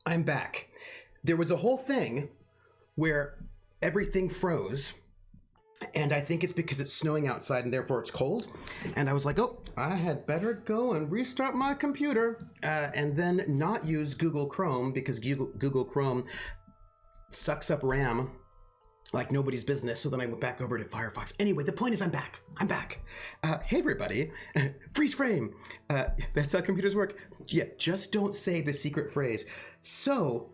I'm back. There was a whole thing where everything froze, and I think it's because it's snowing outside and therefore it's cold. And I was like, oh, I had better go and restart my computer and then not use Google Chrome because Google Chrome sucks up RAM like nobody's business. So then I went back over to Firefox. Anyway, the point is I'm back. Hey, everybody. Freeze frame. That's how computers work. Yeah, just don't say the secret phrase. So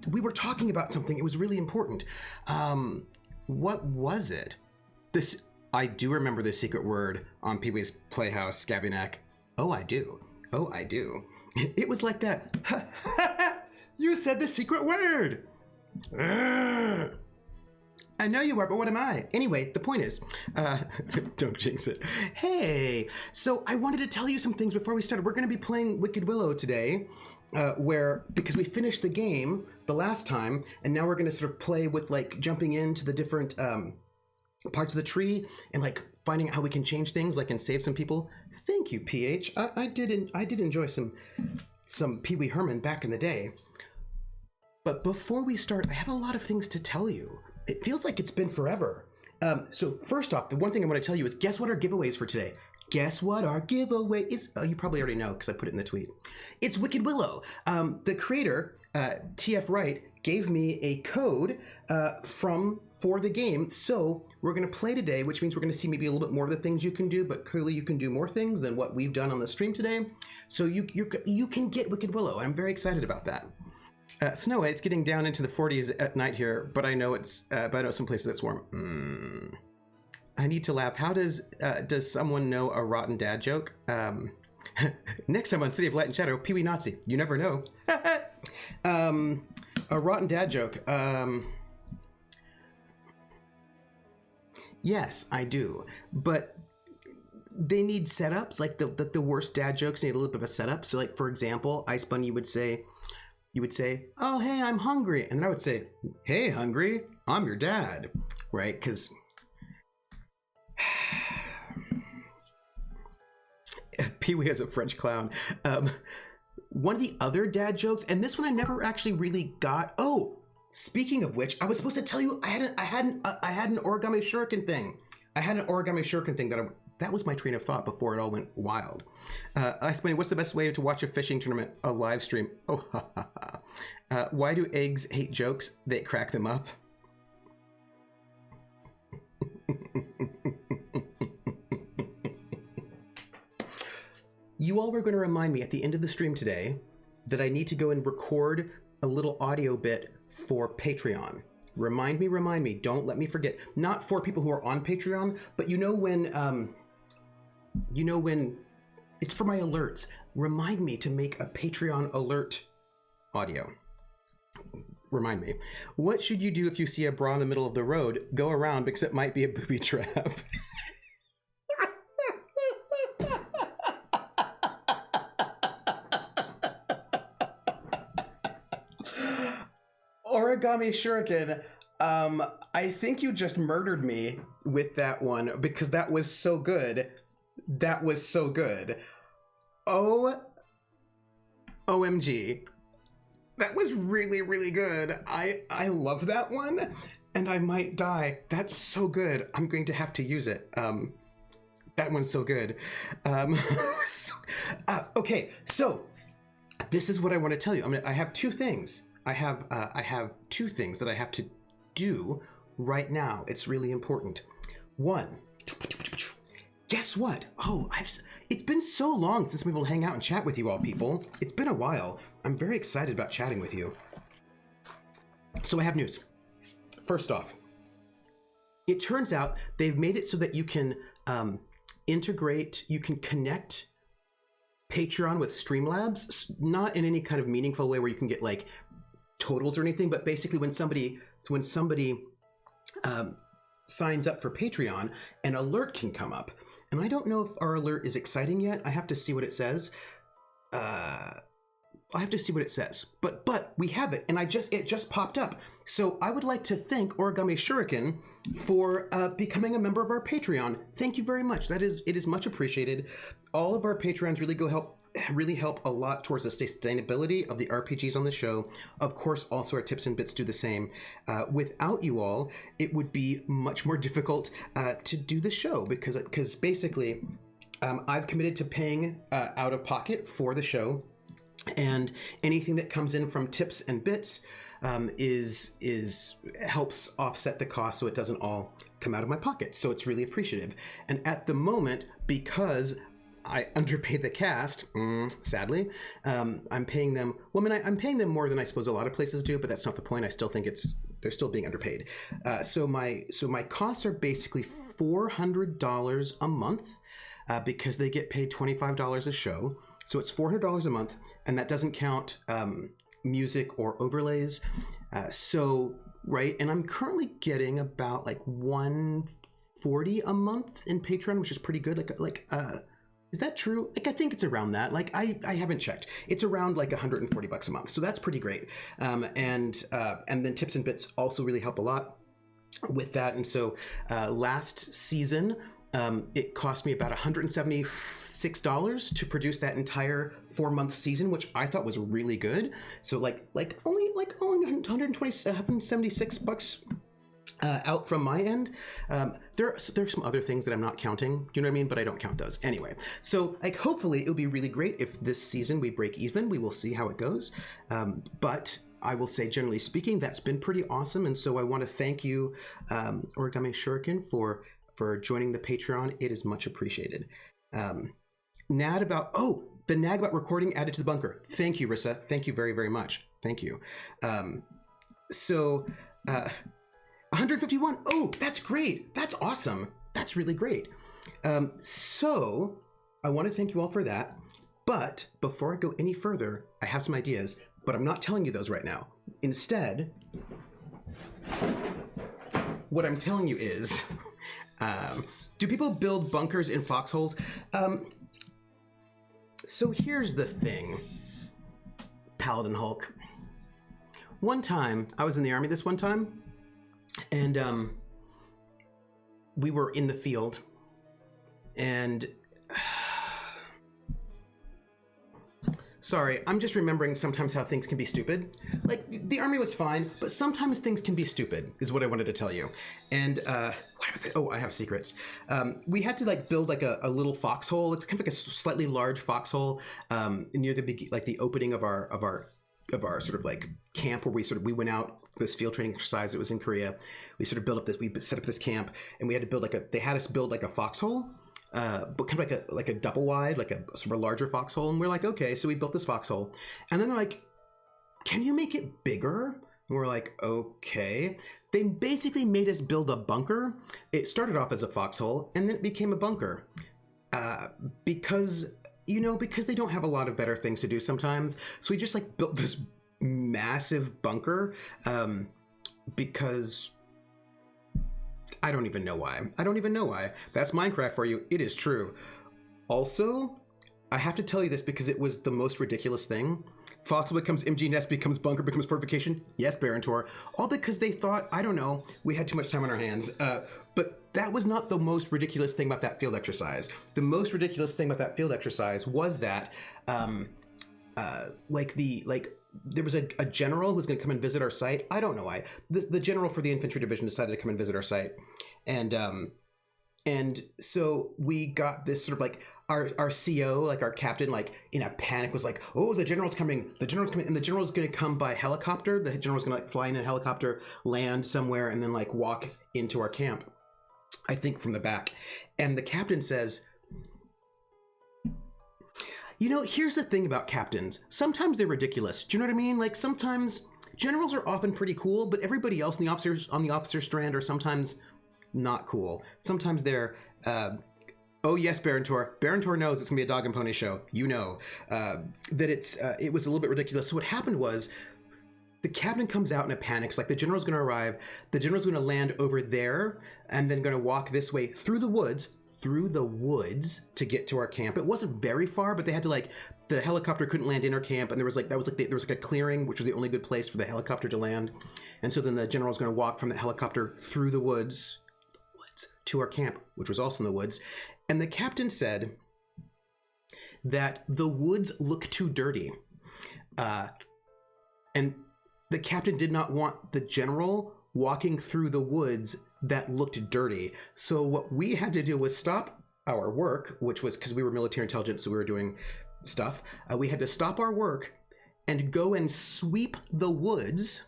we were talking about something. It was really important. What was it? I do remember the secret word on Pee-wee's Playhouse, Scabbyneck. Oh, I do. It was like that. You said the secret word. I know you are, but what am I? Anyway, the point is, don't jinx it. Hey, so I wanted to tell you some things before we started. We're going to be playing Wicked Willow today, because we finished the game the last time, and now we're going to sort of play with like jumping into the different parts of the tree and like finding out how we can change things, like and save some people. Thank you, PH. I did enjoy some Pee Wee Herman back in the day. But before we start, I have a lot of things to tell you. It feels like it's been forever. So first off, the one thing I want to tell you is, guess what our giveaway is for today? Guess what our giveaway is? Oh, you probably already know because I put it in the tweet. It's Wicked Willow. The creator, TF Wright, gave me a code for the game. So we're going to play today, which means we're going to see maybe a little bit more of the things you can do, but clearly you can do more things than what we've done on the stream today. So you can get Wicked Willow. I'm very excited about that. Snow, it's getting down into the 40s at night here, but I know some places it's warm. I need to laugh. How does someone know a rotten dad joke? Next time on City of Light and Shadow, Pee Wee Nazi. You never know. A rotten dad joke. Yes, I do, but they need setups. Like the worst dad jokes need a little bit of a setup. So, like for example, Ice Bunny would say, oh, hey, I'm hungry. And then I would say, hey, hungry, I'm your dad. Right? Because Pee-wee is a French clown. One of the other dad jokes, and this one I never actually really got. Oh, speaking of which, I was supposed to tell you I had an origami shuriken thing. That was my train of thought before it all went wild. Ice Bunny, what's the best way to watch a fishing tournament? A live stream. Oh, ha, ha, ha. Why do eggs hate jokes? They crack them up. You all were going to remind me at the end of the stream today that I need to go and record a little audio bit for Patreon. Remind me. Don't let me forget. Not for people who are on Patreon, but you know when it's for my alerts. Remind me to make a Patreon alert audio. Remind me. What should you do if you see a bra in the middle of the road? Go around because it might be a booby trap. Origami shuriken. I think you just murdered me with that one because that was so good. OMG. That was really, really good. I love that one and I might die. That's so good. I'm going to have to use it. That one's so good. Okay, so this is what I want to tell you. I have two things. I have two things that I have to do right now. It's really important. One, guess what? Oh, it's been so long since we will hang out and chat with you all, people. It's been a while. I'm very excited about chatting with you. So I have news. First off, it turns out they've made it so that you can you can connect Patreon with Streamlabs, not in any kind of meaningful way where you can get like totals or anything, but basically when somebody signs up for Patreon, an alert can come up. And I don't know if our alert is exciting yet. I have to see what it says. But we have it, and it just popped up. So I would like to thank Origami Shuriken for becoming a member of our Patreon. Thank you very much. It is much appreciated. All of our Patreons really go really help a lot towards the sustainability of the RPGs on the show. Of course, also our tips and bits do the same. Without you all, it would be much more difficult to do the show because basically I've committed to paying out of pocket for the show, and anything that comes in from tips and bits is helps offset the cost, so it doesn't all come out of my pocket. So it's really appreciative. And at the moment, because I underpaid the cast, sadly, I'm paying them. Well, I mean, I'm paying them more than I suppose a lot of places do, but that's not the point. I still think they're still being underpaid. So my costs are basically $400 a month because they get paid $25 a show. So it's $400 a month, and that doesn't count music or overlays. Right, and I'm currently getting about like $140 a month in Patreon, which is pretty good. Is that true? Like, I think it's around that. Like, I haven't checked. It's around like $140 a month, so that's pretty great. And then tips and bits also really help a lot with that. And so last season, it cost me about $176 to produce that entire 4-month season, which I thought was really good. So only $176 out from my end. There's some other things that I'm not counting. Do you know what I mean? But I don't count those anyway. So hopefully it'll be really great if this season we break even. We will see how it goes. But I will say, generally speaking, that's been pretty awesome. And so I want to thank you, Origami Shuriken, for joining the Patreon. It is much appreciated. The nag about recording added to the bunker. Thank you, Rissa. Thank you very, very much. Thank you. 151. Oh, that's great. That's awesome. That's really great. So I want to thank you all for that. But before I go any further, I have some ideas, but I'm not telling you those right now. Instead, what I'm telling you is, do people build bunkers in foxholes? So here's the thing, Paladin Hulk. One time, I was in the army this one time, and we were in the field, and sorry, I'm just remembering sometimes how things can be stupid. Like, the army was fine, but sometimes things can be stupid, is what I wanted to tell you. And, I have secrets. We had to, build, a little foxhole. It's kind of like a slightly large foxhole near the opening of our sort of, camp where we went out this field training exercise. It was in Korea. We set up this camp, and we had to build they had us build, a foxhole. But kind of like a double wide, like a sort of larger foxhole. And we're like, okay, so we built this foxhole. And then they're like, can you make it bigger? And we're like, okay. They basically made us build a bunker. It started off as a foxhole, and then it became a bunker. Because they don't have a lot of better things to do sometimes. So we just built this massive bunker because I don't even know why. That's Minecraft for you. It is true. Also, I have to tell you this because it was the most ridiculous thing. Foxhole becomes MG Nest, becomes bunker, becomes fortification. Yes, Barontor. All because they thought, I don't know, we had too much time on our hands. But that was not the most ridiculous thing about that field exercise. The most ridiculous thing about that field exercise was that, there was a general who was going to come and visit our site. I don't know why. The general for the infantry division decided to come and visit our site. And so we got this sort of our CO, our captain, in a panic was like, oh, the general's coming. And the general's going to come by helicopter. The general's going to fly in a helicopter, land somewhere, and then walk into our camp, I think from the back. And the captain says, here's the thing about captains. Sometimes they're ridiculous. Do you know what I mean? Sometimes generals are often pretty cool, but everybody else on the officer strand are sometimes not cool. Sometimes they're, oh yes, Barontor. Barontor knows it's gonna be a dog and pony show. That it was a little bit ridiculous. So what happened was, the captain comes out in a panic. It's the general's gonna arrive. The general's gonna land over there, and then gonna walk this way through the woods to get to our camp. It wasn't very far, but they had to the helicopter couldn't land in our camp, and there was there was a clearing, which was the only good place for the helicopter to land. And so then the general's going to walk from the helicopter through the woods to our camp, which was also in the woods. And the captain said, that the woods look too dirty. And the captain did not want the general walking through the woods that looked dirty. So what we had to do was stop our work, which was because we were military intelligence, so we were doing stuff. We had to stop our work and go and sweep the woods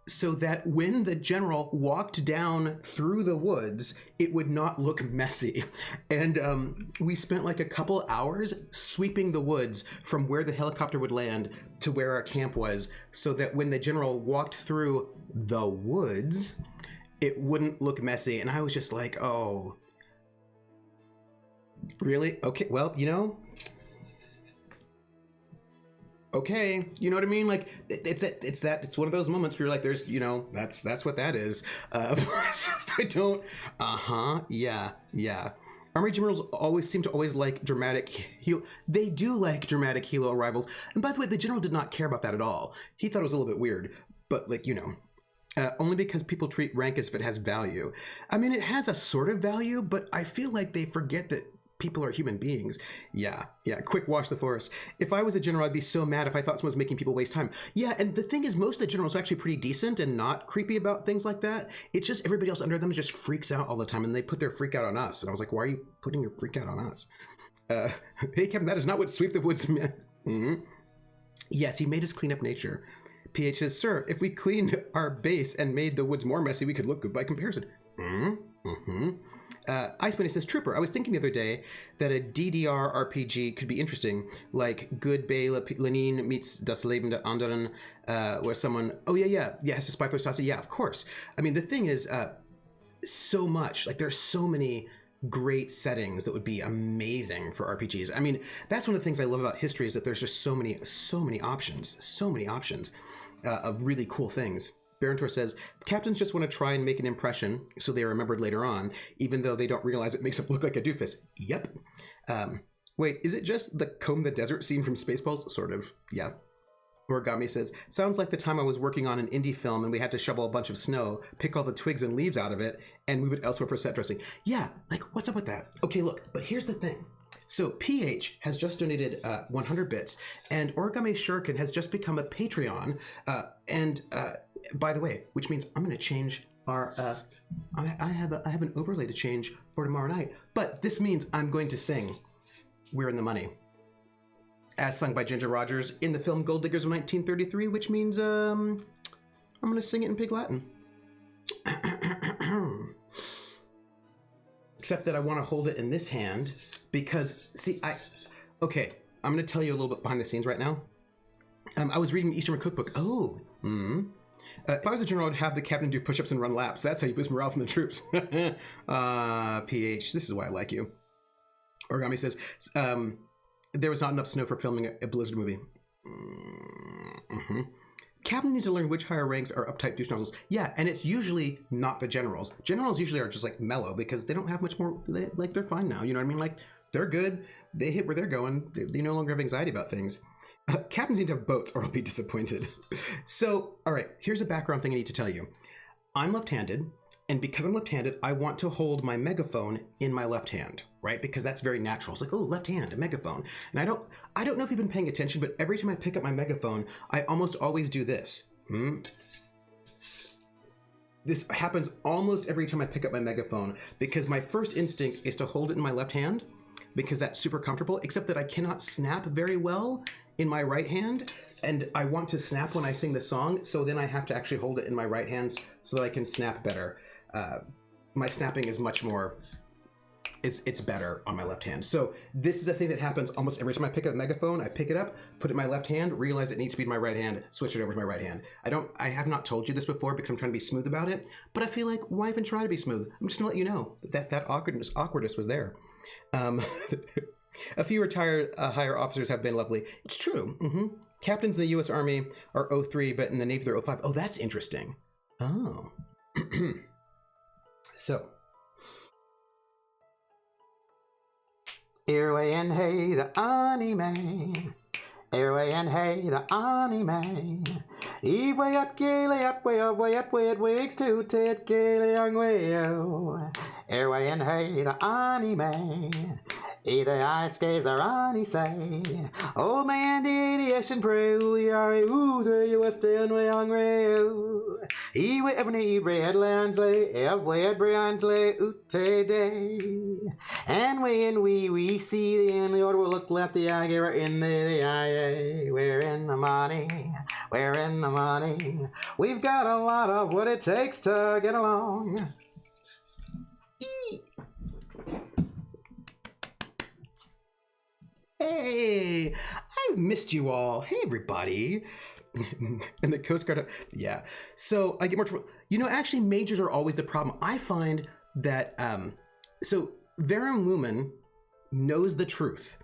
so that when the general walked down through the woods, it would not look messy. And we spent like a couple hours sweeping the woods from where the helicopter would land to where our camp was, so that when the general walked through the woods, it wouldn't look messy. And I was just like, oh, really? Okay, well, you know, okay, you know what I mean? Like it's one of those moments where you're like, there's, you know, that's what that is. It's just, I don't. Yeah. Army generals always seem to always like dramatic They do like dramatic helo arrivals. And by the way, the general did not care about that at all. He thought it was a little bit weird, but like, you know, only because people treat rank as if it has value. I mean, it has a sort of value, but I feel like they forget that people are human beings. Yeah. Quick wash the forest. If I was a general, I'd be so mad if I thought someone was making people waste time. Yeah, and the thing is, most of the generals are actually pretty decent and not creepy about things like that. It's just everybody else under them just freaks out all the time, and they put their freak out on us. And I was like, why are you putting your freak out on us? Hey, Kevin, that is not what sweep the woods meant. Mm-hmm. Yes, he made us clean up nature. PH says, sir, if we cleaned our base and made the woods more messy, we could look good by comparison. Mm-hmm. Ice Bunny says, Trooper, I was thinking the other day that a DDR RPG could be interesting, like Good Bay Lenin meets Das Leben der Anderen, where someone, has to spy for Stasi. Yeah, of course. I mean, the thing is, so much, like there's so many great settings that would be amazing for RPGs. I mean, that's one of the things I love about history, is that there's just so many options of really cool things. Barentor says, captains just want to try and make an impression so they are remembered later on, even though they don't realize it makes them look like a doofus. Yep. Wait, is it just the Comb the Desert scene from Spaceballs? Sort of, yeah. Origami says, sounds like the time I was working on an indie film and we had to shovel a bunch of snow, pick all the twigs and leaves out of it, and move it elsewhere for set dressing. Yeah, like, what's up with that? Okay, look, but here's the thing. So PH has just donated 100 bits, and Origami Shuriken has just become a Patreon, by the way, which means I'm going to change our, I have an overlay to change for tomorrow night, but this means I'm going to sing We're in the Money, as sung by Ginger Rogers in the film Gold Diggers of 1933, which means I'm going to sing it in Pig Latin. Except that I want to hold it in this hand because, see, I'm going to tell you a little bit behind the scenes right now. I was reading the Eastern Cookbook. If I was a general, I'd have the captain do push-ups and run laps. That's how you boost morale from the troops. PH, this is why I like you. Origami says, there was not enough snow for filming a Blizzard movie. Mm-hmm. Captain needs to learn which higher ranks are uptight douche nozzles. Yeah, and it's usually not the generals. Generals usually are just like mellow because they don't have much more, they're fine now. You know what I mean? Like, they're good. They hit where they're going. They no longer have anxiety about things. Captains need to have boats or I'll be disappointed. So, all right, here's a background thing I need to tell you. I'm left-handed, and because I'm left-handed, I want to hold my megaphone in my left hand, right? Because that's very natural. It's like, oh, left hand, a megaphone. And I don't know if you've been paying attention, but every time I pick up my megaphone, I almost always do this. This happens almost every time I pick up my megaphone because my first instinct is to hold it in my left hand because that's super comfortable, except that I cannot snap very well in my right hand, and I want to snap when I sing the song, so then I have to actually hold it in my right hand so that I can snap better. My snapping is much more, it's better on my left hand. So this is a thing that happens almost every time I pick up the megaphone. I pick it up, put it in my left hand, realize it needs to be in my right hand, switch it over to my right hand. I have not told you this before because I'm trying to be smooth about it, but I feel like, why even try to be smooth? I'm just gonna let you know that awkwardness was there. A few retired higher officers have been lovely. It's true. Mm-hmm. Captains in the U.S. Army are 03, but in the Navy they're 05. Oh, that's interesting. Oh. So. Airway and hey, the anime. Airway and hey, the anime. Eve way up, gaily up, way up, wigs to tit, gaily young way. Airway and hey, the anime. Either ice skates or on say. Oh man, the ocean pray, we are a woo, you are still we hungry. He will ever need red landsley, every red landsley, today. And when we see the end, the order will look left, the eye, we're in the eye, we're in the money, we're in the money. We've got a lot of what it takes to get along. Hey, I missed you all. Hey, everybody. And the Coast Guard, yeah. So I get more trouble. You know, actually, majors are always the problem. I find that, so Verum Lumen knows the truth.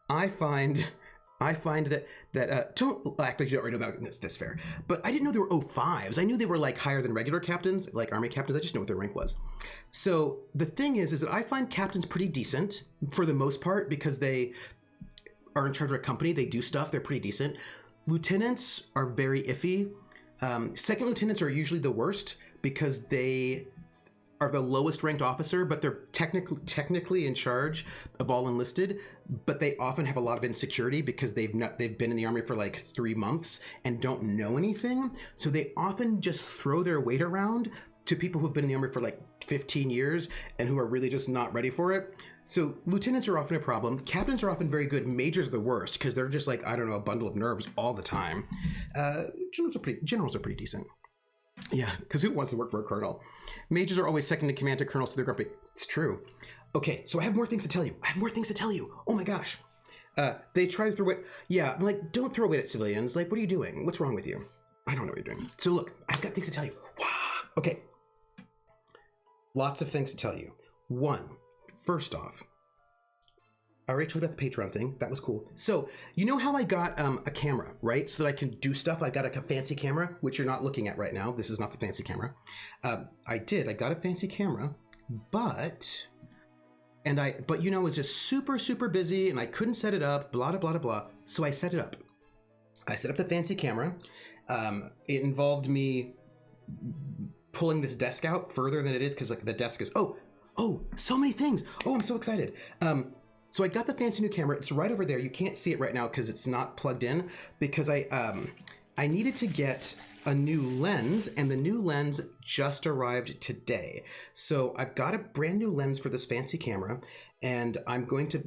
I find that don't act like you don't already know that. That's fair. But I didn't know they were O5s. I knew they were like higher than regular captains, like army captains. I just know what their rank was. So the thing is that I find captains pretty decent for the most part because they are in charge of a company. They do stuff. They're pretty decent. Lieutenants are very iffy. Second lieutenants are usually the worst because they are the lowest ranked officer, but they're technically in charge of all enlisted, but they often have a lot of insecurity because they've been in the army for like 3 months and don't know anything. So they often just throw their weight around to people who've been in the army for like 15 years and who are really just not ready for it. So lieutenants are often a problem. Captains are often very good. Majors are the worst because they're just like, I don't know, a bundle of nerves all the time. Generals are pretty decent. Yeah, because who wants to work for a colonel? Majors are always second in command to colonels, so they're grumpy. It's true. Okay, so I have more things to tell you. Oh my gosh. They try to throw it. Yeah, I'm like, don't throw it at civilians. Like, what are you doing? What's wrong with you? I don't know what you're doing. So look, I've got things to tell you. Okay. Lots of things to tell you. One, first off, I already told you about the Patreon thing. That was cool. So, you know how I got a camera, right? So that I can do stuff. I got a fancy camera, which you're not looking at right now. This is not the fancy camera. I got a fancy camera, but you know, it was just super, super busy and I couldn't set it up, blah, blah, blah, blah. So I set it up. I set up the fancy camera. It involved me pulling this desk out further than it is because like the desk is, oh, so many things. Oh, I'm so excited. So I got the fancy new camera. It's right over there. You can't see it right now because it's not plugged in because I needed to get a new lens and the new lens just arrived today. So I've got a brand new lens for this fancy camera and I'm going to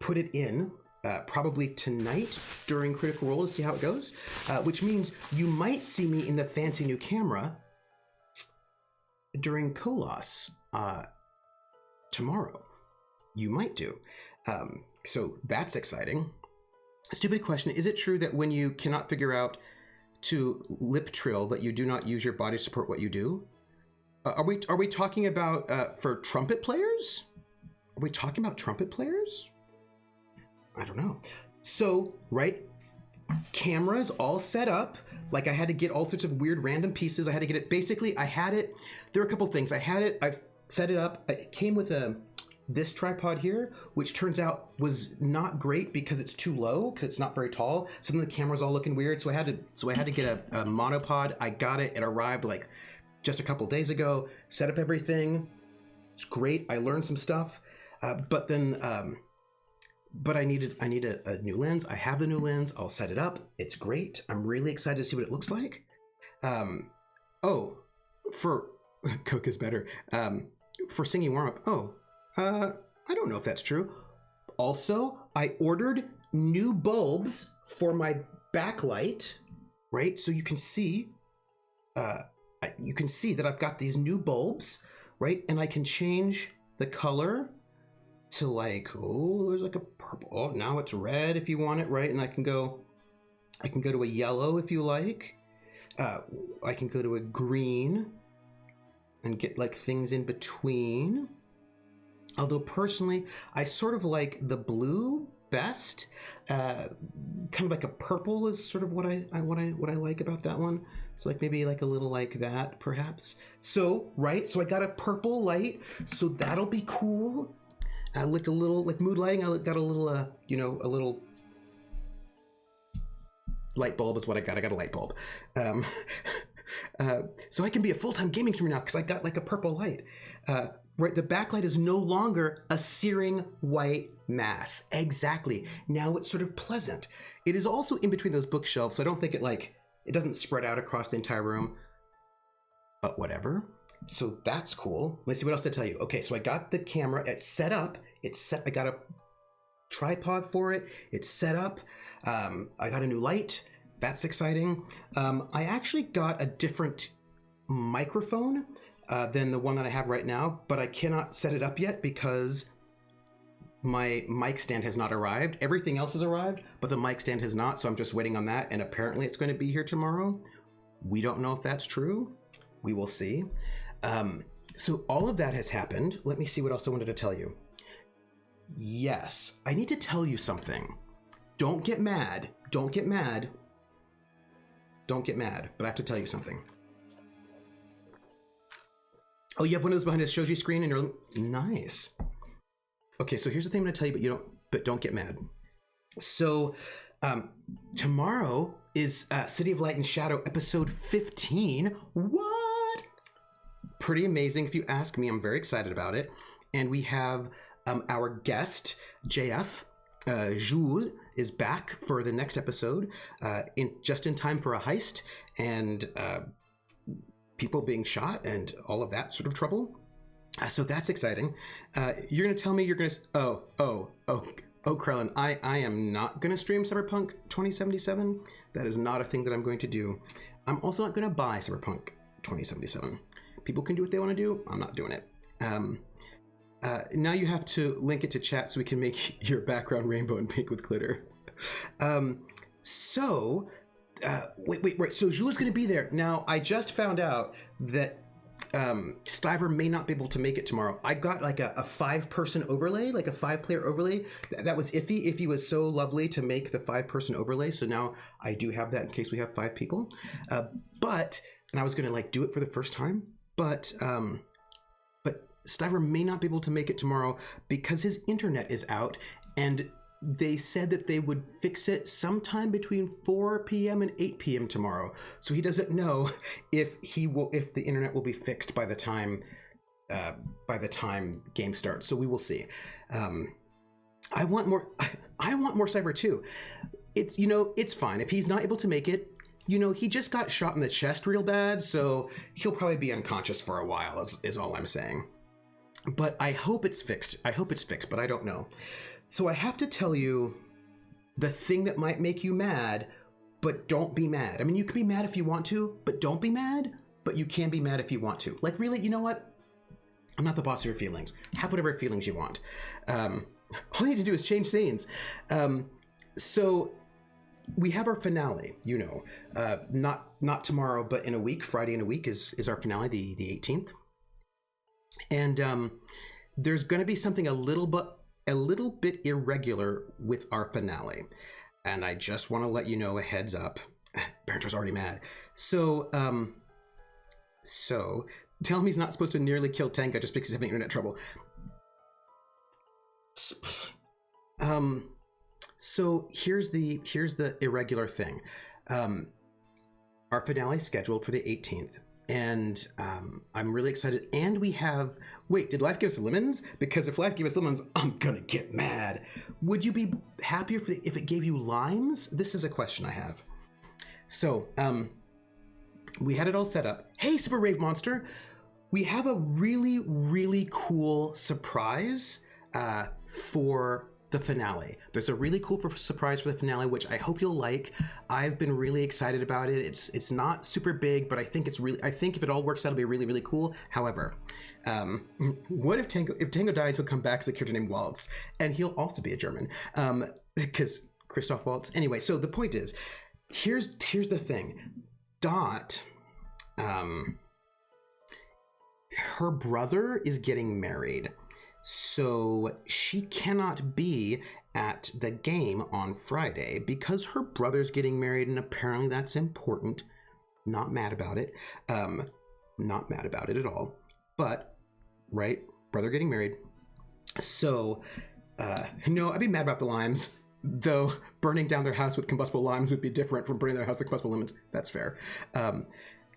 put it in probably tonight during Critical Role to see how it goes, which means you might see me in the fancy new camera during Colos tomorrow. You might do. So that's exciting. Stupid question. Is it true that when you cannot figure out to lip trill that you do not use your body to support what you do? Are we talking about for trumpet players? Are we talking about trumpet players? I don't know. So, right, cameras all set up. Like I had to get all sorts of weird random pieces. I had to get it. Basically, I had it. There were a couple things. I set it up. It came with this tripod here, which turns out was not great because it's too low, because it's not very tall. So then the camera's all looking weird. So I had to get a monopod. I got it. It arrived like just a couple days ago. Set up everything. It's great. I learned some stuff. But I need a new lens. I have the new lens. I'll set it up. It's great. I'm really excited to see what it looks like. For Coke is better. For singing warm up. I don't know if that's true. Also, I ordered new bulbs for my backlight, right? So you can see that I've got these new bulbs, right? And I can change the color to like, there's like a purple. Oh, now it's red if you want it, right? And I can go to a yellow if you like. I can go to a green and get like things in between. Although personally, I sort of like the blue best. Kind of like a purple is sort of what I like about that one. So like maybe like a little like that perhaps. So right, so I got a purple light, so that'll be cool. I like a little like mood lighting. I got a little a little light bulb is what I got. I got a light bulb. So I can be a full-time gaming streamer now because I got like a purple light. Right, the backlight is no longer a searing white mass. Exactly. Now it's sort of pleasant. It is also in between those bookshelves, so I don't think it doesn't spread out across the entire room. But whatever. So that's cool. Let's see what else I tell you. Okay, so I got the camera. It's set up. I got a tripod for it. It's set up. I got a new light. That's exciting. I actually got a different microphone than the one that I have right now, but I cannot set it up yet because my mic stand has not arrived. Everything else has arrived, but the mic stand has not, so I'm just waiting on that, and apparently it's going to be here tomorrow. We don't know if that's true. We will see. So all of that has happened. Let me see what else I wanted to tell you. Yes, I need to tell you something. Don't get mad. Don't get mad. Don't get mad, but I have to tell you something. Oh, you have one of those behind a shoji screen and you're nice. Okay, so here's the thing I'm gonna tell you, but don't get mad. So tomorrow is City of Light and Shadow episode 15. What? Pretty amazing if you ask me. I'm very excited about it. And we have our guest, JF, Jules, is back for the next episode, just in time for a heist and people being shot and all of that sort of trouble. So that's exciting. You're going to tell me you're going to... Oh, Krellin, I am not going to stream Cyberpunk 2077. That is not a thing that I'm going to do. I'm also not going to buy Cyberpunk 2077. People can do what they want to do. I'm not doing it. Now you have to link it to chat so we can make your background rainbow and pink with glitter. Wait. So Jules is going to be there. Now, I just found out that Stiver may not be able to make it tomorrow. I got like a 5-person overlay, like a 5-player overlay. That was Iffy. Iffy was so lovely to make the 5-person overlay. So now I do have that in case we have 5 people. And I was going to like do it for the first time, but Stiver may not be able to make it tomorrow because his internet is out, and they said that they would fix it sometime between 4 p.m. and 8 p.m. tomorrow. So he doesn't know if the internet will be fixed by the time game starts. So we will see. I want more Stiver too. It's fine if he's not able to make it. He just got shot in the chest real bad, so he'll probably be unconscious for a while. Is all I'm saying. But I hope it's fixed. But I don't know. So I have to tell you the thing that might make you mad, but don't be mad. I mean, you can be mad if you want to, but don't be mad, but you can be mad if you want to. Like, really, you know what? I'm not the boss of your feelings. Have whatever feelings you want. All you need to do is change scenes. So we have our finale, not tomorrow, but in a week. Friday in a week is our finale, the 18th. And there's going to be something a little bit irregular with our finale, and I just want to let you know a heads up. Barontor's already mad. So tell him he's not supposed to nearly kill Tenga just because he's having internet trouble. So here's the irregular thing. Our finale is scheduled for the 18th. And I'm really excited. And we have... Wait, did life give us lemons? Because if life gave us lemons, I'm gonna get mad. Would you be happier if it gave you limes? This is a question I have. So, we had it all set up. Hey, Super Rave Monster! We have a really, really cool surprise for the finale. There's a really cool surprise for the finale, which I hope you'll like. I've been really excited about it. It's not super big, but I think if it all works out, it'll be really, really cool. However, what if Tango dies, he'll come back as a character named Waltz, and he'll also be a German, because Christoph Waltz. Anyway, so the point is, here's the thing. Dot, her brother is getting married. So she cannot be at the game on Friday because her brother's getting married, and apparently that's important. Not mad about it. Not mad about it at all. But, right, brother getting married. So, no, I'd be mad about the limes. Though burning down their house with combustible limes would be different from burning their house with combustible lemons. That's fair.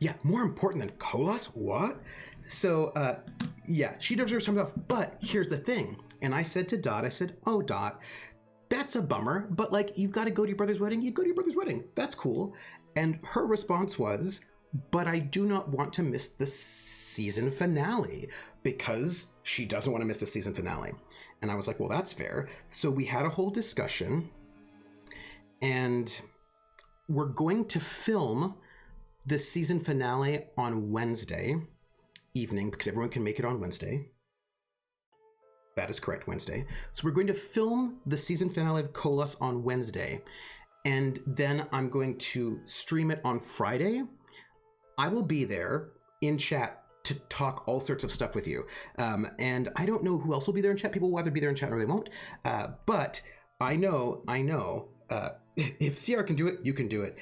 Yeah, more important than Kolos? What? So, yeah, she deserves time off. But here's the thing. And I said to Dot, I said, oh, Dot, that's a bummer. But, like, you've got to go to your brother's wedding. You go to your brother's wedding. That's cool. And her response was, but I do not want to miss the season finale, because she doesn't want to miss the season finale. And I was like, well, that's fair. So we had a whole discussion, and we're going to film the season finale on Wednesday evening, because everyone can make it on Wednesday. That is correct, Wednesday. So we're going to film the season finale of Kolos on Wednesday, and then I'm going to stream it on Friday. I will be there in chat to talk all sorts of stuff with you. And I don't know who else will be there in chat. People will either be there in chat or they won't. But I know, if CR can do it, you can do it.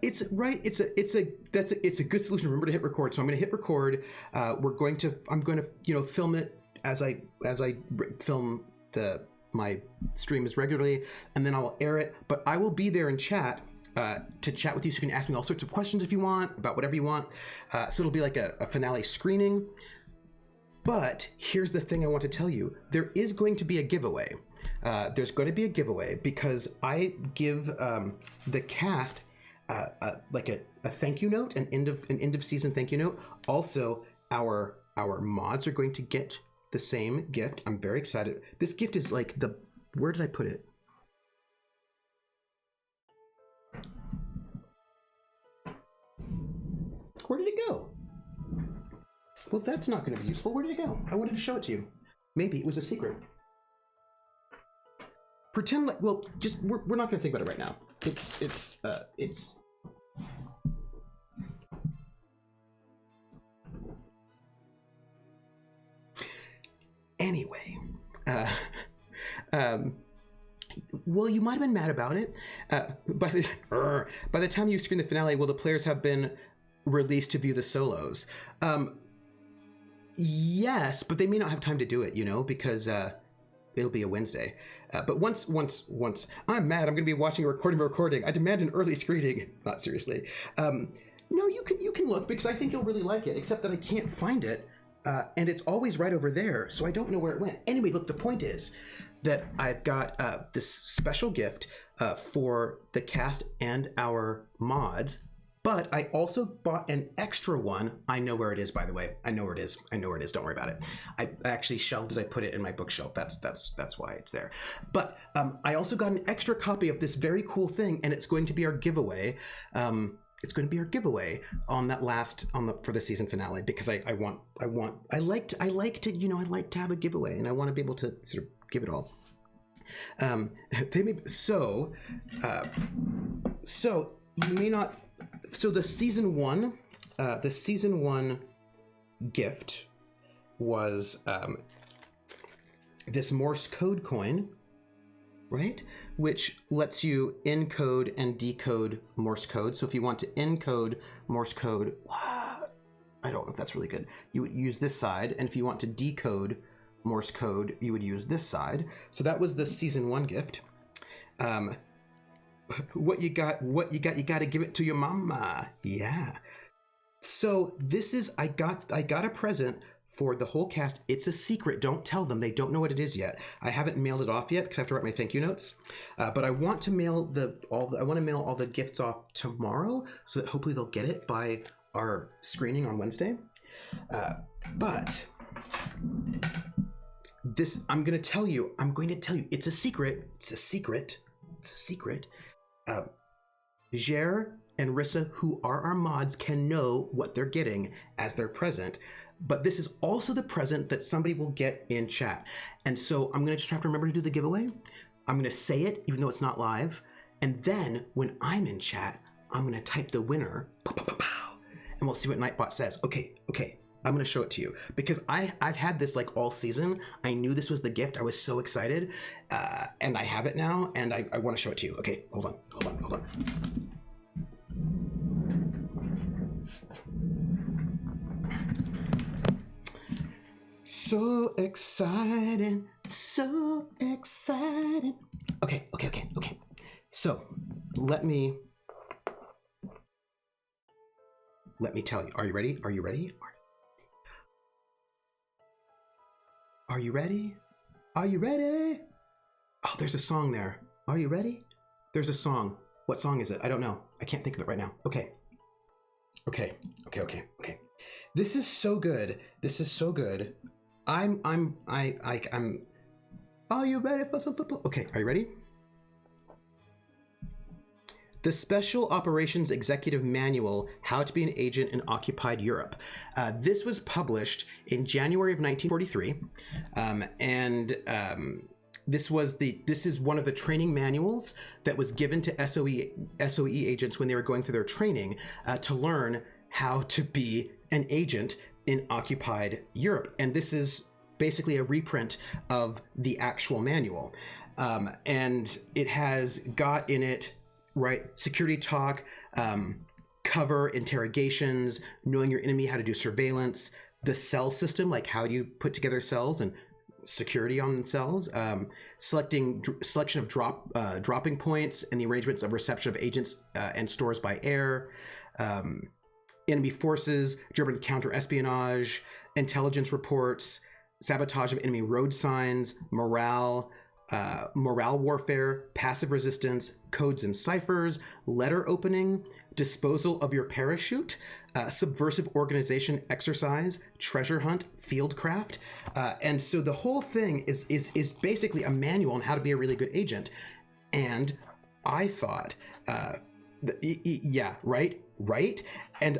It's right. It's a good solution. Remember to hit record. So I'm going to hit record. I'm going to film it as I film my streams regularly, and then I will air it. But I will be there in chat to chat with you, so you can ask me all sorts of questions if you want, about whatever you want. So it'll be like a finale screening. But here's the thing I want to tell you. There is going to be a giveaway. There's going to be a giveaway because I give the cast like a thank you note, an end of season thank you note. Also, our mods are going to get the same gift. I'm very excited. This gift is like where did I put it? Where did it go? Well, that's not going to be useful. Where did it go? I wanted to show it to you. Maybe it was a secret. Pretend like, well, just we're not going to think about it right now. It's anyway. Well, you might have been mad about it. By the time you screen the finale, will the players have been released to view the solos? Yes, but they may not have time to do it, because it'll be a Wednesday. But once I'm mad, I'm going to be watching a recording. I demand an early screening. Not seriously. No, you can look, because I think you'll really like it, except that I can't find it. And it's always right over there, so I don't know where it went. Anyway, look, the point is that I've got this special gift for the cast and our mods, but I also bought an extra one. I know where it is, by the way. I know where it is. Don't worry about it. I actually shelved it. I put it in my bookshelf. That's why it's there. But I also got an extra copy of this very cool thing, and it's going to be our giveaway. It's going to be our giveaway on that for the season finale, because I like to have a giveaway, and I want to be able to sort of give it all. So you may not. So the season one gift was this Morse code coin, right? Which lets you encode and decode Morse code. So if you want to encode Morse code, I don't know if that's really good. You would use this side, and if you want to decode Morse code, you would use this side. So that was the season one gift. What you got, you got to give it to your mama. Yeah. So this is, I got a present for the whole cast. It's a secret. Don't tell them. They don't know what it is yet. I haven't mailed it off yet because I have to write my thank you notes. But I want to mail all the gifts off tomorrow, so that hopefully they'll get it by our screening on Wednesday. But this, I'm going to tell you, it's a secret. It's a secret. Jer and Rissa, who are our mods, can know what they're getting as their present, but this is also the present that somebody will get in chat. And so I'm going to just have to remember to do the giveaway. I'm going to say it, even though it's not live. And then when I'm in chat, I'm going to type the winner, and we'll see what Nightbot says. Okay. I'm going to show it to you, because I've had this like all season. I knew this was the gift. I was so excited, and I have it now, and I want to show it to you. Okay, hold on. So exciting. Okay. So let me let me tell you. Are you ready? Are you ready? Are you ready? Are you ready? Oh, there's a song there. Are you ready? There's a song. What song is it? I don't know. I can't think of it right now. Okay. This is so good. This is so good. I'm. Are you ready for some football? Okay, are you ready? The Special Operations Executive Manual, How to Be an Agent in Occupied Europe. This was published in January of 1943, this is one of the training manuals that was given to SOE agents when they were going through their training to learn how to be an agent in occupied Europe. And this is basically a reprint of the actual manual. And it has got in it, right, security talk, cover, interrogations, knowing your enemy, how to do surveillance, the cell system, like how do you put together cells and security on cells, selection of dropping points and the arrangements of reception of agents and stores by air, enemy forces, German counter-espionage, intelligence reports, sabotage of enemy road signs, morale warfare, passive resistance, codes and ciphers, letter opening, disposal of your parachute, subversive organization exercise, treasure hunt, fieldcraft. And so the whole thing is basically a manual on how to be a really good agent. And I thought, yeah, right? And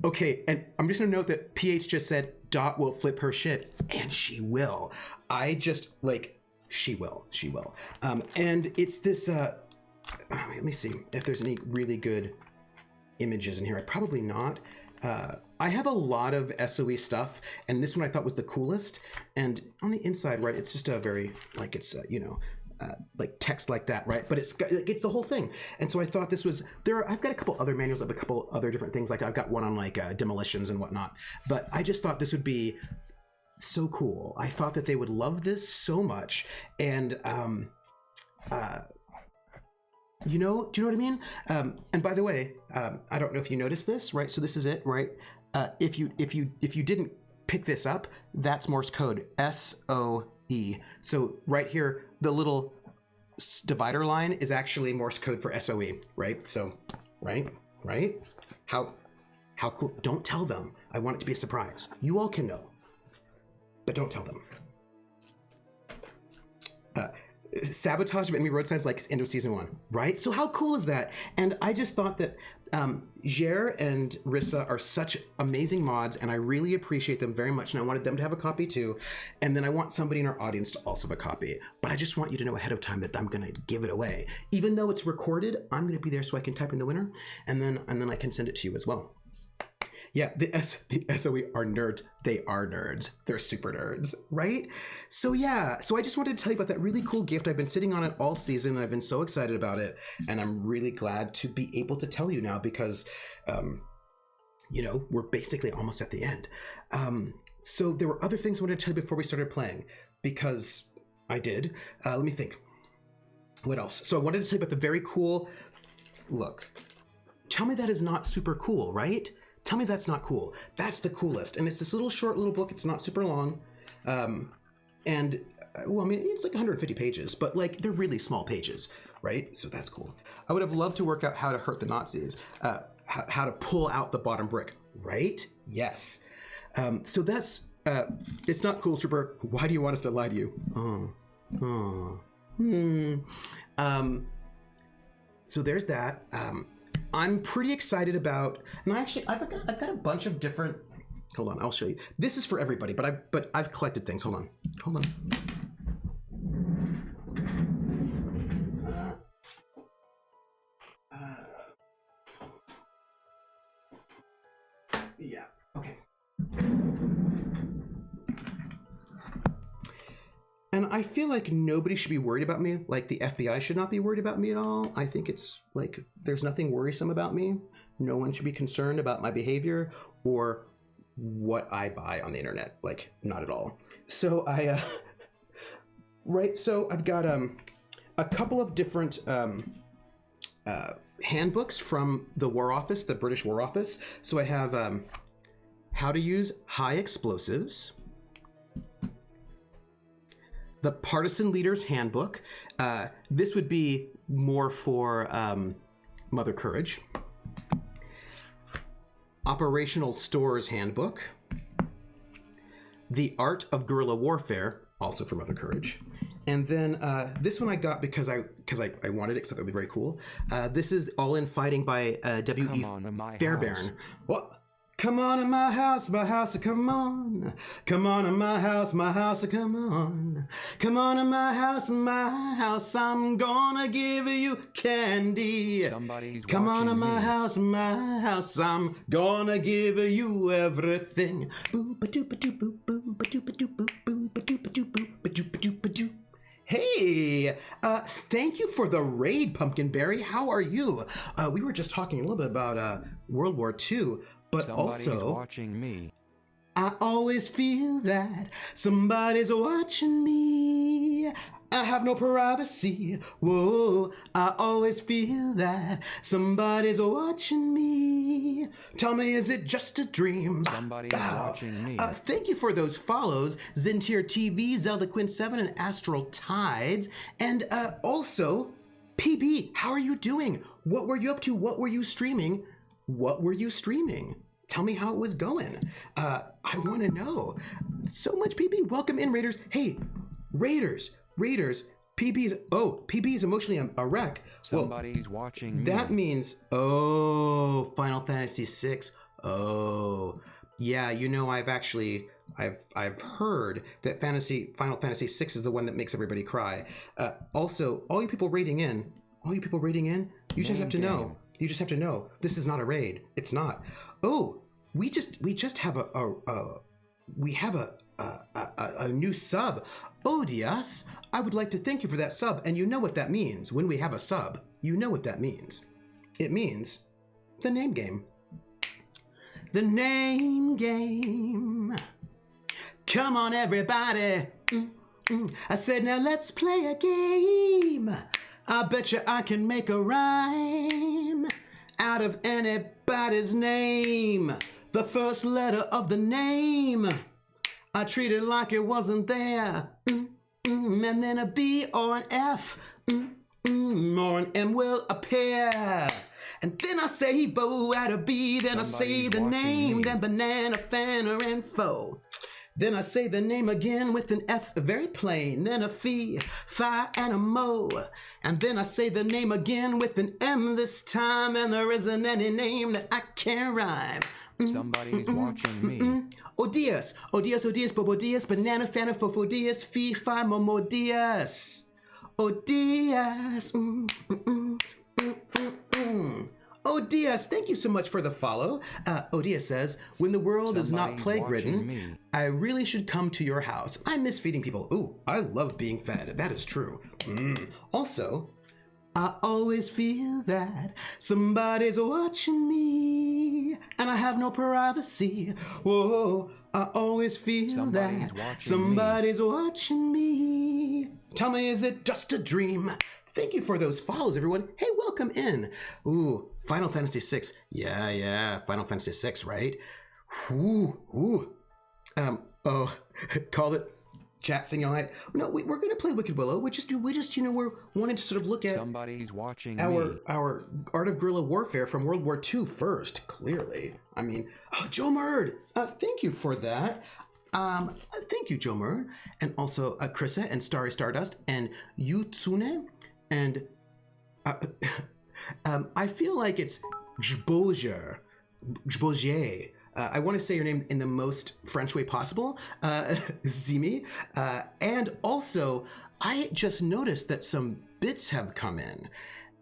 okay, and I'm just gonna note that PH just said Dot will flip her shit, and she will. She will. And it's this, let me see if there's any really good images in here. Probably not. I have a lot of SOE stuff, and this one I thought was the coolest. And on the inside, right, it's just a very, like, it's, like text like that, right? But it's the whole thing. And so I thought this was, I've got a couple other manuals of a couple other different things. Like I've got one on like demolitions and whatnot. But I just thought this would be so cool. I thought that they would love this so much. And, do you know what I mean? And by the way, I don't know if you noticed this, right? So this is it, right? If you didn't pick this up, that's Morse code, SOE. So right here, the little divider line is actually Morse code for SOE, right? So, right? How cool? Don't tell them. I want it to be a surprise. You all can know, but don't tell them. Sabotage of enemy road signs like end of season 1, right? So how cool is that? And I just thought that Jer and Rissa are such amazing mods, and I really appreciate them very much, and I wanted them to have a copy too. And then I want somebody in our audience to also have a copy. But I just want you to know ahead of time that I'm gonna give it away. Even though it's recorded, I'm gonna be there so I can type in the winner, and then I can send it to you as well. Yeah, the SOE are nerds. They are nerds. They're super nerds, right? So yeah, so I just wanted to tell you about that really cool gift. I've been sitting on it all season, and I've been so excited about it, and I'm really glad to be able to tell you now because, we're basically almost at the end. So there were other things I wanted to tell you before we started playing, because I did. Let me think. What else? So I wanted to tell you about the very cool, look, tell me that is not super cool, right? Tell me that's not cool. That's the coolest. And it's this short little book. It's not super long. It's like 150 pages, but like they're really small pages, right? So that's cool. I would have loved to work out how to hurt the Nazis, how to pull out the bottom brick, right? Yes. So that's, it's not cool, Trooper. Why do you want us to lie to you? So there's that. I'm pretty excited about, and I've got a bunch of different. Hold on, I'll show you. This is for everybody, but I've collected things. Hold on. Yeah. Okay. And I feel like nobody should be worried about me. Like the FBI should not be worried about me at all. I think it's like there's nothing worrisome about me. No one should be concerned about my behavior or what I buy on the internet. Like not at all. So right. So I've got a couple of different handbooks from the War Office, the British War Office. So I have how to use high explosives, the Partisan Leader's Handbook. This would be more for Mother Courage. Operational Stores Handbook. The Art of Guerrilla Warfare, also for Mother Courage. And then this one I got because I wanted it, because I thought it would be very cool. This is All In Fighting by W.E. Fairbairn. What? Come on in my house, come on. Come on in my house, come on. Come on in my house, I'm gonna give you candy. Somebody's Come on in watching my me. house, I'm gonna give you everything. Boo ba doo ba doo boo boo ba doo ba doo boo boo ba doo ba doo boo ba doo ba doo ba doo. Hey, thank you for the raid, Pumpkinberry. How are you? We were just talking a little bit about World War II. But Somebody's also, watching me. I always feel that somebody's watching me. I have no privacy. Whoa, I always feel that somebody's watching me. Tell me, is it just a dream? Somebody's watching me. Thank you for those follows, Zintier TV, Zelda Quinn 7, and Astral Tides. And also, PB, how are you doing? What were you up to? What were you streaming? What were you streaming? Tell me how it was going. I want to know. So much, PB. Welcome in, Raiders. Hey, Raiders. PB is emotionally a wreck. Somebody's watching me. That means, Final Fantasy VI. Oh, yeah. You know, I've heard that Final Fantasy VI is the one that makes everybody cry. Also, all you people raiding in, you just have to know. You just have to know this is not a raid. It's not. Oh, we just have a new sub. Odious, I would like to thank you for that sub. And you know what that means. When we have a sub, you know what that means. It means the name game. The name game. Come on, everybody. I said, now let's play a game. I bet you I can make a rhyme out of anybody's name. The first letter of the name, I treat it like it wasn't there. And then a B or an F or an M will appear. And then I say bo at a B, then I say the name, then banana, fan, or info. Then I say the name again with an F, very plain. Then a fee, fi, and a mo. And then I say the name again with an M this time. And there isn't any name that I can't rhyme. Somebody's watching me. Odious, bobodious, banana, fana, fofodious, fee, fi, momodious. Odious. Odious, thank you so much for the follow. Odious says, when the world is not plague-ridden, I really should come to your house. I miss feeding people. Ooh, I love being fed. That is true. Also, I always feel that somebody's watching me, and I have no privacy. Whoa, I always feel that somebody's watching me. Tell me, is it just a dream? Thank you for those follows, everyone. Hey, welcome in. Ooh, Final Fantasy VI. Yeah, Final Fantasy VI, right? Called it. Chat sing all night. No, we're going to play Wicked Willow. We're wanting to sort of look at Somebody's watching our Art of Guerrilla Warfare from World War II first, clearly. I mean, Joe Murd, thank you for that. Thank you, Joe Murd. And also Krissa and Starry Stardust and Yutsune. And I feel like it's Jbozier. I want to say your name in the most French way possible, Zimi. And also, I just noticed that some bits have come in.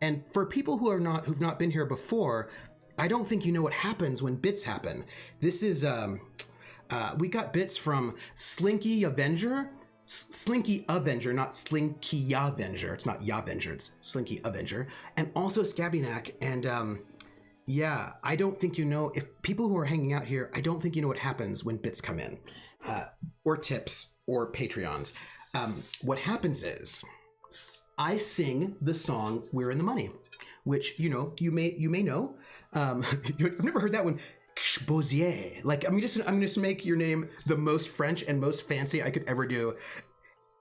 And for people who've not been here before, I don't think you know what happens when bits happen. This is, we got bits from Slinky Avenger, not Slinky Avenger. It's not Yavenger, it's Slinky Avenger. And also Scabinak. And yeah, I don't think you know, if people who are hanging out here, I don't think you know what happens when bits come in, or tips, or Patreons. What happens is, I sing the song We're in the Money. which you may know. I've never heard that one. Exposier. Like I'm just make your name the most French and most fancy I could ever do.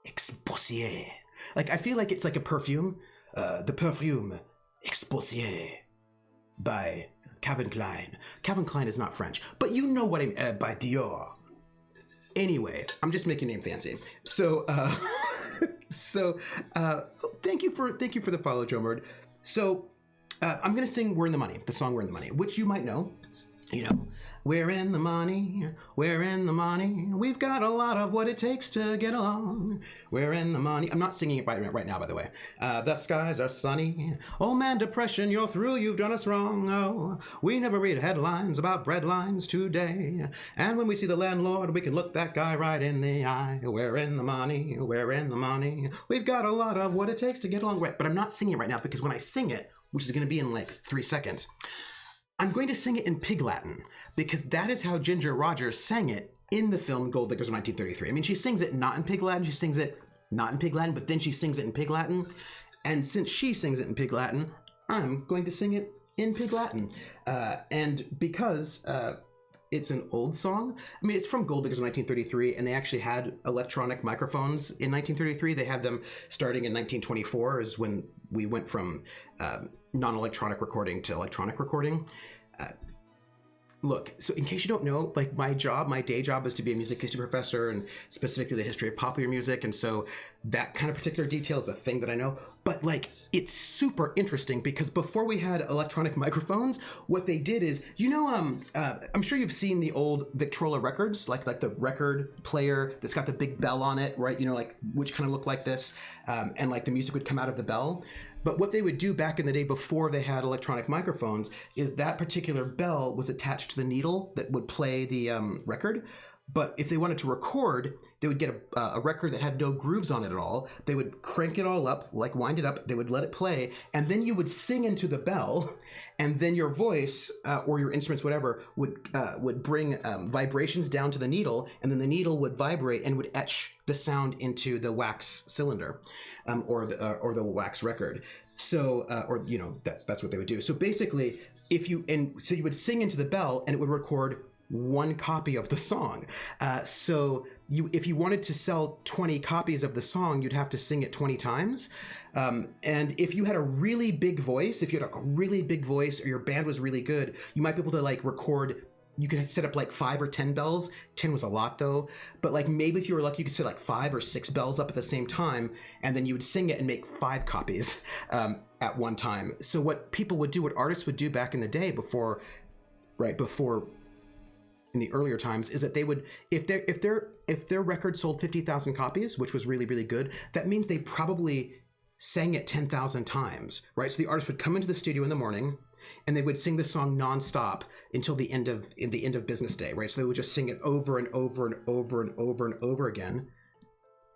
Exposier. Like I feel like it's like a perfume. The perfume Exposier by Calvin Klein. Calvin Klein is not French, but you know what I mean. By Dior. Anyway, I'm just making your name fancy. So, thank you for the follow, Jomard. So, I'm gonna sing "We're in the Money," the song "We're in the Money," which you might know. We're in the money, we're in the money. We've got a lot of what it takes to get along. We're in the money. I'm not singing it right now, by the way. The skies are sunny. Oh man, depression, you're through, you've done us wrong. Oh, we never read headlines about bread lines today. And when we see the landlord, we can look that guy right in the eye. We're in the money, we're in the money. We've got a lot of what it takes to get along. But I'm not singing it right now because when I sing it, which is going to be in like 3 seconds, I'm going to sing it in Pig Latin because that is how Ginger Rogers sang it in the film Gold Diggers of 1933. I mean, she sings it not in Pig Latin, she sings it not in Pig Latin, but then she sings it in Pig Latin. And since she sings it in Pig Latin, I'm going to sing it in Pig Latin. And because it's an old song, I mean, it's from Gold Diggers of 1933, and they actually had electronic microphones in 1933. They had them starting in 1924 is when we went from non-electronic recording to electronic recording. Look, so in case you don't know, like my day job is to be a music history professor and specifically the history of popular music. And so that kind of particular detail is a thing that I know. But like, it's super interesting because before we had electronic microphones, what they did is, I'm sure you've seen the old Victrola records, like the record player that's got the big bell on it, right? Like which kind of look like this. And like the music would come out of the bell. But what they would do back in the day before they had electronic microphones is that particular bell was attached to the needle that would play the record. But if they wanted to record, they would get a record that had no grooves on it at all. They would crank it all up, like wind it up. They would let it play. And then you would sing into the bell. And then your voice or your instruments, whatever, would bring vibrations down to the needle. And then the needle would vibrate and would etch the sound into the wax cylinder or the wax record. So, that's what they would do. So basically, you would sing into the bell and it would record one copy of the song. If you wanted to sell 20 copies of the song, you'd have to sing it 20 times. And if you had a really big voice, or your band was really good, you might be able to like record. You could set up like 5 or 10 bells. 10 was a lot though. But like maybe if you were lucky, you could set like 5 or 6 bells up at the same time, and then you would sing it and make 5 copies at one time. So what artists would do back in the day before in the earlier times is that they would, if their record sold 50,000 copies, which was really, really good, that means they probably sang it 10,000 times, right? So the artist would come into the studio in the morning and they would sing the song nonstop until the end of business day, right? So they would just sing it over and over and over and over and over again.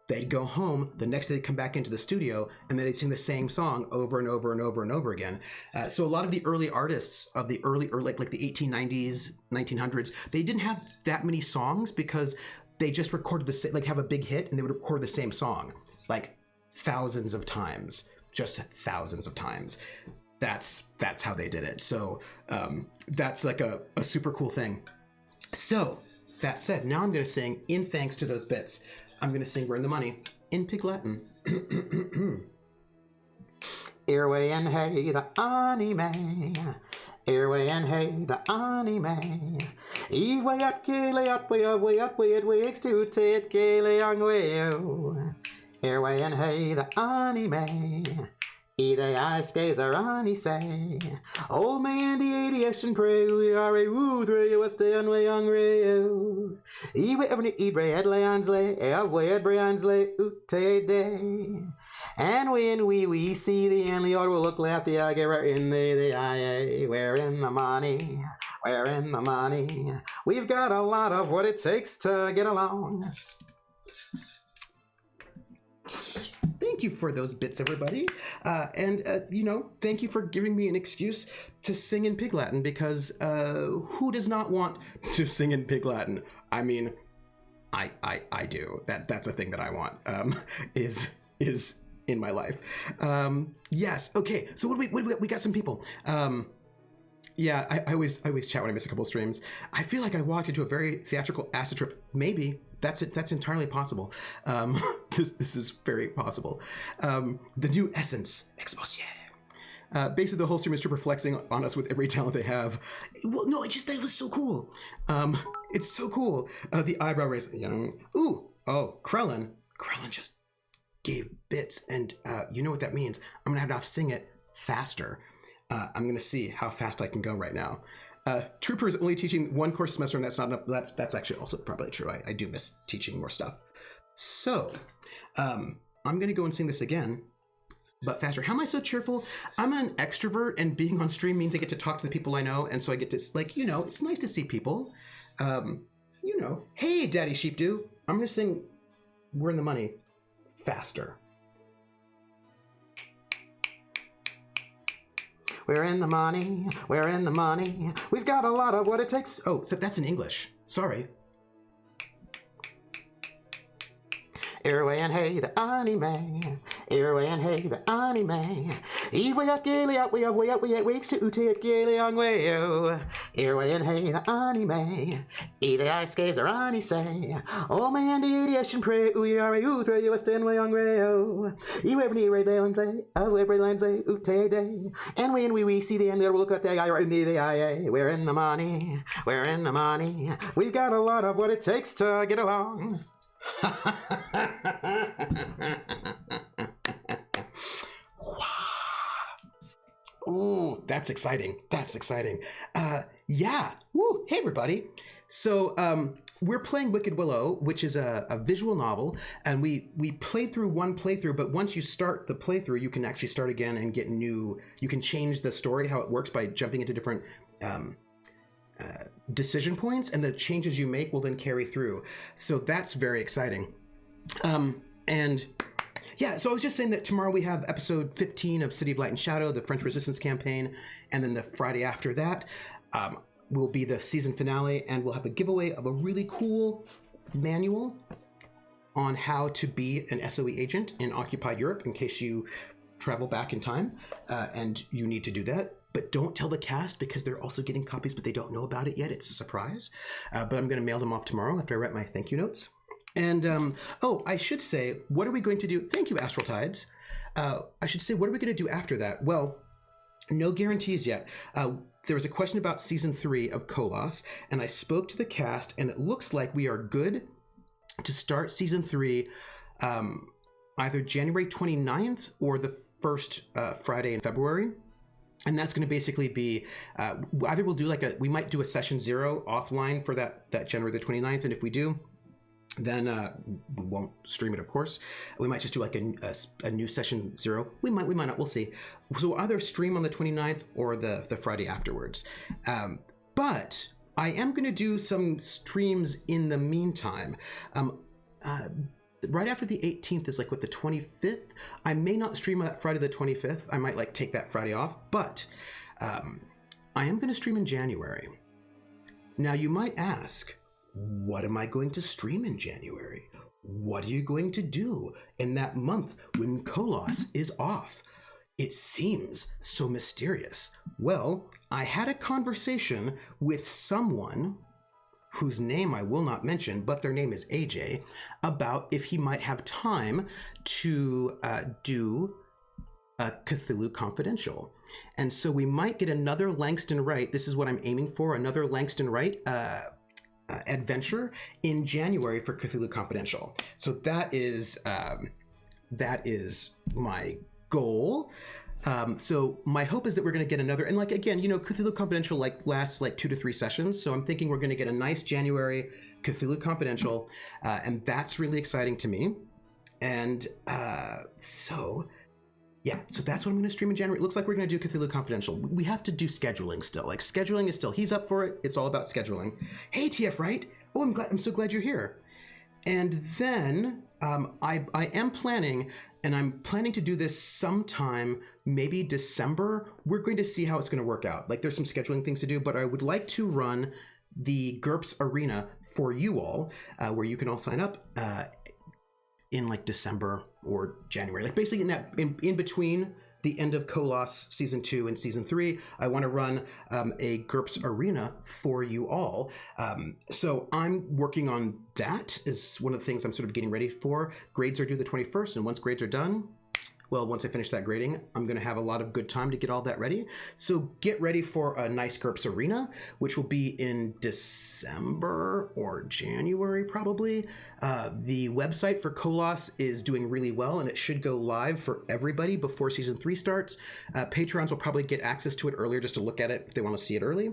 They'd go home, the next day they'd come back into the studio, and then they'd sing the same song over and over and over and over again. So a lot of the early artists of the early like the 1890s, 1900s, they didn't have that many songs because they just recorded have a big hit, and they would record the same song, like thousands of times, just thousands of times. That's how they did it. So that's like a super cool thing. So that said, now I'm going to sing in thanks to those bits. I'm going to sing We're in the Money in Pig Latin. Earway and hey, the anime. Earway and hey, the anime. Ewe at gale at way at wigs to tit gale young way. Earway and hey, the anime. Either I skays or any say. Old man the 80 and pray we are a woo through you stay on way young rayo. Ewe ever eat bread lands lay, way at brands lay ute day. And when we see the end the order will look left the I get right in the IA. We're in the money, we're in the money. We've got a lot of what it takes to get along. Thank you for those bits, everybody. Thank you for giving me an excuse to sing in Pig Latin because who does not want to sing in Pig Latin? I mean, I do. That's a thing that I want, is in my life. Yes. Okay. So what do we got some people. Yeah, I always chat when I miss a couple of streams. I feel like I walked into a very theatrical acid trip. Maybe that's it. That's entirely possible. This is very possible. The new essence, exposition. Basically, the whole stream is Trooper flexing on us with every talent they have. Well, no, that was so cool. It's so cool. The eyebrow raise. Ooh, oh, Krellin. Krellin just gave bits, and you know what that means. I'm gonna have to sing it faster. I'm gonna see how fast I can go right now. Trooper is only teaching one course a semester, and that's not enough. That's actually also probably true. I do miss teaching more stuff. So I'm gonna go and sing this again, but faster. How am I so cheerful? I'm an extrovert, and being on stream means I get to talk to the people I know, and so I get to, like, it's nice to see people. Hey, Daddy Sheepdew. I'm gonna sing "We're in the Money" faster. We're in the money, we're in the money. We've got a lot of what it takes. Oh, so that's in English. Sorry. Irway and hey, the anime. Irway and hey, the anime. Evil at Gaily out, we up, weeks to Ute at Gaily on wayo. Irway and hey, the anime. Either I skaze or ani say. Oh man, the ideation pray, we are a utra, you a stand way on rayo. You ever need ray day and say, oh, every line say, Ute day. And when we see the end, we'll look at the guy right in the IA. We're in the money, we're in the money. We've got a lot of what it takes to get along. Ooh, that's exciting. That's exciting. Yeah. Woo. Hey, everybody. So we're playing Wicked Willow, which is a visual novel, and we played through one playthrough, but once you start the playthrough, you can actually start again and get you can change the story, how it works by jumping into different decision points, and the changes you make will then carry through. So that's very exciting. And yeah, so I was just saying that tomorrow we have episode 15 of City of Light and Shadow, the French Resistance campaign, and then the Friday after that will be the season finale, and we'll have a giveaway of a really cool manual on how to be an SOE agent in occupied Europe in case you travel back in time and you need to do that. But don't tell the cast because they're also getting copies, but they don't know about it yet. It's a surprise. But I'm going to mail them off tomorrow after I write my thank you notes. And, I should say, what are we going to do? Thank you, Astral Tides. I should say, what are we going to do after that? Well, no guarantees yet. There was a question about season 3 of Kolos, and I spoke to the cast, and it looks like we are good to start season 3 either January 29th or the first Friday in February. And that's going to basically be either we'll do we might do a session 0 offline for that January the 29th. And if we do, then we won't stream it, of course. We might just do like a new session 0. We might not, we'll see. So we'll either stream on the 29th or the Friday afterwards. But I am going to do some streams in the meantime. Right after the 18th is the 25th. I may not stream on that Friday the 25th. I might take that Friday off, but I am going to stream in January. Now you might ask, what am I going to stream in January? What are you going to do in that month when Kolos is off? It seems so mysterious. Well, I had a conversation with someone whose name I will not mention, but their name is AJ, about if he might have time to do a Cthulhu Confidential. And so we might get another Langston Wright. This is what I'm aiming for, another Langston Wright adventure in January for Cthulhu Confidential. So that is my goal. So my hope is that we're going to get another, and again, Cthulhu Confidential lasts 2 to 3 sessions. So I'm thinking we're going to get a nice January Cthulhu Confidential, and that's really exciting to me. And so that's what I'm going to stream in January. It looks like we're going to do Cthulhu Confidential. We have to do scheduling still. Scheduling is still, he's up for it. It's all about scheduling. Hey, TF Wright. Oh, I'm so glad you're here. And then I am planning, and I'm planning to do this sometime, maybe December. We're going to see how it's going to work out. There's some scheduling things to do, but I would like to run the GURPS Arena for you all, where you can all sign up. in like December or January, like basically in between the end of Kolos season 2 and season 3. I want to run a GURPS arena for you all. So I'm working on that, is one of the things I'm sort of getting ready for. Grades are due the 21st, and once grades are done, well, once I finish that grading, I'm going to have a lot of good time to get all that ready. So get ready for a nice GURPS arena, which will be in December or January, probably. The website for Kolos is doing really well, and it should go live for everybody before season 3 starts. Patrons will probably get access to it earlier just to look at it if they want to see it early.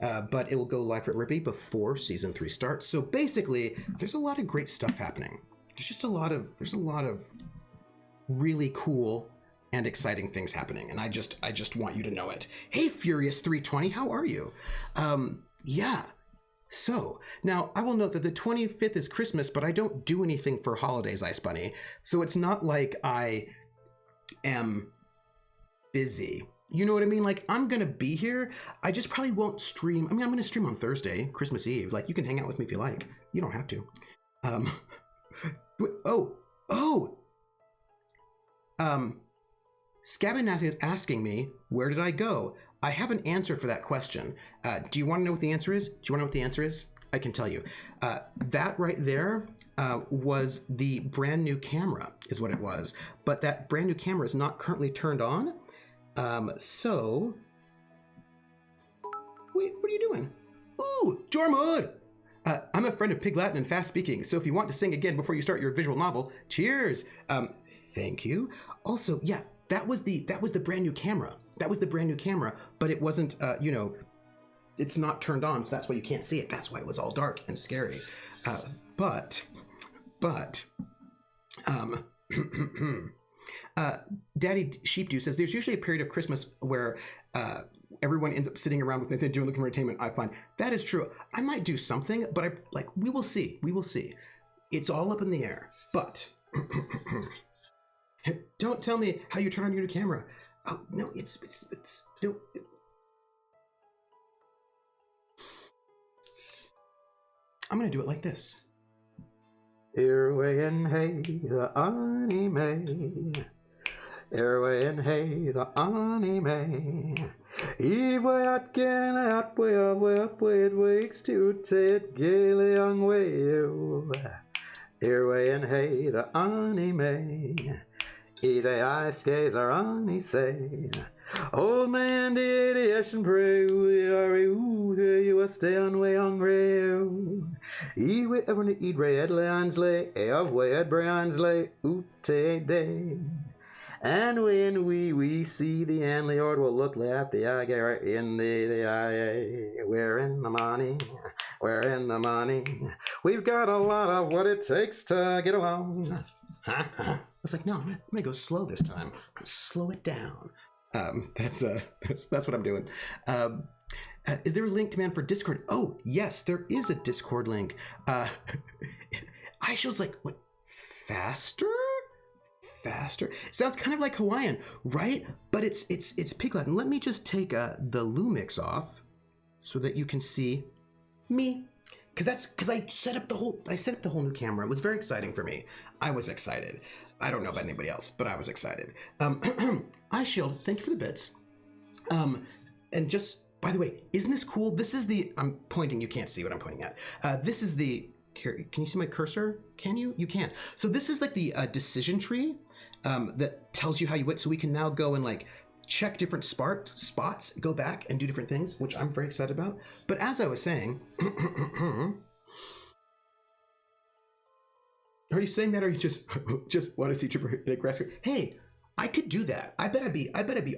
But it will go live for everybody before season 3 starts. So basically, there's a lot of great stuff happening. There's a lot of really cool and exciting things happening, and I just want you to know it. Hey, Furious 320, how are you? Yeah. So now I will note that the 25th is Christmas, but I don't do anything for holidays, Ice Bunny. So it's not like I am busy. You know what I mean? Like, I'm gonna be here. I just probably won't stream. I mean, I'm gonna stream on Thursday, Christmas Eve. Like, you can hang out with me if you like. You don't have to. Scabinath is asking me, where did I go? I have an answer for that question. Do you want to know what the answer is? I can tell you. That right there was the brand new camera, is what it was. But that brand new camera is not currently turned on. So... Wait, what are you doing? Ooh, Jormud! I'm a friend of Pig Latin and fast speaking, so if you want to sing again before you start your visual novel, cheers! Thank you. Also, yeah, that was the brand new camera. But it wasn't, it's not turned on, so that's why you can't see it. That's why it was all dark and scary. Daddy Sheepdew says there's usually a period of Christmas where everyone ends up sitting around with nothing to do and looking for entertainment. I find that is true. I might do something, but we will see. It's all up in the air. But don't tell me how you turn on your new camera. Oh no, it's no. I'm gonna do it like this. Airway and hey, the anime. Airway and hey, the anime. Evoy at gale at way it wakes to ted gale young way. Airway and hey, the anime. Either ice skates or ani say. Old man did yes and pray, we are you a stay on way hungry. We ever eat red lands lay, of way at Brian's lay, ute day. And when we see the Lord will look at the eye in the eye. We're in the money. We've got a lot of what it takes to get along. I was like, no, I'm gonna go slow this time. Slow it down. That's what I'm doing. Is there a link to man for Discord? Oh, yes, there is a Discord link. Aisha's like, what? Faster? Sounds kind of like Hawaiian, right? But it's Pig Latin. Let me just take the Lumix off so that you can see me. Because I set up the whole new camera. It was very exciting for me. I was excited. I don't know about anybody else, but I was excited. iShield, thank you for the bits. And just, by the way, isn't this cool? This is the, I'm pointing, you can't see what I'm pointing at. This is the, can you see my cursor? Can you? You can't. So this is like the decision tree that tells you how you went. So we can now go and like check different spots, go back and do different things, which I'm very excited about. But as I was saying, are you saying that, or are you just want to see Trooper hit a grass skirt? Hey, I could do that. I bet I'd be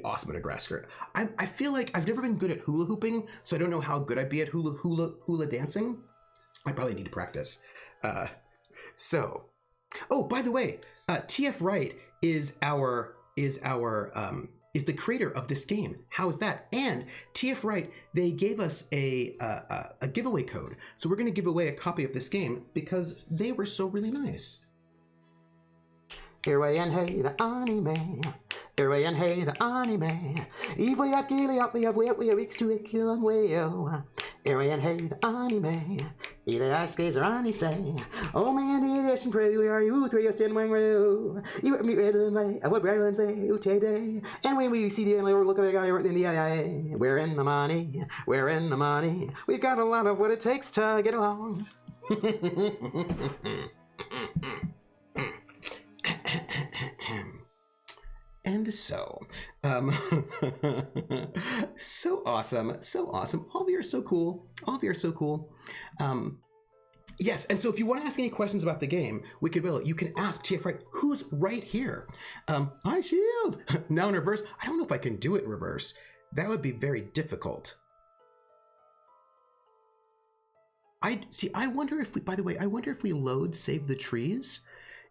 awesome at a grass skirt. I feel like I've never been good at hula hooping, so I don't know how good I'd be at hula dancing. I probably need to practice. Oh, by the way, TF Wright is the creator of this game. How is that? And TF Wright, they gave us a giveaway code. So we're going to give away a copy of this game because they were so really nice. Airway and hey, the anime. Airway and hey, the anime. Evoy at gilly up, we have weeks to a kill and way. Arian hate anime. Either ice skates or ani say. Oh man, the edition pray, where are you? Three, you're standing row. You meet red and lay. I would rather say, Ute day. And when we see the end, look at the guy in the eye. We're in the money. We're in the money. We've got a lot of what it takes to get along. And so, so awesome, so awesome. All of you are so cool. All of you are so cool. Yes, and so if you want to ask any questions about the game, Wicked Willow, you can ask TF Right, who's right here. Hi, Shield. Now in reverse. I don't know if I can do it in reverse. That would be very difficult. I wonder if we, by the way, I wonder if we load Save the Trees,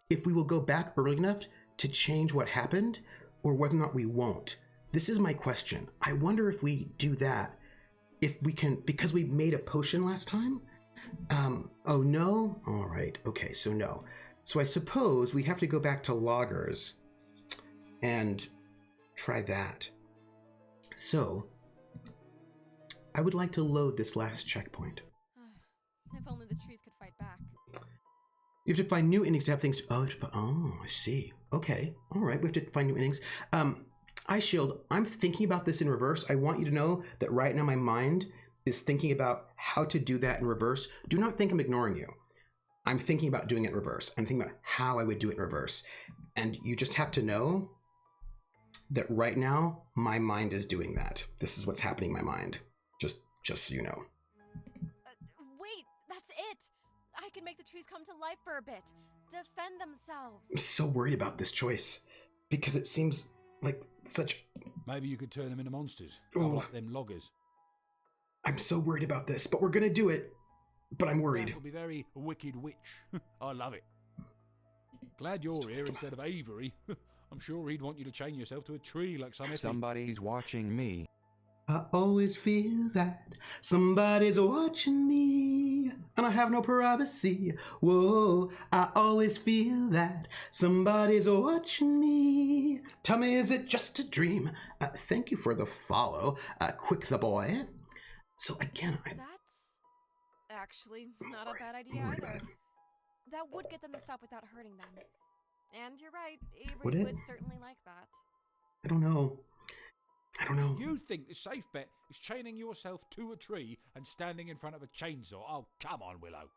if we will go back early enough to change what happened, or whether or not we won't. This is my question. I wonder if we do that, if we can, because we made a potion last time. Oh no? All right, okay, so no. So I suppose we have to go back to loggers and try that. So I would like to load this last checkpoint. If only the trees could fight back. You have to find new innings to have things. Oh, I see. Okay. All right. We have to find new innings. iShield, I'm thinking about this in reverse. I want you to know that right now my mind is thinking about how to do that in reverse. Do not think I'm ignoring you. I'm thinking about doing it in reverse. I'm thinking about how I would do it in reverse. And you just have to know that right now my mind is doing that. This is what's happening in my mind. Just so you know. Wait, that's it. I can make the trees come to life for a bit. Defend themselves. I'm so worried about this choice because it seems like such... Maybe you could turn them into monsters. Oh. Like them loggers. I'm so worried about this, but we're going to do it. But I'm worried. That would be very wicked witch. I love it. Glad you're here instead of Avery. I'm sure he'd want you to chain yourself to a tree like some hippie. Somebody's watching me. I always feel that somebody's watching me, and I have no privacy. Whoa, I always feel that somebody's watching me. Tell me, is it just a dream? Thank you for the follow, Quick the Boy. So again, That's actually not a bad idea worried either. about it. That would get them to stop without hurting them. And you're right, Would Avery it? would certainly like that. I don't know. You think the safe bet is chaining yourself to a tree and standing in front of a chainsaw? Oh, come on, Willow.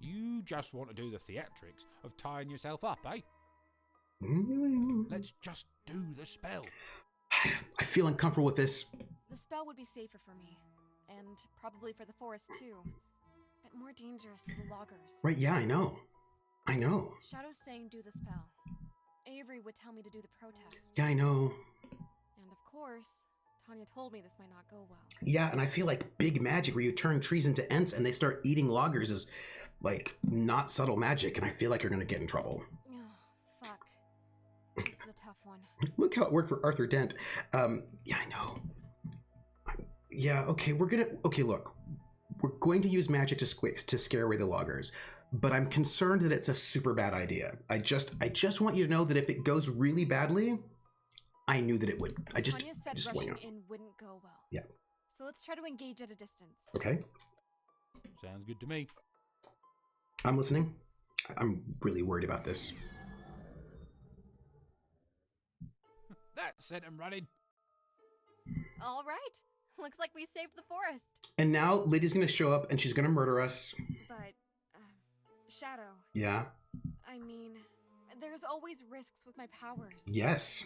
You just want to do the theatrics of tying yourself up, eh? Let's just do the spell. I feel uncomfortable with this. The spell would be safer for me. And probably for the forest too. But more dangerous to the loggers. Right, yeah, I know. Shadow's saying do the spell. Avery would tell me to do the protest. Yeah, I know. And of course, Tanya told me this might not go well. Yeah, and I feel like big magic where you turn trees into ants and they start eating loggers is like not subtle magic, and I feel like you're gonna get in trouble. Oh, fuck. This is a tough one. Look how it worked for Arthur Dent. Yeah, I know. Yeah, okay, look. We're going to use magic to scare away the loggers, but I'm concerned that it's a super bad idea. I just want you to know that if it goes really badly, I knew that it would. Tanya said just rushing want you to know. in wouldn't go well. Yeah. So let's try to engage at a distance. Okay, Sounds good to me. I'm listening. I'm really worried about this. That sent him running. All right. Looks like we saved the forest. And now Lydia's gonna show up and she's gonna murder us. But, Shadow. Yeah. I mean, there's always risks with my powers. Yes.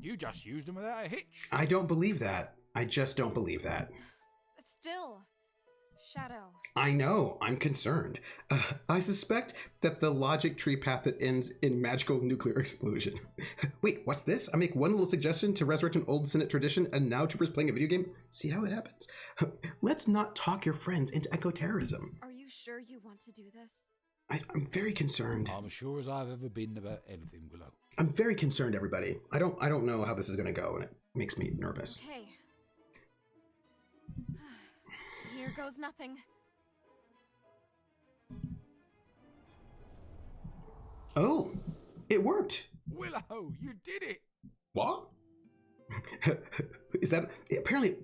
You just used them without a hitch. I don't believe that. I just don't believe that. But still, Shadow. I know. I'm concerned. I suspect that the logic tree path that ends in magical nuclear explosion. Wait, what's this? I make one little suggestion to resurrect an old Senate tradition, and now Trooper's playing a video game? See how it happens? Let's not talk your friends into eco-terrorism. Are you sure you want to do this? I'm very concerned. I'm as sure as I've ever been about anything, Willow. I'm very concerned, everybody. I don't know how this is going to go, and it makes me nervous. Okay. Here goes nothing. Oh, it worked. Willow, you did it! What? Is that apparently?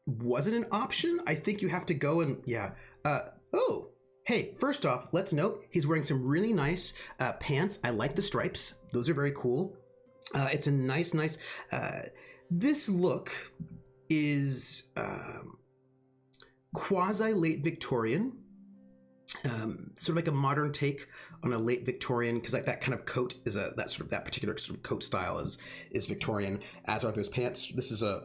wasn't an option. I think you have to go and, yeah. Oh, hey, first off, let's note he's wearing some really nice pants. I like the stripes. Those are very cool. It's a nice, this look is quasi-late Victorian. Sort of like a modern take on a late Victorian, because like that kind of coat is that particular sort of coat style is Victorian, as are those pants. This is a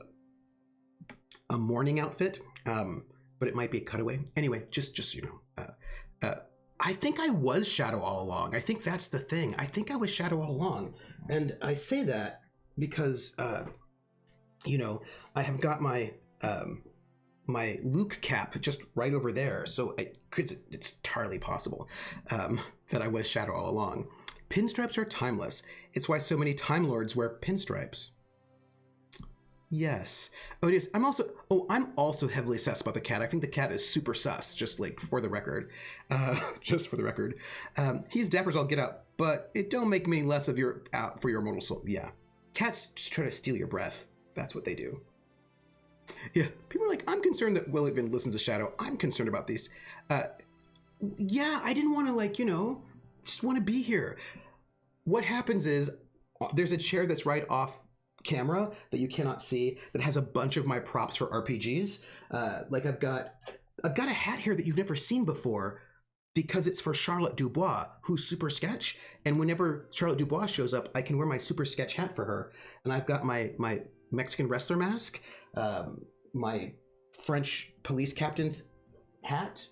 morning outfit, but it might be a cutaway. Anyway, just so you know, I think I was Shadow all along. I think that's the thing. I think I was Shadow all along, and I say that because I have got my my Luke cap just right over there, so it's entirely possible that I was Shadow all along. Pinstripes are timeless. It's why so many Time Lords wear pinstripes. Yes. Oh, it is. I'm also heavily sus about the cat. I think the cat is super sus, just like for the record. Just for the record. He's dapper as all get out, but it don't make me less of your out for your immortal soul. Yeah. Cats just try to steal your breath. That's what they do. Yeah, people are like, I'm concerned that Will even listens to Shadow. I'm concerned about these. Yeah, I didn't want to just want to be here. What happens is there's a chair that's right off camera that you cannot see that has a bunch of my props for RPGs. I've got a hat here that you've never seen before because it's for Charlotte Dubois, who's super sketch. And whenever Charlotte Dubois shows up, I can wear my super sketch hat for her. And I've got my Mexican wrestler mask, my French police captain's hat.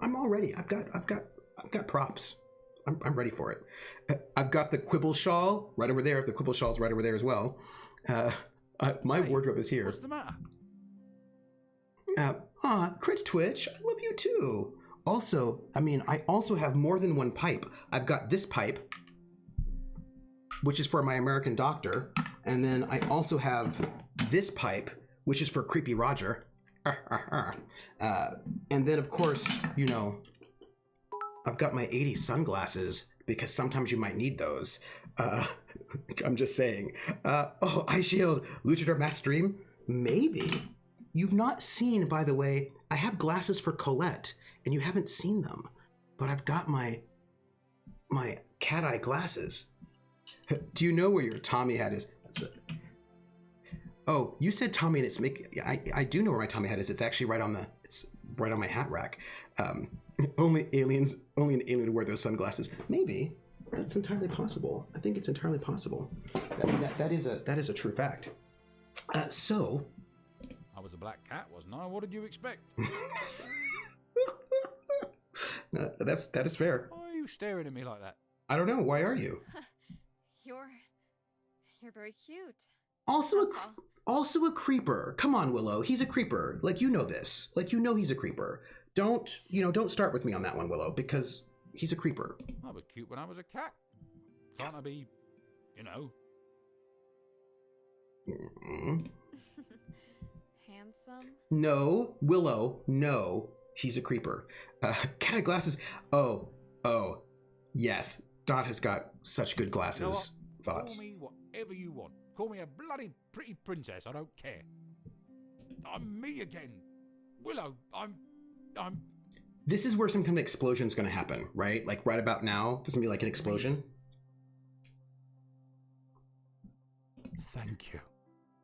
I'm all ready. I've got props. I'm ready for it. I've got the Quibble shawl right over there. The Quibble shawl's right over there as well. My wardrobe is here. What's the matter? Crit Twitch, I love you too. Also, I also have more than one pipe. I've got this pipe, which is for my American doctor. And then I also have this pipe, which is for Creepy Roger. And then, of course, I've got my 80s sunglasses because sometimes you might need those. I'm just saying. Ice Shield, Luchador Mass Stream? Maybe. You've not seen, by the way, I have glasses for Colette, and you haven't seen them. But I've got my cat eye glasses. Do you know where your Tommy hat is? Oh, you said Tommy, and I do know where my Tommy hat is. It's actually right on my hat rack. Only an alien would wear those sunglasses. Maybe. That's entirely possible. I think it's entirely possible. That is a true fact. So I was a black cat, wasn't I? What did you expect? That is fair. Why are you staring at me like that? I don't know. Why are you? You're very cute. Also a creeper. Come on, Willow. He's a creeper. You know this. He's a creeper. Don't start with me on that one, Willow, because he's a creeper. I was cute when I was a cat. Can't I be, Mm-mm. Handsome? No, Willow, no. He's a creeper. Cat eye glasses. Oh, yes. Dot has got such good glasses. Thoughts. Call me whatever you want. Call me a bloody pretty princess. I don't care. I'm me again. Willow, I'm... This is where some kind of explosion's going to happen, right? Right about now, there's going to be an explosion. Thank you.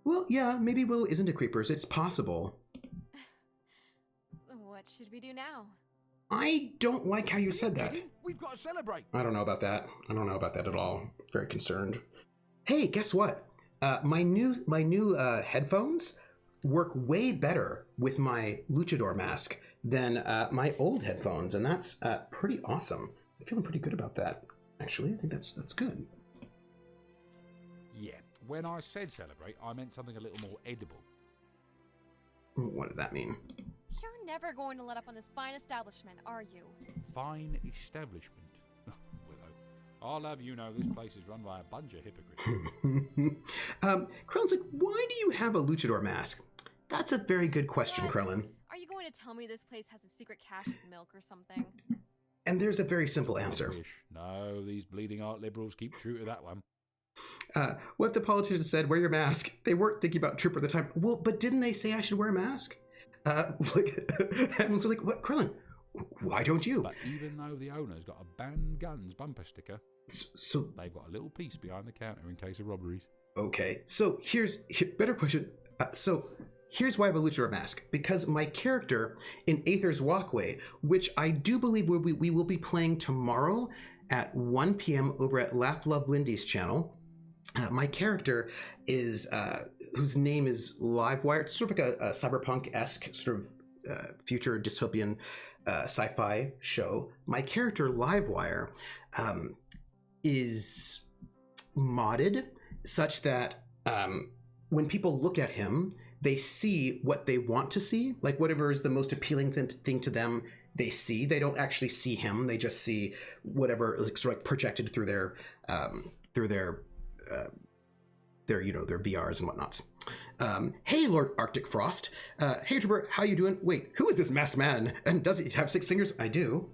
Well, yeah, maybe Willow isn't a creeper. It's possible. What should we do now? I don't like how you said that. We've got to celebrate. I don't know about that. I don't know about that at all. Very concerned. Hey, guess what? My new headphones work way better with my luchador mask than my old headphones, and that's pretty awesome. I'm feeling pretty good about that. Actually, I think that's good. Yeah, when I said celebrate, I meant something a little more edible. What does that mean? You're never going to let up on this fine establishment, are you? Fine establishment. Willow, I'll have you know this place is run by a bunch of hypocrites. Krellin's like, why do you have a luchador mask? That's a very good question, Krellin. Are you going to tell me this place has a secret cache of milk or something? And there's a very simple answer. No, these bleeding art liberals keep true to that one. What the politicians said, wear your mask. They weren't thinking about Trooper at the time. Well, but didn't they say I should wear a mask? Hamlin's like, what, Krillin? Why don't you? But even though the owner's got a banned guns bumper sticker, so they've got a little piece behind the counter in case of robberies. Okay, so better question. So here's why I have a luchador mask. Because my character in Aether's Walkway, which I do believe we will be playing tomorrow at 1 p.m. over at Laugh Love Lindy's channel. My character is, whose name is Livewire. It's sort of like a cyberpunk-esque sort of future dystopian sci-fi show. My character Livewire is modded such that when people look at him, they see what they want to see, like whatever is the most appealing thing to them. They see. They don't actually see him. They just see whatever sort of like projected through their VRs and whatnots. Hey, Lord Arctic Frost. Hey, Trooper, how you doing? Wait, who is this masked man? And does he have 6 fingers? I do.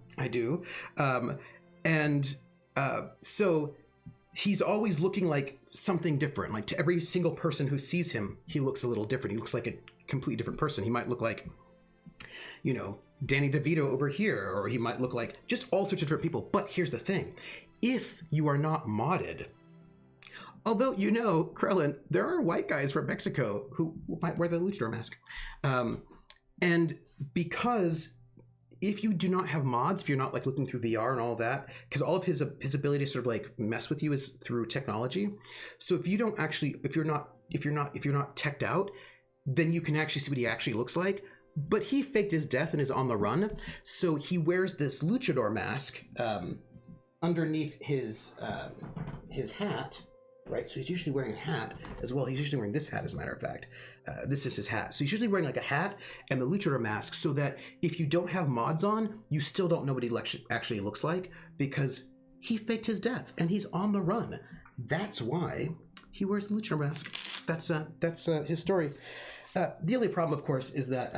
So he's always looking like something different. Like to every single person who sees him, he looks a little different. He looks like a completely different person. He might look like, Danny DeVito over here, or he might look like just all sorts of different people. But here's the thing. If you are not modded, although, Krellin, there are white guys from Mexico who might wear the luchador mask. And because if you do not have mods, if you're not like looking through VR and all that, because all of his ability to sort of like mess with you is through technology. So if you don't actually, if you're not teched out, then you can actually see what he actually looks like. But he faked his death and is on the run. So he wears this luchador mask underneath his hat. Right, so he's usually wearing a hat as well. He's usually wearing this hat, as a matter of fact. This is his hat. So he's usually wearing like a hat and the luchador mask, so that if you don't have mods on, you still don't know what he actually looks like, because he faked his death and he's on the run. That's why he wears the luchador mask. That's his story. The only problem, of course, is that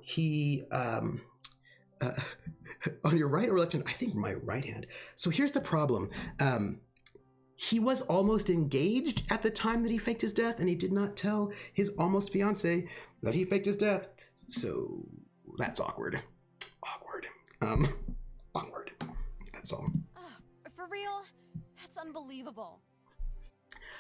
he on your right or left hand? I think my right hand. So here's the problem. He was almost engaged at the time that he faked his death, and he did not tell his almost fiance that he faked his death. So that's awkward. Awkward. That's all. For real? That's unbelievable.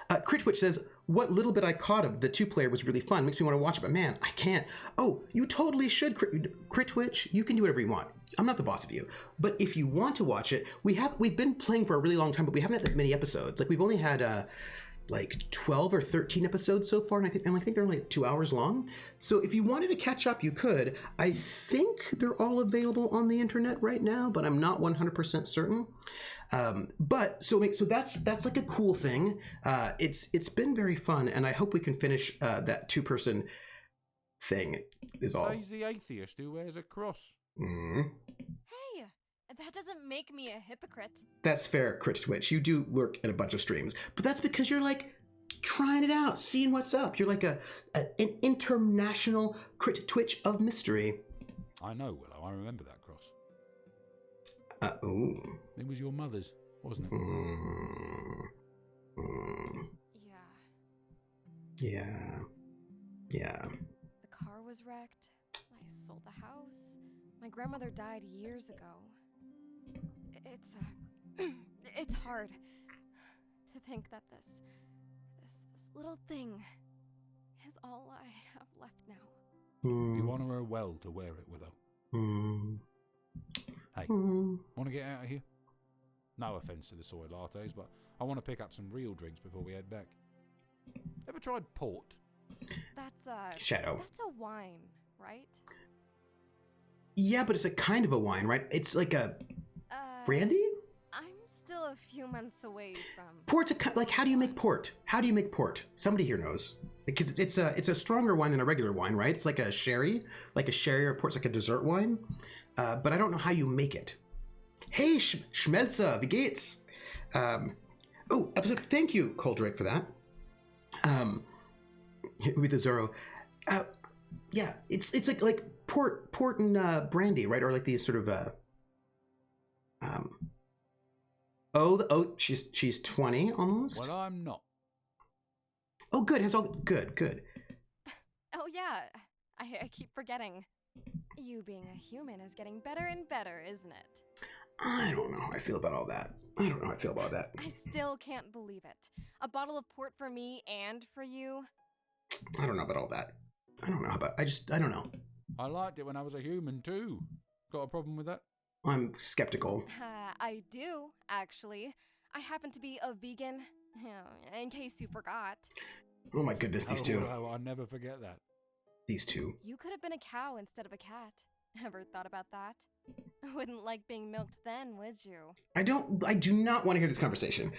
Critwitch says, what little bit I caught of the 2-player was really fun. Makes me want to watch it, but man, I can't. Oh, you totally should, Critwitch. You can do whatever you want. I'm not the boss of you. But if you want to watch it, we've been playing for a really long time, but we haven't had that many episodes. Like, we've only had like 12 or 13 episodes so far, and I think they're only 2 hours long. So if you wanted to catch up, you could. I think they're all available on the internet right now, but I'm not 100% certain. But so that's like a cool thing. It's been very fun, and I hope we can finish that 2-person thing. Is all. Lazy atheist who wears a cross. Mm. Hey, that doesn't make me a hypocrite. That's fair, Crit Twitch. You do lurk at a bunch of streams, but that's because you're like trying it out, seeing what's up. You're like an international Crit Twitch of mystery. I know, Willow. I remember that cross. Ooh. It was your mother's, wasn't it? Yeah. Yeah. The car was wrecked. I sold the house. My grandmother died years ago. It's hard to think that this little thing is all I have left now. You honour her well to wear it, Willow. Hey, want to get out of here? No offence to the soy lattes, but I want to pick up some real drinks before we head back. Ever tried port? That's Shadow. That's a wine, right? Yeah, but it's a kind of a wine, right? It's like a brandy? I'm still a few months away from... Port's like, how do you make port? How do you make port? Somebody here knows. Because it's a stronger wine than a regular wine, right? It's like a sherry. Like a sherry or port's like a dessert wine. But I don't know how you make it. Hey, Schmelzer, wie geht's? Episode, thank you, Coldrake, for that. With the Zoro. Yeah, it's like port and brandy, right? Or like these sort of She's 20 almost. Well, I'm not. Oh, good. Has all good. Oh, yeah. I keep forgetting. You being a human is getting better and better, isn't it? I don't know how I feel about all that. I still can't believe it. A bottle of port for me and for you. I don't know about all that. I don't know. I liked it when I was a human too. Got a problem with that? I'm skeptical. I do, actually. I happen to be a vegan, in case you forgot. Oh my goodness, these two. Oh, I'll never forget that. These two. You could have been a cow instead of a cat. Ever thought about that? Wouldn't like being milked then, would you? I do not want to hear this conversation.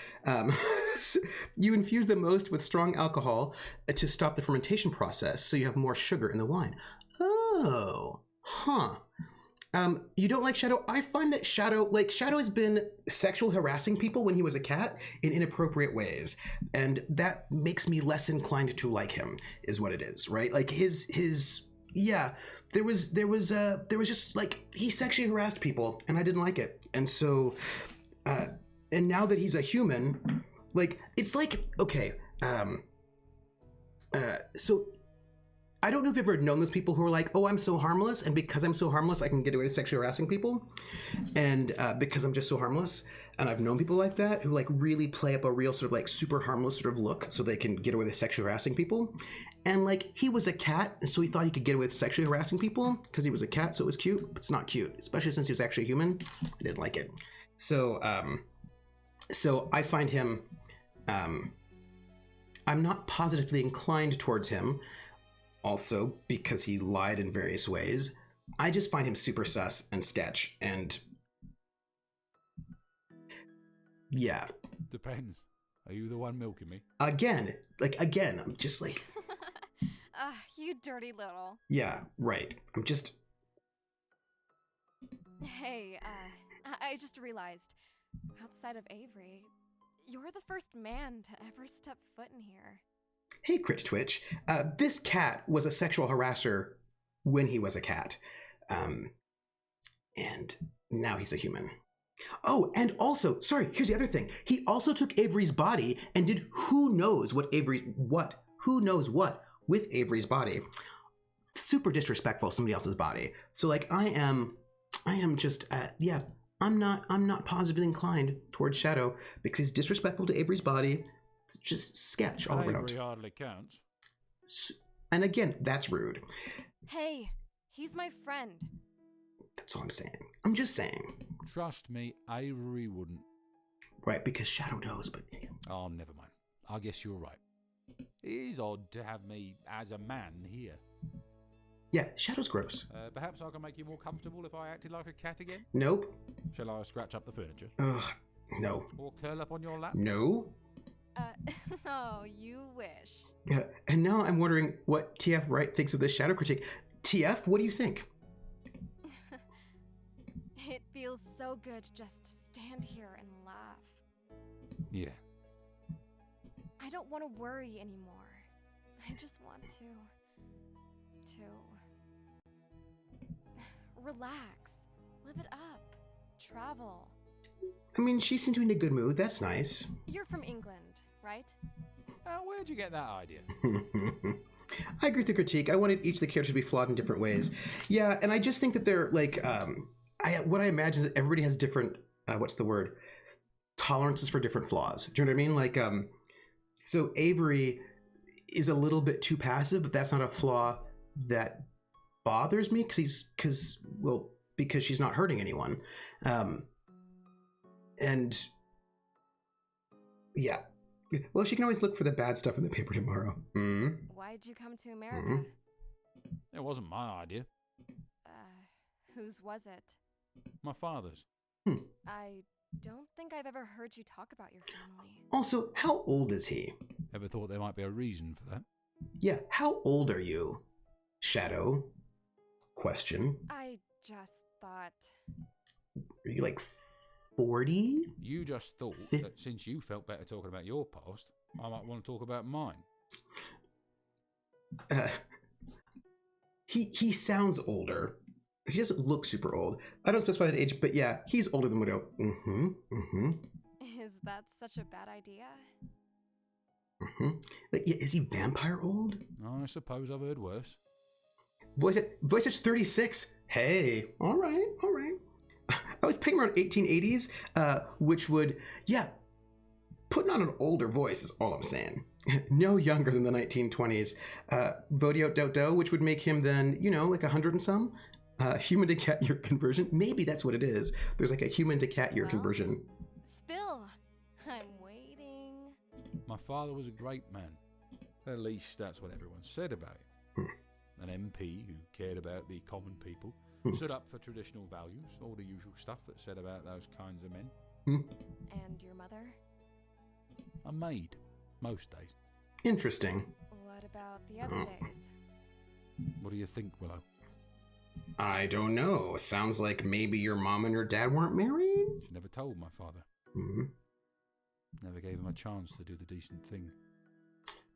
You infuse the most with strong alcohol to stop the fermentation process, so you have more sugar in the wine. Oh, huh. You don't like Shadow? I find that Shadow has been sexual harassing people when he was a cat in inappropriate ways. And that makes me less inclined to like him, is what it is, right? Like there was just like, he sexually harassed people and I didn't like it. And so, and now that he's a human, like, it's like, okay, so I don't know if you've ever known those people who are like, oh, I'm so harmless, and because I'm so harmless, I can get away with sexually harassing people, and because I'm just so harmless. And I've known people like that who like really play up a real sort of like super harmless sort of look so they can get away with sexually harassing people. And like, he was a cat, and so he thought he could get away with sexually harassing people because he was a cat, so it was cute. But it's not cute, especially since he was actually human. I didn't like it. So I find him, I'm not positively inclined towards him. Also, because he lied in various ways. I just find him super sus and sketch, and yeah. Depends. Are you the one milking me? Again, I'm just like... You dirty little... Yeah, right. I'm just... Hey, I just realized, outside of Avery, you're the first man to ever step foot in here. Hey, Critch Twitch. This cat was a sexual harasser when he was a cat. And now he's a human. Oh, and also, sorry, here's the other thing. He also took Avery's body and did who knows what with Avery's body. Super disrespectful of somebody else's body. So like, I am just, I'm not positively inclined towards Shadow because he's disrespectful to Avery's body. It's just sketch all around. Avery hardly counts. And again, that's rude. Hey, he's my friend. That's all I'm saying. I'm just saying. Trust me, Avery wouldn't. Right, because Shadow knows, but... Oh, never mind. I guess you're right. It is odd to have me as a man here. Yeah, Shadow's gross. Perhaps I can make you more comfortable if I acted like a cat again? Nope. Shall I scratch up the furniture? Ugh, no. Or curl up on your lap? No. Oh, you wish. And now I'm wondering what TF Wright thinks of this Shadow critique. TF, what do you think? It feels so good just to stand here and laugh. Yeah. I don't want to worry anymore. I just want to relax, live it up, travel. I mean, she seemed to be in a good mood. That's nice. You're from England, right? Where'd you get that idea? I agree with the critique. I wanted each of the characters to be flawed in different ways. Yeah, and I just think that they're like, what I imagine is that everybody has different, tolerances for different flaws. Do you know what I mean? Like, so Avery is a little bit too passive, but that's not a flaw that bothers me because she's not hurting anyone. And yeah, well, she can always look for the bad stuff in the paper tomorrow. Mm-hmm. Why'd you come to America? It wasn't my idea. Whose was it? My father's. I don't think I've ever heard you talk about your family. Also, how old is he? Ever thought there might be a reason for that? Yeah, how old are you? Shadow? Question. I just thought... Are you like 40? You just thought that since you felt better talking about your past, I might want to talk about mine. He sounds older. He doesn't look super old. I don't specify an age, but yeah, he's older than Widow. that's such a bad idea? Like, is he vampire old? I suppose I've heard worse. Voice is 36. Hey, all right. I was paying around 1880s, which would, putting on an older voice is all I'm saying. No younger than the 1920s. Vodio Dodo, which would make him then, like 100 and some. Human to cat year conversion. Maybe that's what it is. There's like a human to cat year conversion. Spill. I'm waiting. My father was a great man. At least that's what everyone said about him. An MP who cared about the common people, stood up for traditional values, all the usual stuff that's said about those kinds of men. And your mother? A maid, most days. Interesting. What about the other days? What do you think, Willow? I don't know. Sounds like maybe your mom and your dad weren't married? She never told my father. Hmm. Never gave him a chance to do the decent thing.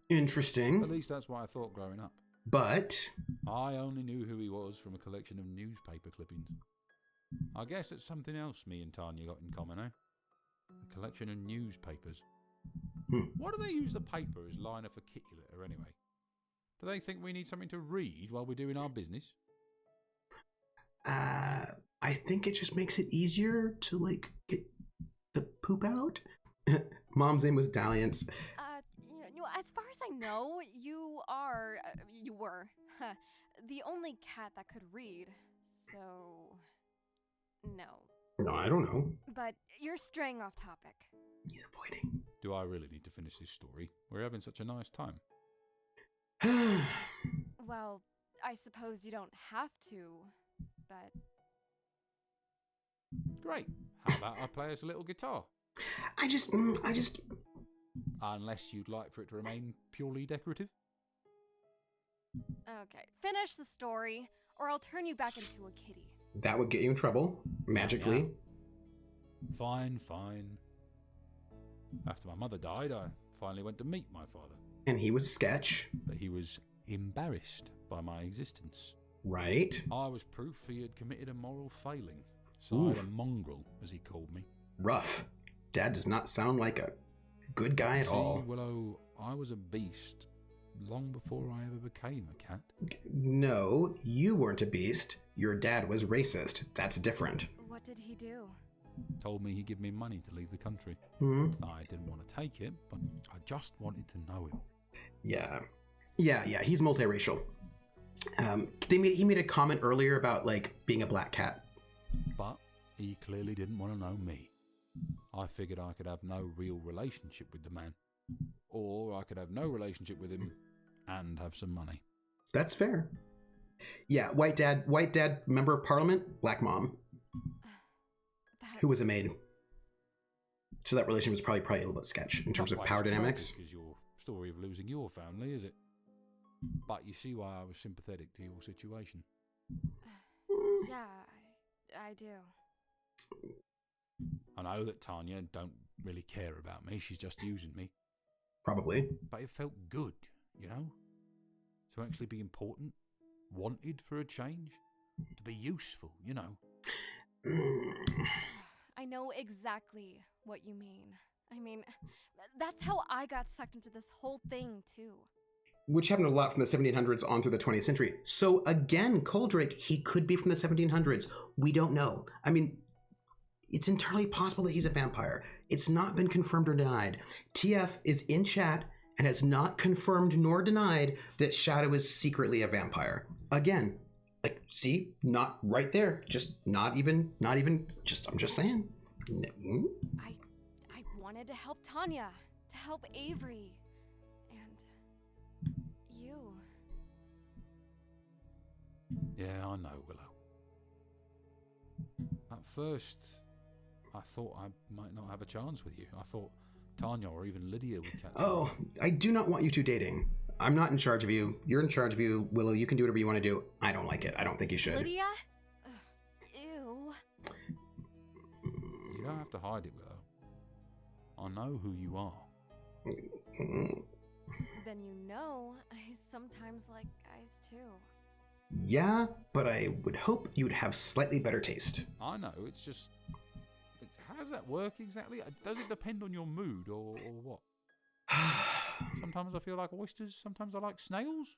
Interesting. At least that's what I thought growing up. But I only knew who he was from a collection of newspaper clippings. I guess it's something else me and Tanya got in common, eh? A collection of newspapers. Why do they use the paper as liner for kitty litter anyway? Do they think we need something to read while we're doing our business? I think it just makes it easier to, like, get the poop out. Mom's name was Dalliance. As far as I know, you were, the only cat that could read, so, no. No, I don't know. But you're straying off topic. He's avoiding. Do I really need to finish this story? We're having such a nice time. Well, I suppose you don't have to, but... Great. How about I play us a little guitar? I just... Unless you'd like for it to remain purely decorative. Okay, finish the story, or I'll turn you back into a kitty. That would get you in trouble, magically. Yeah. Fine. After my mother died, I finally went to meet my father. And he was a sketch. But he was embarrassed by my existence. Right. I was proof he had committed a moral failing. So a mongrel, as he called me. Rough. Dad does not sound like a good guy at all. Willow, I was a beast long before I ever became a cat. No, you weren't a beast. Your dad was racist. That's different. What did he do? Told me he'd give me money to leave the country. I didn't want to take it, but I just wanted to know him. Yeah, he's multiracial. He made a comment earlier about, like, being a black cat. But he clearly didn't want to know me. I figured I could have no real relationship with the man. Or I could have no relationship with him and have some money. That's fair. Yeah, white dad, member of parliament, black mom. Who was a maid. So that relation was probably a little bit sketch in terms of power dynamics. Because your story of losing your family, is it? But you see why I was sympathetic to your situation. Yeah, I do. I know that Tanya don't really care about me. She's just using me. Probably. But it felt good, you know? To actually be important, wanted for a change, to be useful, you know? I know exactly what you mean. I mean, that's how I got sucked into this whole thing, too. Which happened a lot from the 1700s on through the 20th century. So again, Coldrake, he could be from the 1700s. We don't know. I mean, it's entirely possible that he's a vampire. It's not been confirmed or denied. TF is in chat and has not confirmed nor denied that Shadow is secretly a vampire. Again, like, see, not right there. Just not even, just, I'm just saying. I wanted to help Tanya, to help Avery, and you. Yeah, I know, Willow. At first, I thought I might not have a chance with you. I thought Tanya or even Lydia would catch Oh, I do not want you two dating. I'm not in charge of you. You're in charge of you. Willow, you can do whatever you want to do. I don't like it. I don't think you should. Lydia? Ew. You don't have to hide it, Willow. I know who you are. Then you know I sometimes like guys too. Yeah, but I would hope you'd have slightly better taste. I know, it's just... How How does that work exactly? Does it depend on your mood or what? Sometimes I feel like oysters, sometimes I like snails.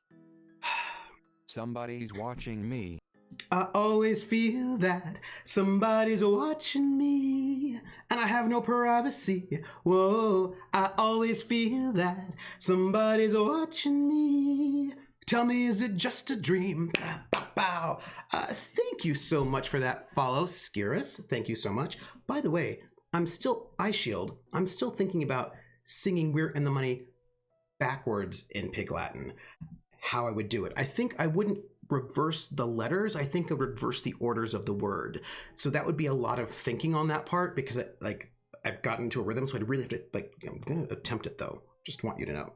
Somebody's watching me. I always feel that somebody's watching me, and I have no privacy. Whoa, I always feel that somebody's watching me. Tell me, is it just a dream? Bow. Thank you so much for that follow, Skirus. Thank you so much. By the way, I'm still thinking about singing We're in the Money backwards in Pig Latin. How I would do it. I think I wouldn't reverse the letters. I think I would reverse the orders of the word. So that would be a lot of thinking on that part, because I've gotten into a rhythm, so I'd really have to I'm gonna attempt it though. Just want you to know.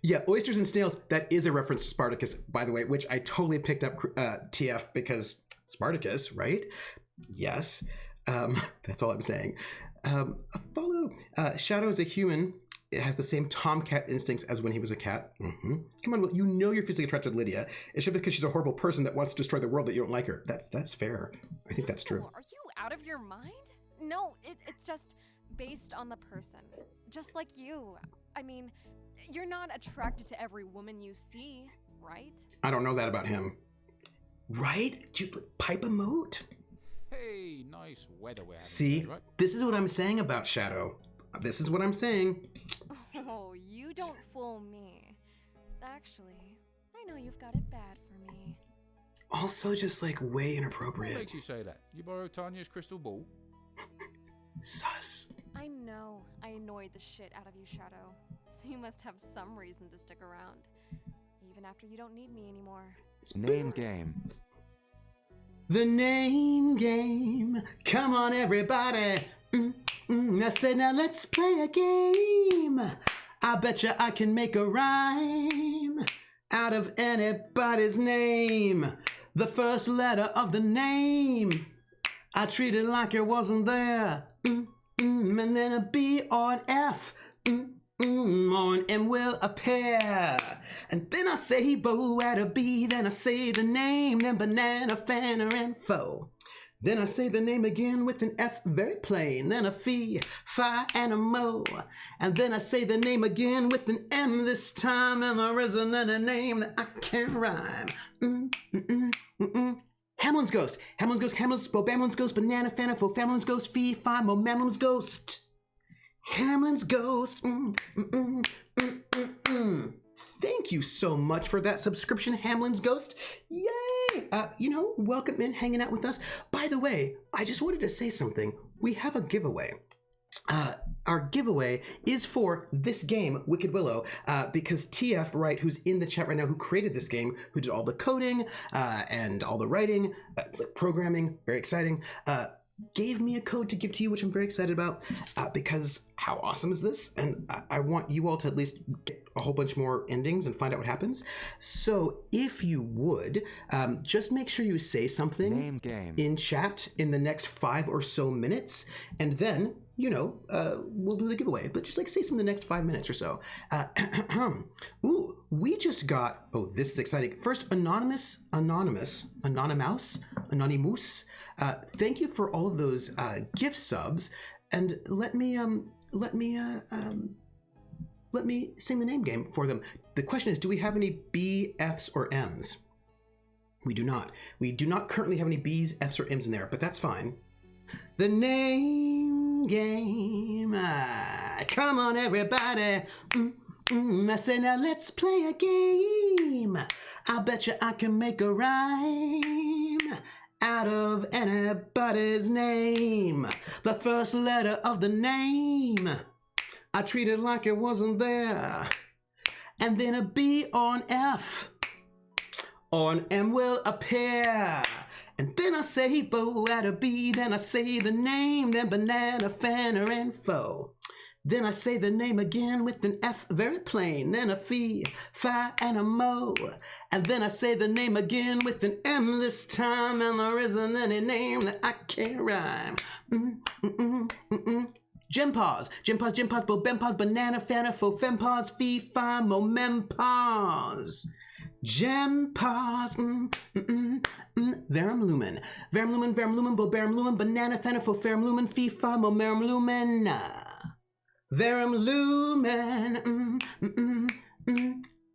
Yeah, oysters and snails, that is a reference to Spartacus, by the way, which I totally picked up TF because Spartacus, right? Yes. That's all I'm saying. Follow. Shadow is a human. It has the same tomcat instincts as when he was a cat. Mm-hmm. Come on, Will, you know you're physically attracted to Lydia. It's just because she's a horrible person that wants to destroy the world that you don't like her. That's fair. I think that's true. Are you out of your mind? No, it's just based on the person. Just like you. I mean, you're not attracted to every woman you see, right? I don't know that about him. Right? Pipe emote? Hey, nice weather we're having. See, today, right? This is what I'm saying about Shadow. This is what I'm saying. Oh, you don't fool me. Actually, I know you've got it bad for me. Also just way What inappropriate. makes you say that? You borrowed Tanya's crystal ball? Sus. I know I annoyed the shit out of you, Shadow. So you must have some reason to stick around. Even after you don't need me anymore. Name game. The name game. Come on, everybody. I said, now let's play a game. I betcha I can make a rhyme out of anybody's name. The first letter of the name, I treat it like it wasn't there. And then a B or an F, or an M will appear. And then I say bo at a B, then I say the name, then banana, fanner, and foe. Then I say the name again with an F, very plain. Then a fee, fi, and a mo. And then I say the name again with an M this time. And there isn't any name that I can't rhyme. Hamlin's Ghost. Hamlin's Ghost. Hamlin's Bo. Bamlin's Ghost. Banana, fanner, fo. Famlin's Ghost. Fee, fi, mo. Mamlin's Ghost. Hamlin's Ghost. Thank you so much for that subscription, Hamlin's Ghost. Yay! Welcome in, hanging out with us. By the way, I just wanted to say something. We have a giveaway. Our giveaway is for this game, Wicked Willow, because TF, right, who's in the chat right now, who created this game, who did all the coding and all the writing, programming, very exciting, gave me a code to give to you, which I'm very excited about, because how awesome is this? And I want you all to at least get a whole bunch more endings and find out what happens. So if you would, just make sure you say something Name game. in chat in the next 5 or so minutes, and then, we'll do the giveaway. But just say something in the next 5 minutes or so. Ooh, we just got, this is exciting. First, Anonymous. Thank you for all of those gift subs, and let me sing the name game for them. The question is, do we have any B, Fs, or Ms? We do not. We do not currently have any Bs, Fs, or Ms in there, but that's fine. The name game. Come on, everybody. I say, now let's play a game. I bet you I can make a rhyme out of anybody's name. The first letter of the name, I treat it like it wasn't there. And then a B or an F or an M will appear. And then I say bo at a B, then I say the name, then banana, fanner, and foe. Then I say the name again with an F, very plain. Then a fee, fi, and a mo. And then I say the name again with an M this time. And there isn't any name that I can't rhyme. Gempause, bo, bempause, banana, fanner, fo, fempause, fee, fi, mo, mempause. Gem pause. Verum lumen. Verum lumen, bobarum lumen, banana fenifo, ferum lumen, fee fa, momerum lumen. Verum lumen.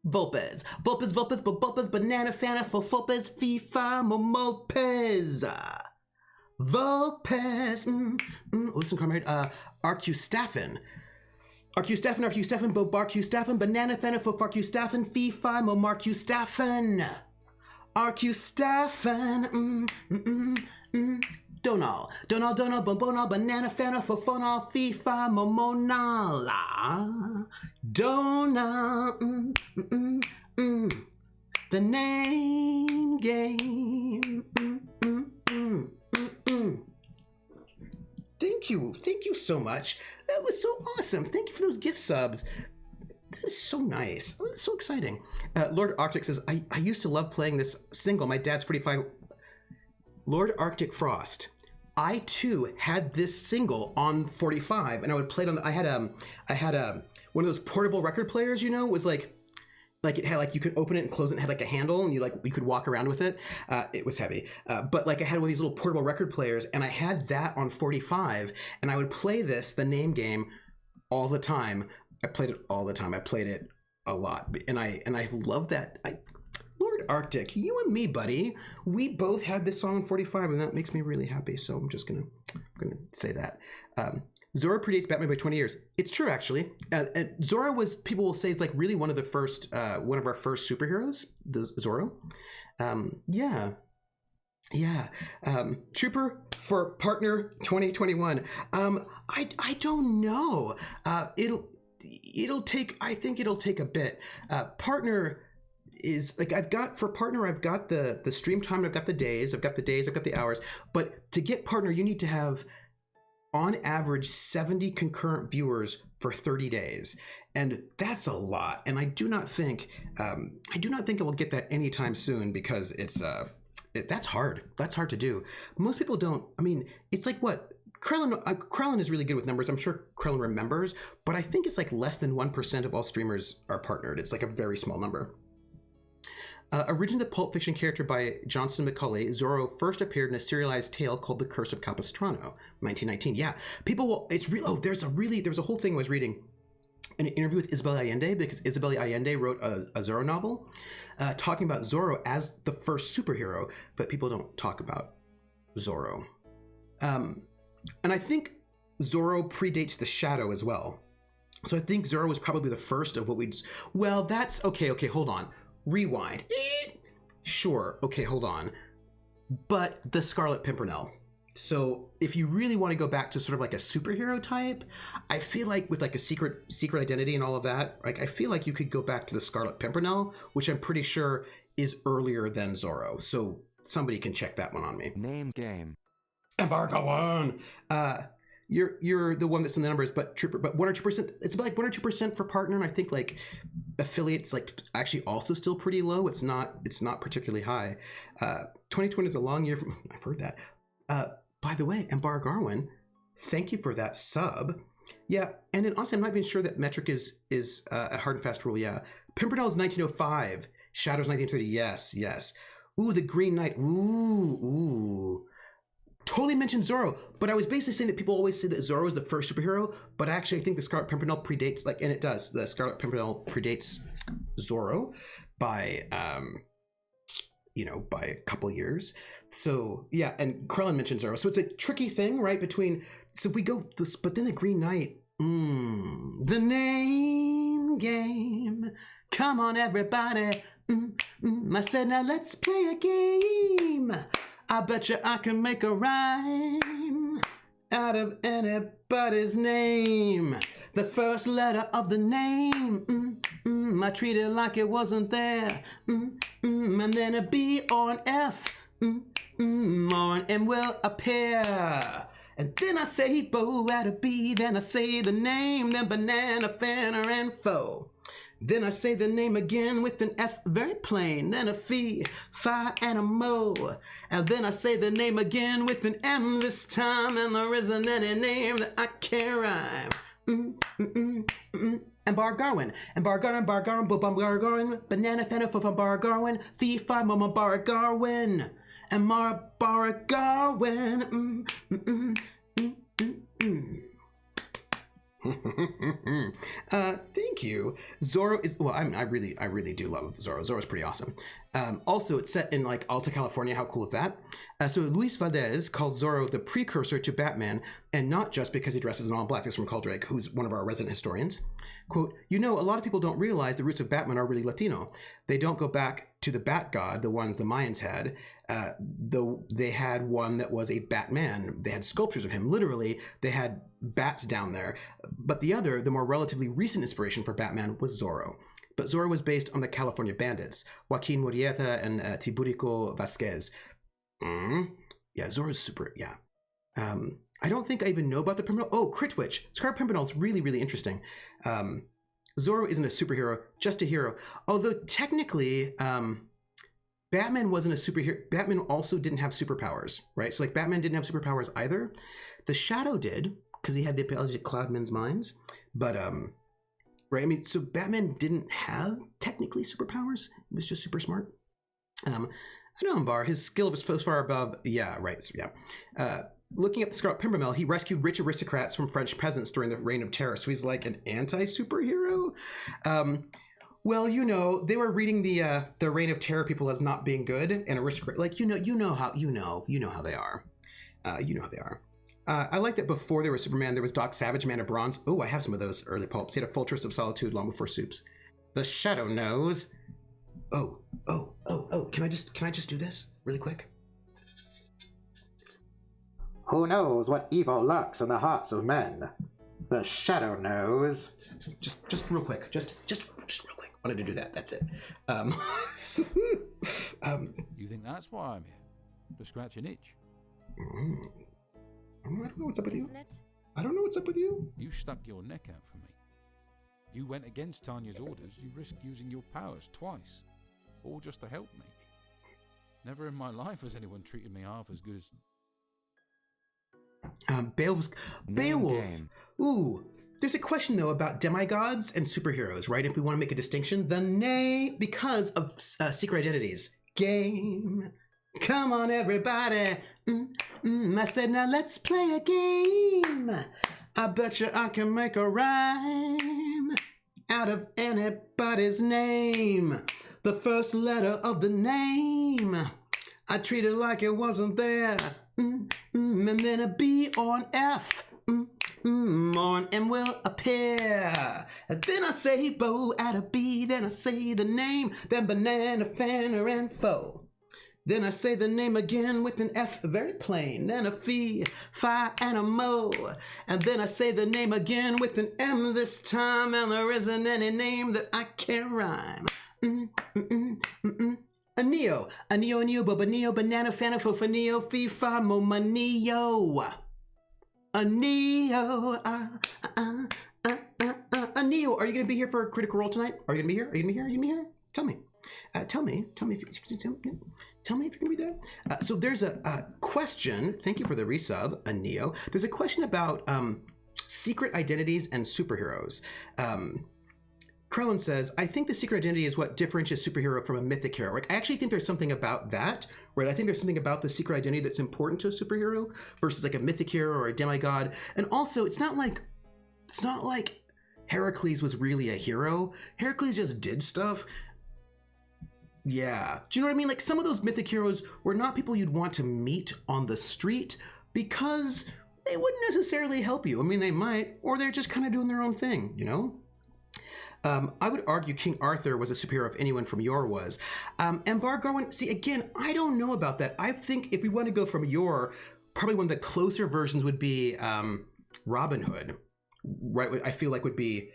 Vulpes. Vulpes, banana fenifo, fulpes, fee fa, momopes. Vulpes. Listen, comrade. Arcustaffin. Arcustaffin, bobarcustaffin, banana fenifo, farcustaffin, fee fi, momarcustaffin. Arcustaffin, Donal, bonbonal, banana fenifo, fonal, fee fi, momonala. Donal, the name game. Thank you so much. That was so awesome. Thank you for those gift subs. This is so nice. Oh, it's so exciting. Lord Arctic says, I used to love playing this single. My dad's 45. Lord Arctic Frost. I too had this single on 45, and I would play it on. I had one of those portable record players. You know, it was like it had you could open it and close it and had a handle, and you could walk around with it. It was heavy, but I had one of these little portable record players, and I had that on 45, and I would play the name game all the time. I played it all the time. I played it a lot, and I love that. Lord Arctic, you and me, buddy, we both had this song on 45, and that makes me really happy. So I'm just gonna say that. Zorro predates Batman by 20 years. It's true, actually. Zorro was, people will say, it's really one of the first, one of our first superheroes, the Zorro. Yeah. Trooper for partner 2021. I don't know. It'll take, I think it'll take a bit. Partner is I've got the stream time, I've got the days, I've got the hours, but to get partner, you need to have on average 70 concurrent viewers for 30 days. And that's a lot. And I do not think I will get that anytime soon, because that's hard. That's hard to do. Most people don't. I mean, it's what Krellin is really good with numbers. I'm sure Krellin remembers, but I think it's less than 1% of all streamers are partnered. It's a very small number. Originally the Pulp Fiction character by Johnston McCulley, Zorro first appeared in a serialized tale called The Curse of Capistrano, 1919. Yeah, people will. It's real. Oh, there was a whole thing I was reading, an interview with Isabel Allende, because Isabel Allende wrote a Zorro novel, talking about Zorro as the first superhero, but people don't talk about Zorro. And I think Zorro predates the Shadow as well. So I think Zorro was probably the first of what we'd. Well, that's okay. Hold on. Rewind. Sure. Okay, hold on. But the Scarlet Pimpernel. So if you really want to go back to sort of a superhero type, I feel with a secret identity and all of that, I feel you could go back to the Scarlet Pimpernel, which I'm pretty sure is earlier than Zorro. So somebody can check that one on me. Name game. Embargo one. You're the one that's in the numbers, but 1 or 2%. It's about 1 or 2% for partner, and I think affiliates actually also still pretty low. It's not particularly high. 2020 is a long year. I've heard that. By the way, Embar Garwin, thank you for that sub. Yeah, and then honestly, I'm not even sure that metric is a hard and fast rule. Yeah, Pimpernel is 1905. Shadow's 1930. Yes. Ooh, the Green Knight. Ooh. Totally mentioned Zorro, but I was basically saying that people always say that Zorro is the first superhero, but actually I think the Scarlet Pimpernel predates, and it does. The Scarlet Pimpernel predates Zorro by, by a couple years. So yeah, and Krellin mentioned Zorro, so it's a tricky thing, right? So if we go this, but then the Green Knight, the name game. Come on, everybody. I said, now let's play a game. I bet you I can make a rhyme out of anybody's name. The first letter of the name, I treat it like it wasn't there. And then a B or an F, or an M will appear. And then I say bo at a B, then I say the name, then banana, fanner, and foe. Then I say the name again with an F, very plain, then a fee, fi, and a mo. And then I say the name again with an M this time, and there isn't any name that I can't rhyme. and Bar Garwin, and Bar Garwin, Bar Garwin, Banana Fana for Bar Garwin, Fee Fi Mama Bar Garwin, and Mar Bar Garwin. Thank you. Zorro is, well, I mean, I really do love Zorro. Zorro's pretty awesome. Also, it's set in like Alta California. How cool is that? So Luis Valdez calls Zorro the precursor to Batman, and not just because he dresses in all black. This is from Caldrake, who's one of our resident historians. Quote, a lot of people don't realize the roots of Batman are really Latino. They don't go back to the Bat God, the ones the Mayans had, though they had one that was a Batman. They had sculptures of him. Literally, they had bats down there. But the more relatively recent inspiration for Batman was Zorro. But Zorro was based on the California Bandits, Joaquin Murrieta and Tiburico Vasquez. Yeah, Zorro's super, yeah. I don't think I even know about the Pimpernel. Oh, Crit Witch. Scar Pimpernel is really, really interesting. Zorro isn't a superhero, just a hero. Although technically, Batman wasn't a superhero. Batman also didn't have superpowers, right? So like Batman didn't have superpowers either. The Shadow did, because he had the ability to cloud men's minds. But, right, I mean, so Batman didn't have technically superpowers. He was just super smart. I know Bar, his skill was so far above, yeah, right, so yeah. Looking at the Scarlet Pimpernel, he rescued rich aristocrats from French peasants during the Reign of Terror, so he's like an anti-superhero? Well, they were reading the Reign of Terror people as not being good, and aristocrat, like, you know how they are. I like that before there was Superman, there was Doc Savage, Man of Bronze. Oh, I have some of those early pulps. He had a Fortress of Solitude long before Soups. The Shadow knows. Oh, can I just do this really quick? Who knows what evil lurks in the hearts of men? The Shadow knows. Just real quick. Just real quick. Wanted to do that. That's it. You think that's why I'm here? To scratch an itch? I don't know what's up with you. Isn't it? I don't know what's up with you. You stuck your neck out for me. You went against Tanya's orders. You risked using your powers twice. All just to help me. Never in my life has anyone treated me half as good as... Beowulf. Game. Ooh. There's a question, though, about demigods and superheroes, right? If we want to make a distinction. Because of secret identities. Game. Come on, everybody. I said, now let's play a game. I bet you I can make a rhyme out of anybody's name. The first letter of the name, I treat it like it wasn't there. And then a B or an F, or an M will appear. And then I say bow at a B, then I say the name, then banana, fanner, and foe. Then I say the name again with an F, very plain. Then a fee, fi, and a mo. And then I say the name again with an M this time, and there isn't any name that I can't rhyme. A neo, boba neo, banana, fana, fofa, neo, fee, fi, mo, ma, neo. A neo, a neo. Are you gonna be here for a Critical Role tonight? Are you gonna be here? Are you gonna be here? Tell me. Tell me if you're gonna be there. So there's a question. Thank you for the resub, a Neo. There's a question about secret identities and superheroes. Krellin says, I think the secret identity is what differentiates a superhero from a mythic hero. Like, I actually think there's something about that, right? I think there's something about the secret identity that's important to a superhero versus like a mythic hero or a demigod. And also, it's not like Heracles was really a hero. Heracles just did stuff. Yeah. Do you know what I mean? Like, some of those mythic heroes were not people you'd want to meet on the street because they wouldn't necessarily help you. I mean, they might, or they're just kind of doing their own thing, you know? I would argue King Arthur was a superhero if anyone from Yore was. And Bar Garwin, see, again, I don't know about that. I think if we want to go from Yore, probably one of the closer versions would be Robin Hood, right? I feel like would be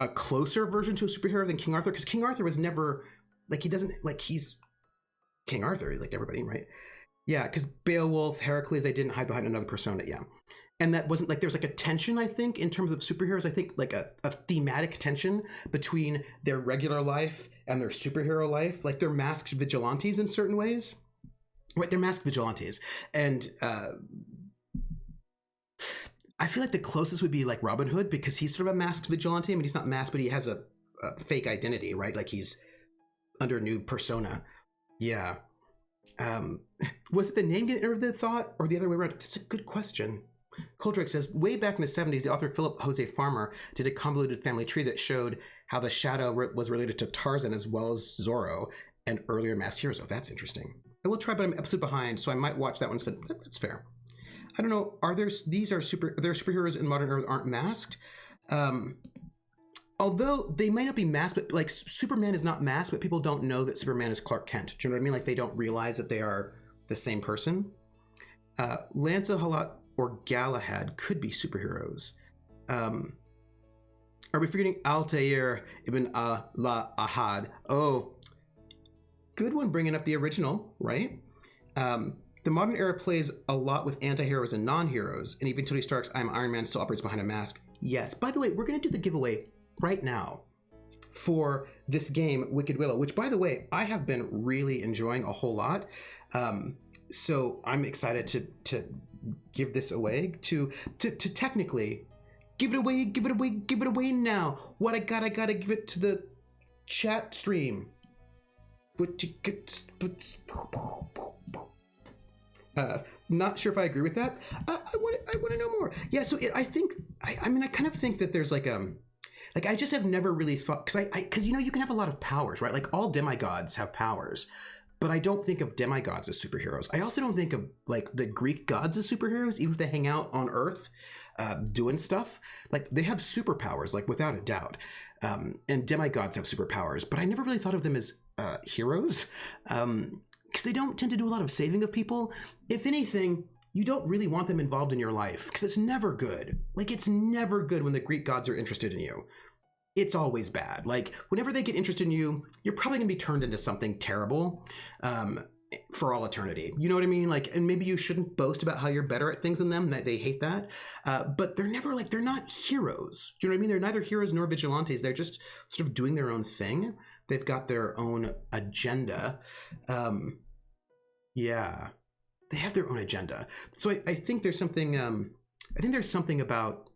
a closer version to a superhero than King Arthur, because King Arthur was never... Like, he doesn't, like, he's King Arthur, like everybody, right? Yeah, because Beowulf, Heracles, they didn't hide behind another persona, yeah. And that wasn't, like, there's, like, a tension, I think, in terms of superheroes. I think, like, a thematic tension between their regular life and their superhero life. Like, they're masked vigilantes in certain ways. Right, they're masked vigilantes. And I feel like the closest would be like Robin Hood, because he's sort of a masked vigilante. I mean, he's not masked, but he has a fake identity, right? Like he's under a new persona. Yeah. Was it the name that entered the thought, or the other way around? That's a good question. Koldrick says, way back in the 70s, the author Philip Jose Farmer did a convoluted family tree that showed how the shadow was related to Tarzan as well as Zorro and earlier masked heroes. Oh, that's interesting. I will try, but I'm an episode behind, so I might watch that one instead. That's fair. I don't know. Are there superheroes in modern Earth aren't masked? Although they might not be masked, but like Superman is not masked, but people don't know that Superman is Clark Kent. Do you know what I mean? Like they don't realize that they are the same person. Lancelot or Galahad could be superheroes. Are we forgetting Altair ibn la Ahad? Oh, good one bringing up the original, right? The modern era plays a lot with anti-heroes and non-heroes, and even Tony Stark's I'm Iron Man still operates behind a mask. Yes. By the way, we're going to do the giveaway right now for this game, Wicked Willow, which, by the way, I have been really enjoying a whole lot. So I'm excited to give this away, to technically give it away now. What I gotta give it to the chat stream. Not sure if I agree with that. I want to know more. Yeah, so I think I kind of think that there's like I just have never really thought, because you know you can have a lot of powers, right? Like all demigods have powers, but I don't think of demigods as superheroes. I also don't think of like the Greek gods as superheroes, even if they hang out on Earth doing stuff. Like they have superpowers, like without a doubt. And demigods have superpowers, but I never really thought of them as heroes. Because they don't tend to do a lot of saving of people. If anything, you don't really want them involved in your life, because it's never good. Like, it's never good when the Greek gods are interested in you. It's always bad. Like, whenever they get interested in you, you're probably going to be turned into something terrible for all eternity. You know what I mean? Like, and maybe you shouldn't boast about how you're better at things than them. That they hate that. But they're never like, they're not heroes. Do you know what I mean? They're neither heroes nor vigilantes. They're just sort of doing their own thing. They've got their own agenda. Yeah, they have their own agenda. So I think there's something. I think there's something about,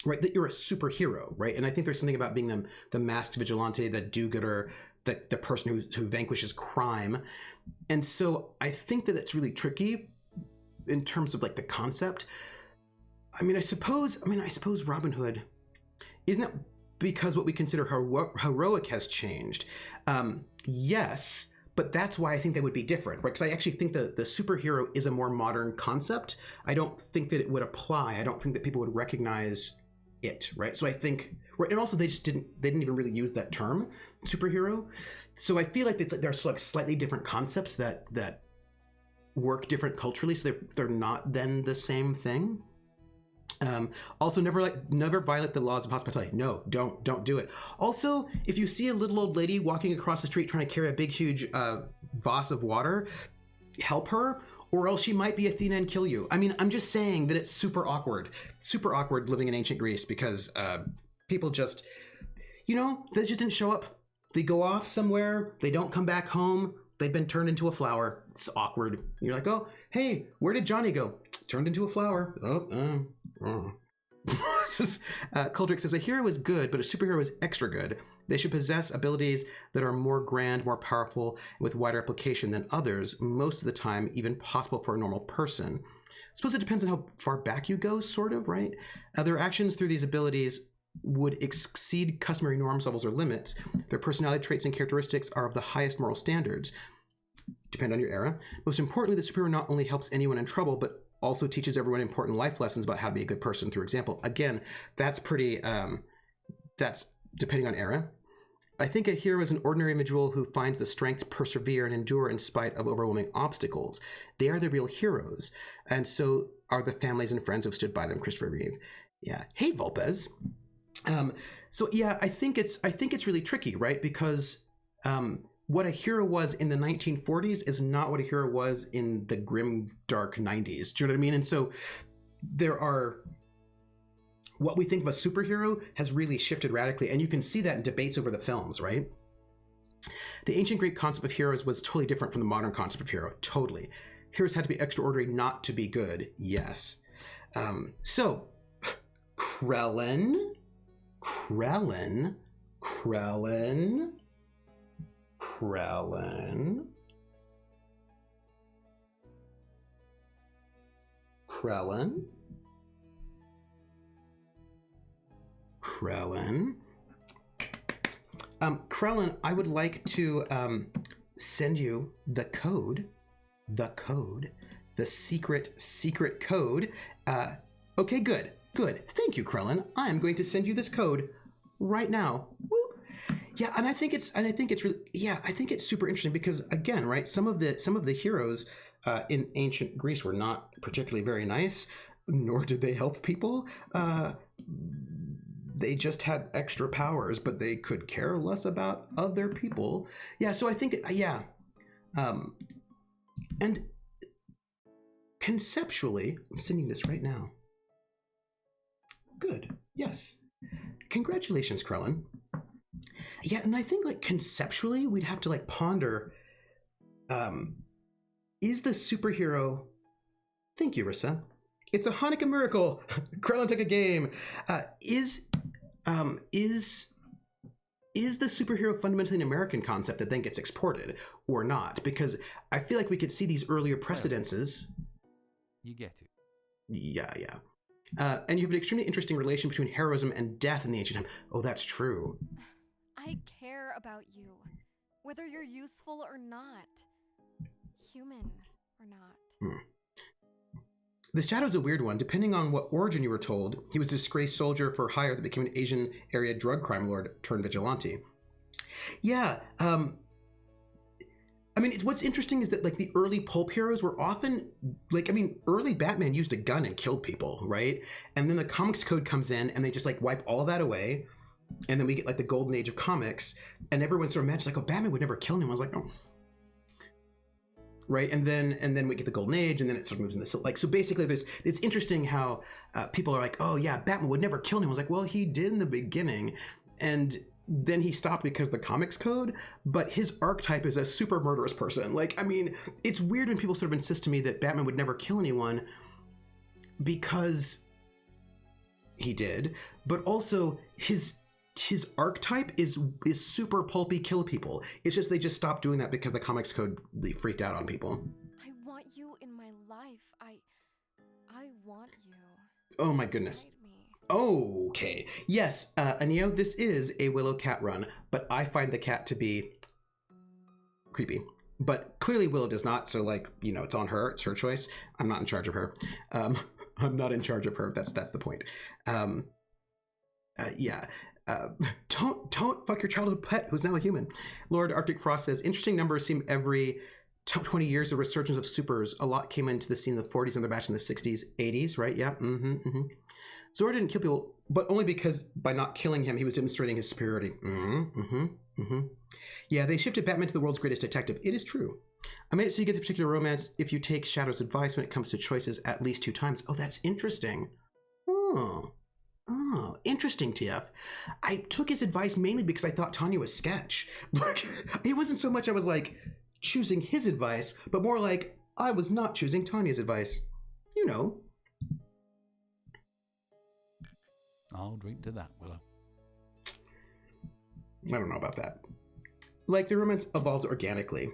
right, that you're a superhero, right? And I think there's something about being the masked vigilante, the do-gooder, the person who vanquishes crime. And so I think that it's really tricky in terms of like the concept. I suppose Robin Hood, isn't it? Because what we consider heroic has changed. Yes, but that's why I think they would be different, right? Because I actually think that the superhero is a more modern concept. I don't think that it would apply. I don't think that people would recognize it, right? So I think, right, and also they didn't even really use that term, superhero. So I feel like there's like slightly different concepts that work different culturally, so they're not then the same thing. Also, never violate the laws of hospitality. No, don't do it. Also, if you see a little old lady walking across the street trying to carry a big, huge vase of water, help her, or else she might be Athena and kill you. I mean, I'm just saying that it's super awkward living in ancient Greece, because people just, they just didn't show up. They go off somewhere. They don't come back home. They've been turned into a flower. It's awkward. You're like, oh, hey, where did Johnny go? Turned into a flower. Kuldrick says, a hero is good, but a superhero is extra good. They should possess abilities that are more grand, more powerful, and with wider application than others, most of the time even possible for a normal person. I suppose it depends on how far back you go, sort of, right? Their actions through these abilities would exceed customary norms, levels, or limits. Their personality traits and characteristics are of the highest moral standards. Depend on your era. Most importantly, the superhero not only helps anyone in trouble, but also teaches everyone important life lessons about how to be a good person through example. Again, that's pretty, that's depending on era. I think a hero is an ordinary individual who finds the strength to persevere and endure in spite of overwhelming obstacles. They are the real heroes. And so are the families and friends who've stood by them, Christopher Reeve. Yeah. Hey, Volpez. So yeah, I think it's really tricky, right? Because, what a hero was in the 1940s is not what a hero was in the grim, dark 90s. Do you know what I mean? And so what we think of a superhero has really shifted radically. And you can see that in debates over the films, right? The ancient Greek concept of heroes was totally different from the modern concept of hero. Totally. Heroes had to be extraordinary not to be good. Yes. So Krellin, Krellin, Krellin, Krellin, Krellin, Krellin. Krellin, I would like to send you the code, the secret code. Okay, good. Thank you, Krellin. I am going to send you this code right now. Whoop. Yeah, and I think it's super interesting because again, right, some of the heroes in ancient Greece were not particularly very nice, nor did they help people. They just had extra powers, but they could care less about other people. Yeah, so I think, and conceptually, I'm sending this right now. Good, yes. Congratulations, Krellin. Yeah, and I think like conceptually, we'd have to like ponder, is the superhero, thank you, Rissa. It's a Hanukkah miracle. Krellin took a game. Is the superhero fundamentally an American concept that then gets exported or not? Because I feel like we could see these earlier precedences. You get it. Yeah. And you have an extremely interesting relation between heroism and death in the ancient time. Oh, that's true. I care about you, whether you're useful or not, human or not. The Shadow's a weird one. Depending on what origin you were told, he was a disgraced soldier for hire that became an Asian area drug crime lord turned vigilante. Yeah, I mean, what's interesting is that like the early pulp heroes were often like, I mean, early Batman used a gun and killed people, right? And then the comics code comes in and they just like wipe all of that away. And then we get like the golden age of comics and everyone sort of imagines like, oh, Batman would never kill anyone. I was like, oh. Right, and then we get the golden age, and then it sort of moves in this. So basically, it's interesting how people are like, oh yeah, Batman would never kill anyone. I was like, well, he did in the beginning, and then he stopped because of the comics code. But his archetype is a super murderous person. Like, I mean, it's weird when people sort of insist to me that Batman would never kill anyone because he did, but also his archetype is super pulpy, kill people. It's just they just stopped doing that because the comics code freaked out on people. I want you in my life. I want you. Oh my goodness. Okay. Yes, Anio, this is a Willow cat run, but I find the cat to be creepy. But clearly Willow does not, so like, you know, it's on her, it's her choice. I'm not in charge of her. I'm not in charge of her. That's the point. Yeah. Don't fuck your childhood pet who's now a human. Lord Arctic Frost says, interesting numbers seem every 20 years a resurgence of supers. A lot came into the scene in the 40s and the batch in the 60s, 80s, right? Yeah. Zora didn't kill people, but only because by not killing him, he was demonstrating his superiority. Yeah, they shifted Batman to the world's greatest detective. It is true. I made it so you get the particular romance if you take Shadow's advice when it comes to choices at least 2 times. Oh, that's interesting. Oh, interesting, TF. I took his advice mainly because I thought Tanya was sketch. It wasn't so much I was like choosing his advice, but more like I was not choosing Tanya's advice. You know. I'll drink to that, Willow. I don't know about that. Like, the romance evolves organically.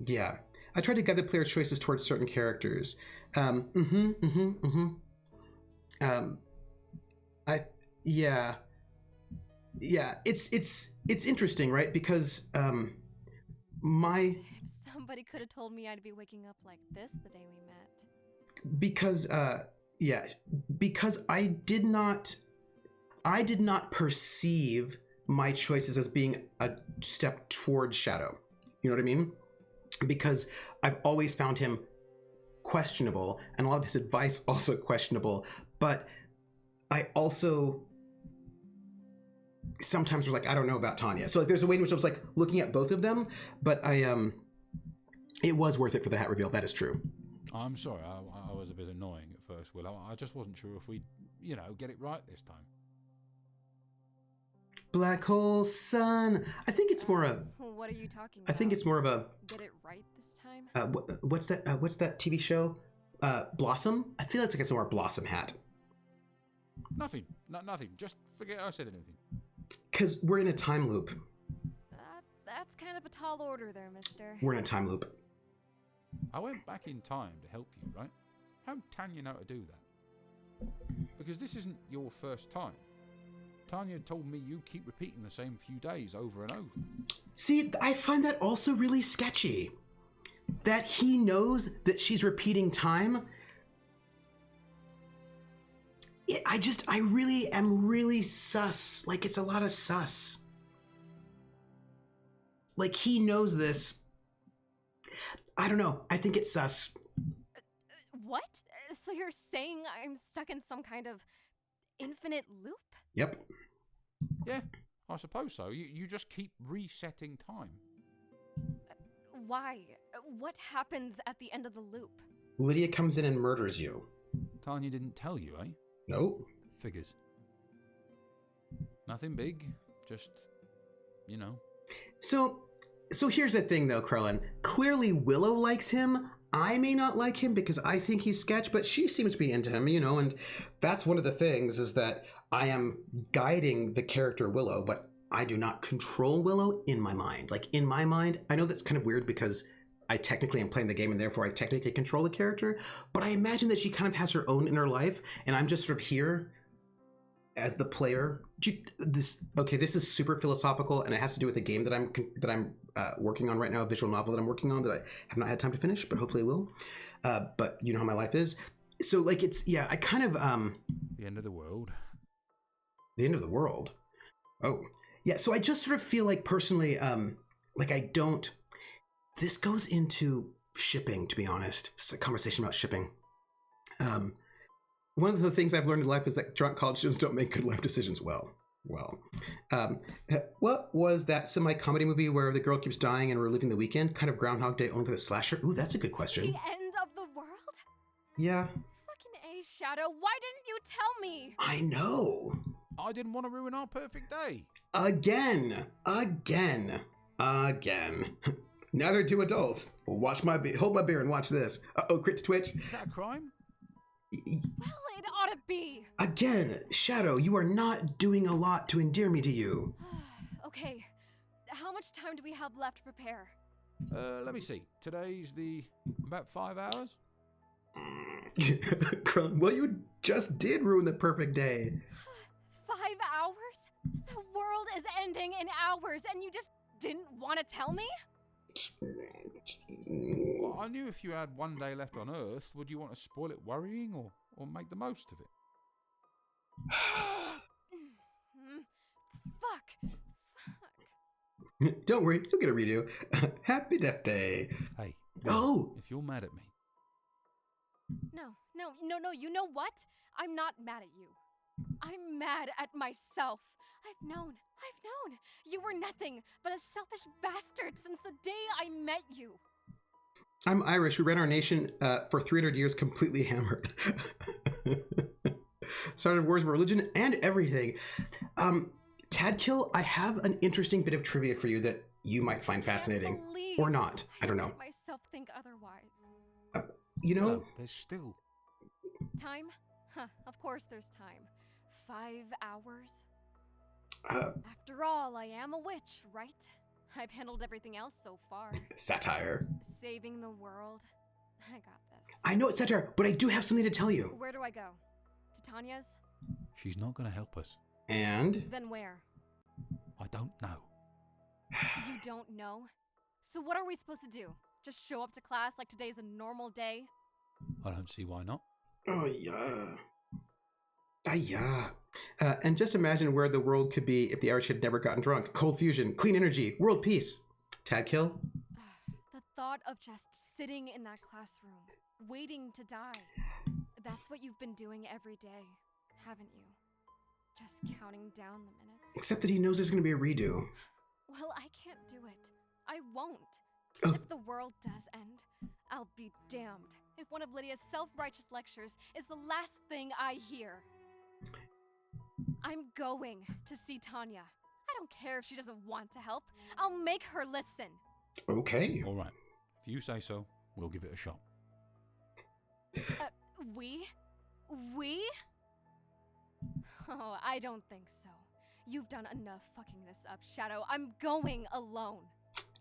Yeah. I tried to guide the player's choices towards certain characters. Yeah, it's interesting, right? Because Somebody could have told me I'd be waking up like this the day we met. Because I did not perceive my choices as being a step towards Shadow. You know what I mean? Because I've always found him questionable, and a lot of his advice also questionable, but I also sometimes was like, I don't know about Tanya. So like, there's a way in which I was like looking at both of them, but it was worth it for the hat reveal. That is true. I'm sorry, I was a bit annoying at first, Willow. I just wasn't sure if we'd, get it right this time. Black hole sun. I think it's more a. What are you talking about? I think it's more of a. Get it right this time? What's that? What's that TV show? Blossom. I feel like it's more a Blossom hat. Nothing. Nothing. Just forget I said anything. Because we're in a time loop. That's kind of a tall order there, mister. We're in a time loop. I went back in time to help you, right? How'd Tanya know to do that? Because this isn't your first time. Tanya told me you keep repeating the same few days over and over. See, I find that also really sketchy. That he knows that she's repeating time. I really am really sus. Like, it's a lot of sus. Like, he knows this. I don't know. I think it's sus. What? So you're saying I'm stuck in some kind of infinite loop? Yep. Yeah, I suppose so. You just keep resetting time. Why? What happens at the end of the loop? Lydia comes in and murders you. Tanya didn't tell you, eh? Nope. Figures. Nothing big, just, you know. So here's the thing though, Krellin. Clearly Willow likes him. I may not like him because I think he's sketch, but she seems to be into him, you know, and that's one of the things is that I am guiding the character Willow, but I do not control Willow in my mind. Like, in my mind, I know that's kind of weird because I technically am playing the game and therefore I technically control the character, but I imagine that she kind of has her own inner life and I'm just sort of here as the player. This is super philosophical and it has to do with a game that I'm working on right now, a visual novel that I'm working on that I have not had time to finish, but hopefully I will. But you know how my life is. So like I kind of The end of the world. The end of the world. Oh. Yeah, so I just sort of feel like personally, like I don't... This goes into shipping, to be honest. It's a conversation about shipping. One of the things I've learned in life is that drunk college students don't make good life decisions well. What was that semi-comedy movie where the girl keeps dying and we're living the weekend? Kind of Groundhog Day, only with a slasher? Ooh, that's a good question. The end of the world? Yeah. Fucking A, Shadow. Why didn't you tell me? I know. I didn't want to ruin our perfect day. Again. Neither do adults. Hold my beer and watch this. Uh-oh, crit to Twitch. Is that a crime? Well, it ought to be. Again, Shadow, you are not doing a lot to endear me to you. Okay, how much time do we have left to prepare? Let me see. Today's about 5 hours? Well, you just did ruin the perfect day. 5 hours? The world is ending in hours and you just didn't want to tell me? Well, I knew if you had one day left on Earth, would you want to spoil it worrying or make the most of it? Fuck. Don't worry, you'll get a redo. Happy Death Day. Hey, Oh! if you're mad at me. No, you know what? I'm not mad at you. I'm mad at myself. I've known. You were nothing but a selfish bastard since the day I met you. I'm Irish. We ran our nation for 300 years completely hammered. Started wars of religion and everything. Tadkill, I have an interesting bit of trivia for you that you might find fascinating. Or not. I don't know. I myself think otherwise. You know... No, there's still... Time? Huh, of course there's time. 5 hours? After all, I am a witch, right? I've handled everything else so far. Satire. Saving the world. I got this. I know it's satire, but I do have something to tell you. Where do I go? To Tanya's? She's not going to help us. And? Then where? I don't know. You don't know? So what are we supposed to do? Just show up to class like today's a normal day? I don't see why not. Oh, yeah. Yeah. And just imagine where the world could be if the Irish had never gotten drunk. Cold fusion, clean energy, world peace. Tadkill? The thought of just sitting in that classroom, waiting to die. That's what you've been doing every day, haven't you? Just counting down the minutes. Except that he knows there's going to be a redo. Well, I can't do it. I won't. Oh. If the world does end, I'll be damned if one of Lydia's self-righteous lectures is the last thing I hear. I'm going to see Tanya. I don't care if she doesn't want to help. I'll make her listen. Okay. All right. If you say so, we'll give it a shot. We? Oh, I don't think so. You've done enough fucking this up, Shadow. I'm going alone.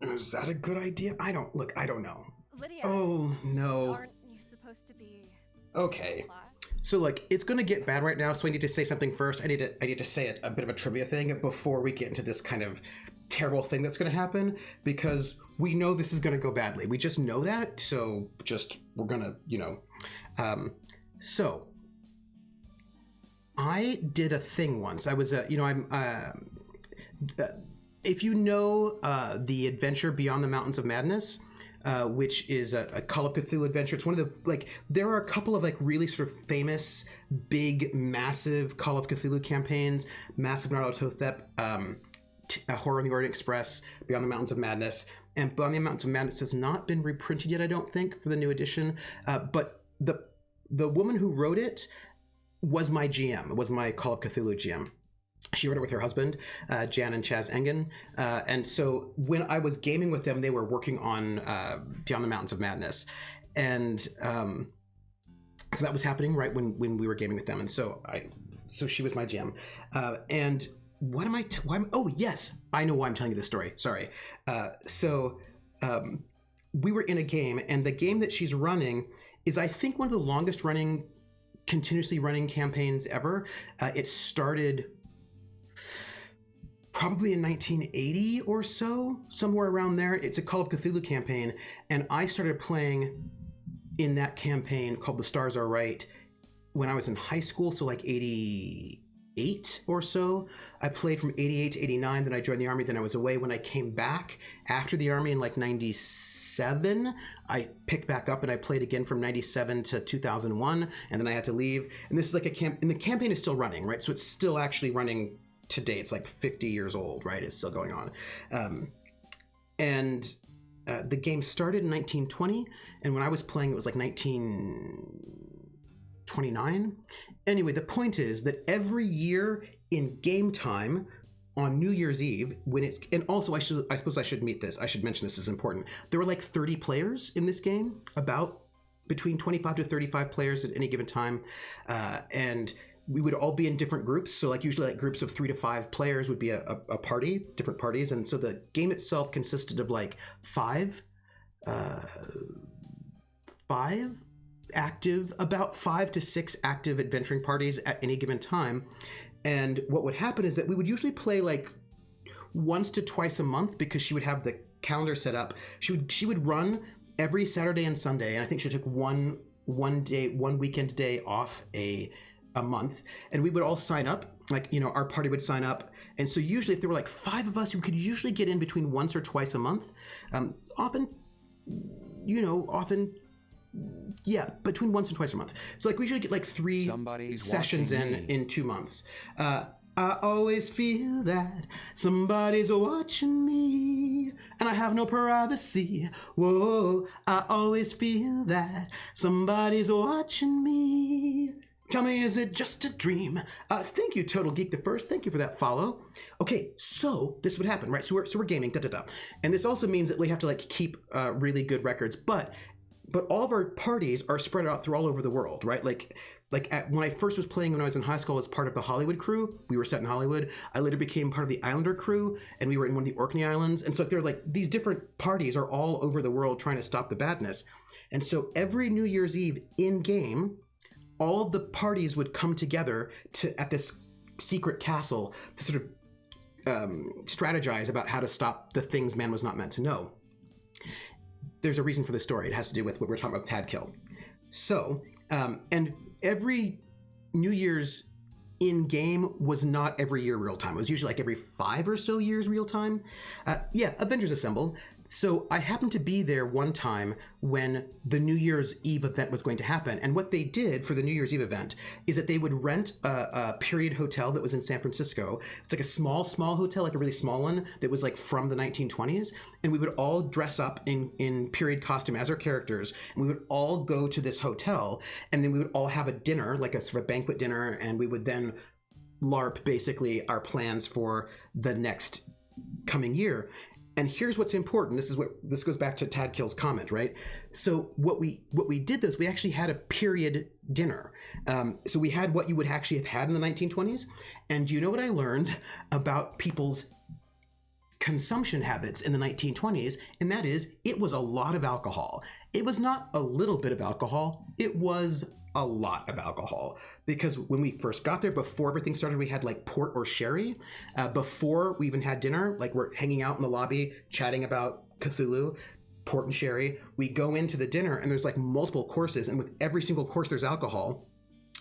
Is that a good idea? I don't know. Lydia. Oh, no. Aren't you supposed to be Okay. in class? So, like, it's going to get bad right now, so I need to say something first. I need to say a bit of a trivia thing before we get into this kind of terrible thing that's going to happen, because we know this is going to go badly. We just know that, so we're going to, so I did a thing once. I was, if you know the adventure Beyond the Mountains of Madness, which is a Call of Cthulhu adventure. It's one of the, like, there are a couple of, like, really sort of famous, big, massive Call of Cthulhu campaigns. Massive Nyarlathotep, Horror on the Orient Express, Beyond the Mountains of Madness. And Beyond the Mountains of Madness has not been reprinted yet, I don't think, for the new edition. But the woman who wrote it was my GM, was my Call of Cthulhu GM. She wrote it with her husband, Jan and Chaz Engen. And so when I was gaming with them, they were working on Beyond the Mountains of Madness. And so that was happening right when we were gaming with them. And so she was my GM. And what am I, oh yes, I know why I'm telling you this story. Sorry. We were in a game, and the game that she's running is, I think, one of the longest continuously running campaigns ever. It started probably in 1980 or so, somewhere around there. It's a Call of Cthulhu campaign, and I started playing in that campaign called The Stars Are Right when I was in high school, so like 88 or so. I played from 88 to 89, then I joined the army, then I was away. When I came back after the army in like 97, I picked back up and I played again from 97 to 2001, and then I had to leave. And this is like and the campaign is still running, right? So it's still actually running today. It's like 50 years old, right? It's still going on. The game started in 1920, and when I was playing, it was like 1929. Anyway, the point is that every year in game time on New Year's Eve, and also I suppose I should mention this is important. There were like 30 players in this game, about between 25 to 35 players at any given time, and we would all be in different groups. So like usually like groups of 3 to 5 players would be a party, different parties. And so the game itself consisted of like about 5 to 6 active adventuring parties at any given time. And what would happen is that we would usually play like once to twice a month, because she would have the calendar set up. She would run every Saturday and Sunday, and I think she took one weekend day off a month, and we would all sign up. Like, our party would sign up, and so usually if there were like 5 of us, we could usually get in between once or twice a month. Often, between once and twice a month. So like we usually get like 3 sessions in 2 months. I always feel that somebody's watching me, and I have no privacy. Whoa, I always feel that somebody's watching me. Tell me, is it just a dream? Thank you, Total Geek the First. Thank you for that follow. Okay, so this would happen, right? So we're gaming, and this also means that we have to like keep really good records, but all of our parties are spread out through all over the world, right? When I first was playing when I was in high school as part of the Hollywood crew, we were set in Hollywood. I later became part of the Islander crew, and we were in one of the Orkney Islands. And so there are like these different parties are all over the world trying to stop the badness. And so every New Year's Eve in game, all of the parties would come together at this secret castle to sort of strategize about how to stop the things man was not meant to know. There's a reason for the story. It has to do with what we're talking about, Tadkill. So, and every New Year's in-game was not every year real time. It was usually like every 5 or so years real time. Avengers Assemble. So I happened to be there one time when the New Year's Eve event was going to happen. And what they did for the New Year's Eve event is that they would rent a period hotel that was in San Francisco. It's like a small hotel, like a really small one that was like from the 1920s. And we would all dress up in period costume as our characters. And we would all go to this hotel, and then we would all have a dinner, like a sort of banquet dinner. And we would then LARP basically our plans for the next coming year. And here's what's important. This goes back to Tadkill's comment, right? So what we did was we actually had a period dinner. So we had what you would actually have had in the 1920s. And do you know what I learned about people's consumption habits in the 1920s? And that is, it was a lot of alcohol. It was not a little bit of alcohol. It was a lot of alcohol, because when we first got there, before everything started, we had like port or sherry. Before we even had dinner, like we're hanging out in the lobby chatting about Cthulhu, port and sherry. We go into the dinner and there's like multiple courses, and with every single course there's alcohol.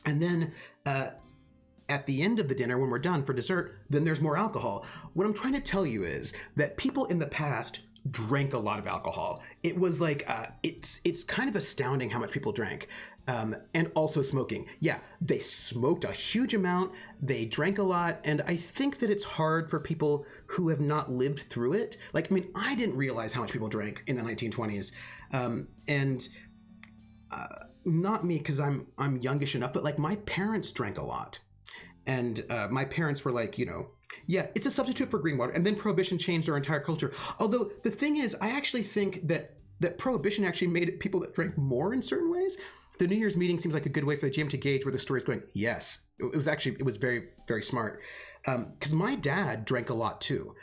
And then at the end of the dinner, when we're done for dessert, then there's more alcohol. What I'm trying to tell you is that people in the past drank a lot of alcohol. It was like, it's kind of astounding how much people drank. And also smoking. Yeah, they smoked a huge amount, they drank a lot, and I think that it's hard for people who have not lived through it. Like, I mean, I didn't realize how much people drank in the 1920s. And not me, because I'm youngish enough, but like my parents drank a lot. And my parents were like, you know, yeah, it's a substitute for green water. And then Prohibition changed our entire culture. Although the thing is, I actually think that Prohibition actually made it people that drank more in certain ways. The New Year's meeting seems like a good way for the GM to gauge where the story's going. Yes, it was very, very smart. Because my dad drank a lot too,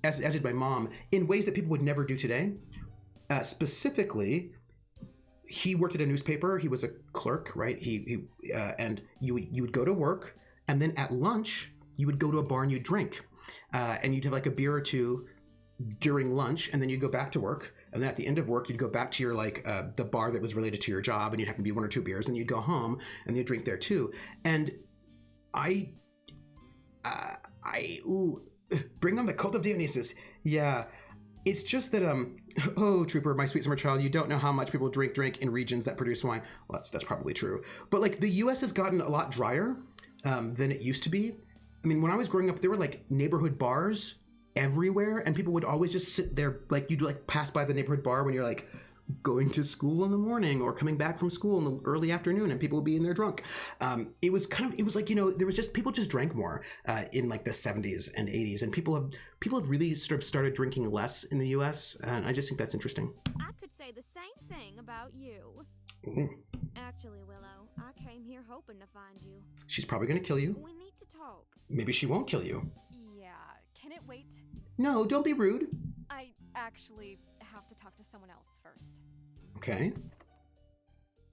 as did my mom, in ways that people would never do today. Specifically, he worked at a newspaper. He was a clerk, right? And you would go to work, and then at lunch you would go to a bar and you'd drink, and you'd have like a beer or two during lunch, and then you'd go back to work. And then at the end of work, you'd go back to your the bar that was related to your job, and you'd have to be 1 or 2 beers, and you'd go home and you'd drink there too. And bring on the cult of Dionysus. Yeah, it's just that oh, Trooper, my sweet summer child, you don't know how much people drink in regions that produce wine. Well, that's probably true. But like the U.S. has gotten a lot drier than it used to be. I mean, when I was growing up, there were like neighborhood bars everywhere, and people would always just sit there, like you'd like pass by the neighborhood bar when you're like going to school in the morning or coming back from school in the early afternoon, and people would be in there drunk. It was like, you know, there was just, people just drank more in like the 70s and 80s, and people have really sort of started drinking less in the US, and I just think that's interesting. I could say the same thing about you. Actually, Willow, I came here hoping to find you. She's probably gonna kill you. We need to talk. Maybe she won't kill you. Yeah, can it wait? No, don't be rude. I actually have to talk to someone else first. Okay.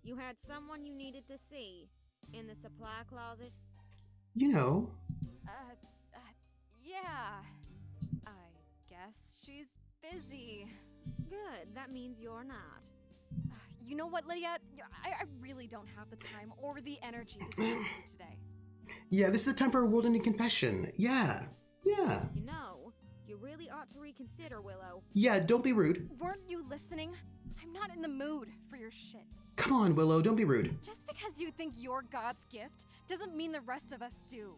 You had someone you needed to see in the supply closet? You know. Yeah. I guess she's busy. Good, that means you're not. You know what, Lydia? I really don't have the time or the energy to do this today. Yeah, this is the time for a world-ending confession. Yeah. You know, you really ought to reconsider, Willow. Yeah, don't be rude. Weren't you listening? I'm not in the mood for your shit. Come on, Willow, don't be rude. Just because you think you're God's gift doesn't mean the rest of us do.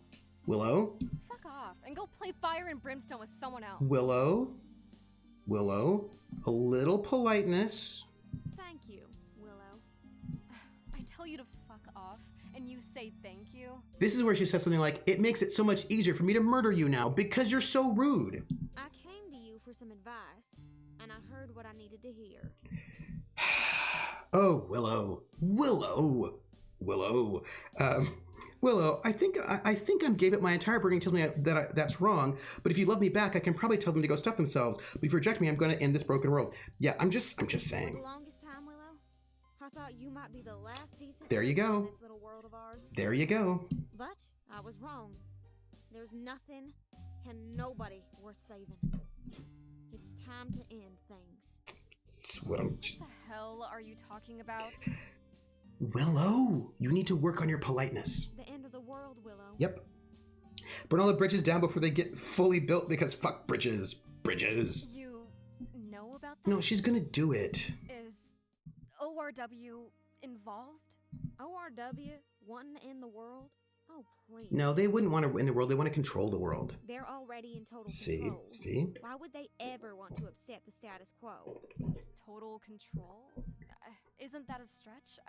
Willow? Fuck off and go play Fire and Brimstone with someone else. Willow, a little politeness. Thank you, Willow. I tell you to fuck off, and you say thank you. This is where she says something like, it makes it so much easier for me to murder you now because you're so rude. I came to you for some advice, and I heard what I needed to hear. Oh, Willow. Willow, I think I'm gave it my entire brain tells me that's wrong, but if you love me back, I can probably tell them to go stuff themselves. But if you reject me, I'm going to end this broken world. Yeah, I'm just For saying. the longest time, Willow, I thought you might be the last decent There you person go. in this little world of ours. There you go. But I was wrong. There's nothing and nobody worth saving. It's time to end things. That's what I'm... What the hell are you talking about? Willow, you need to work on your politeness. The end of the world, Willow. Yep. Burn all the bridges down before they get fully built because fuck bridges. You know about that? No, she's gonna do it. Is ORW involved? ORW wanting to end the world? Oh, please. No, they wouldn't want to win the world. They want to control the world. They're already in total See? control. Why would they ever want to upset the status quo? Total control? Isn't that a stretch?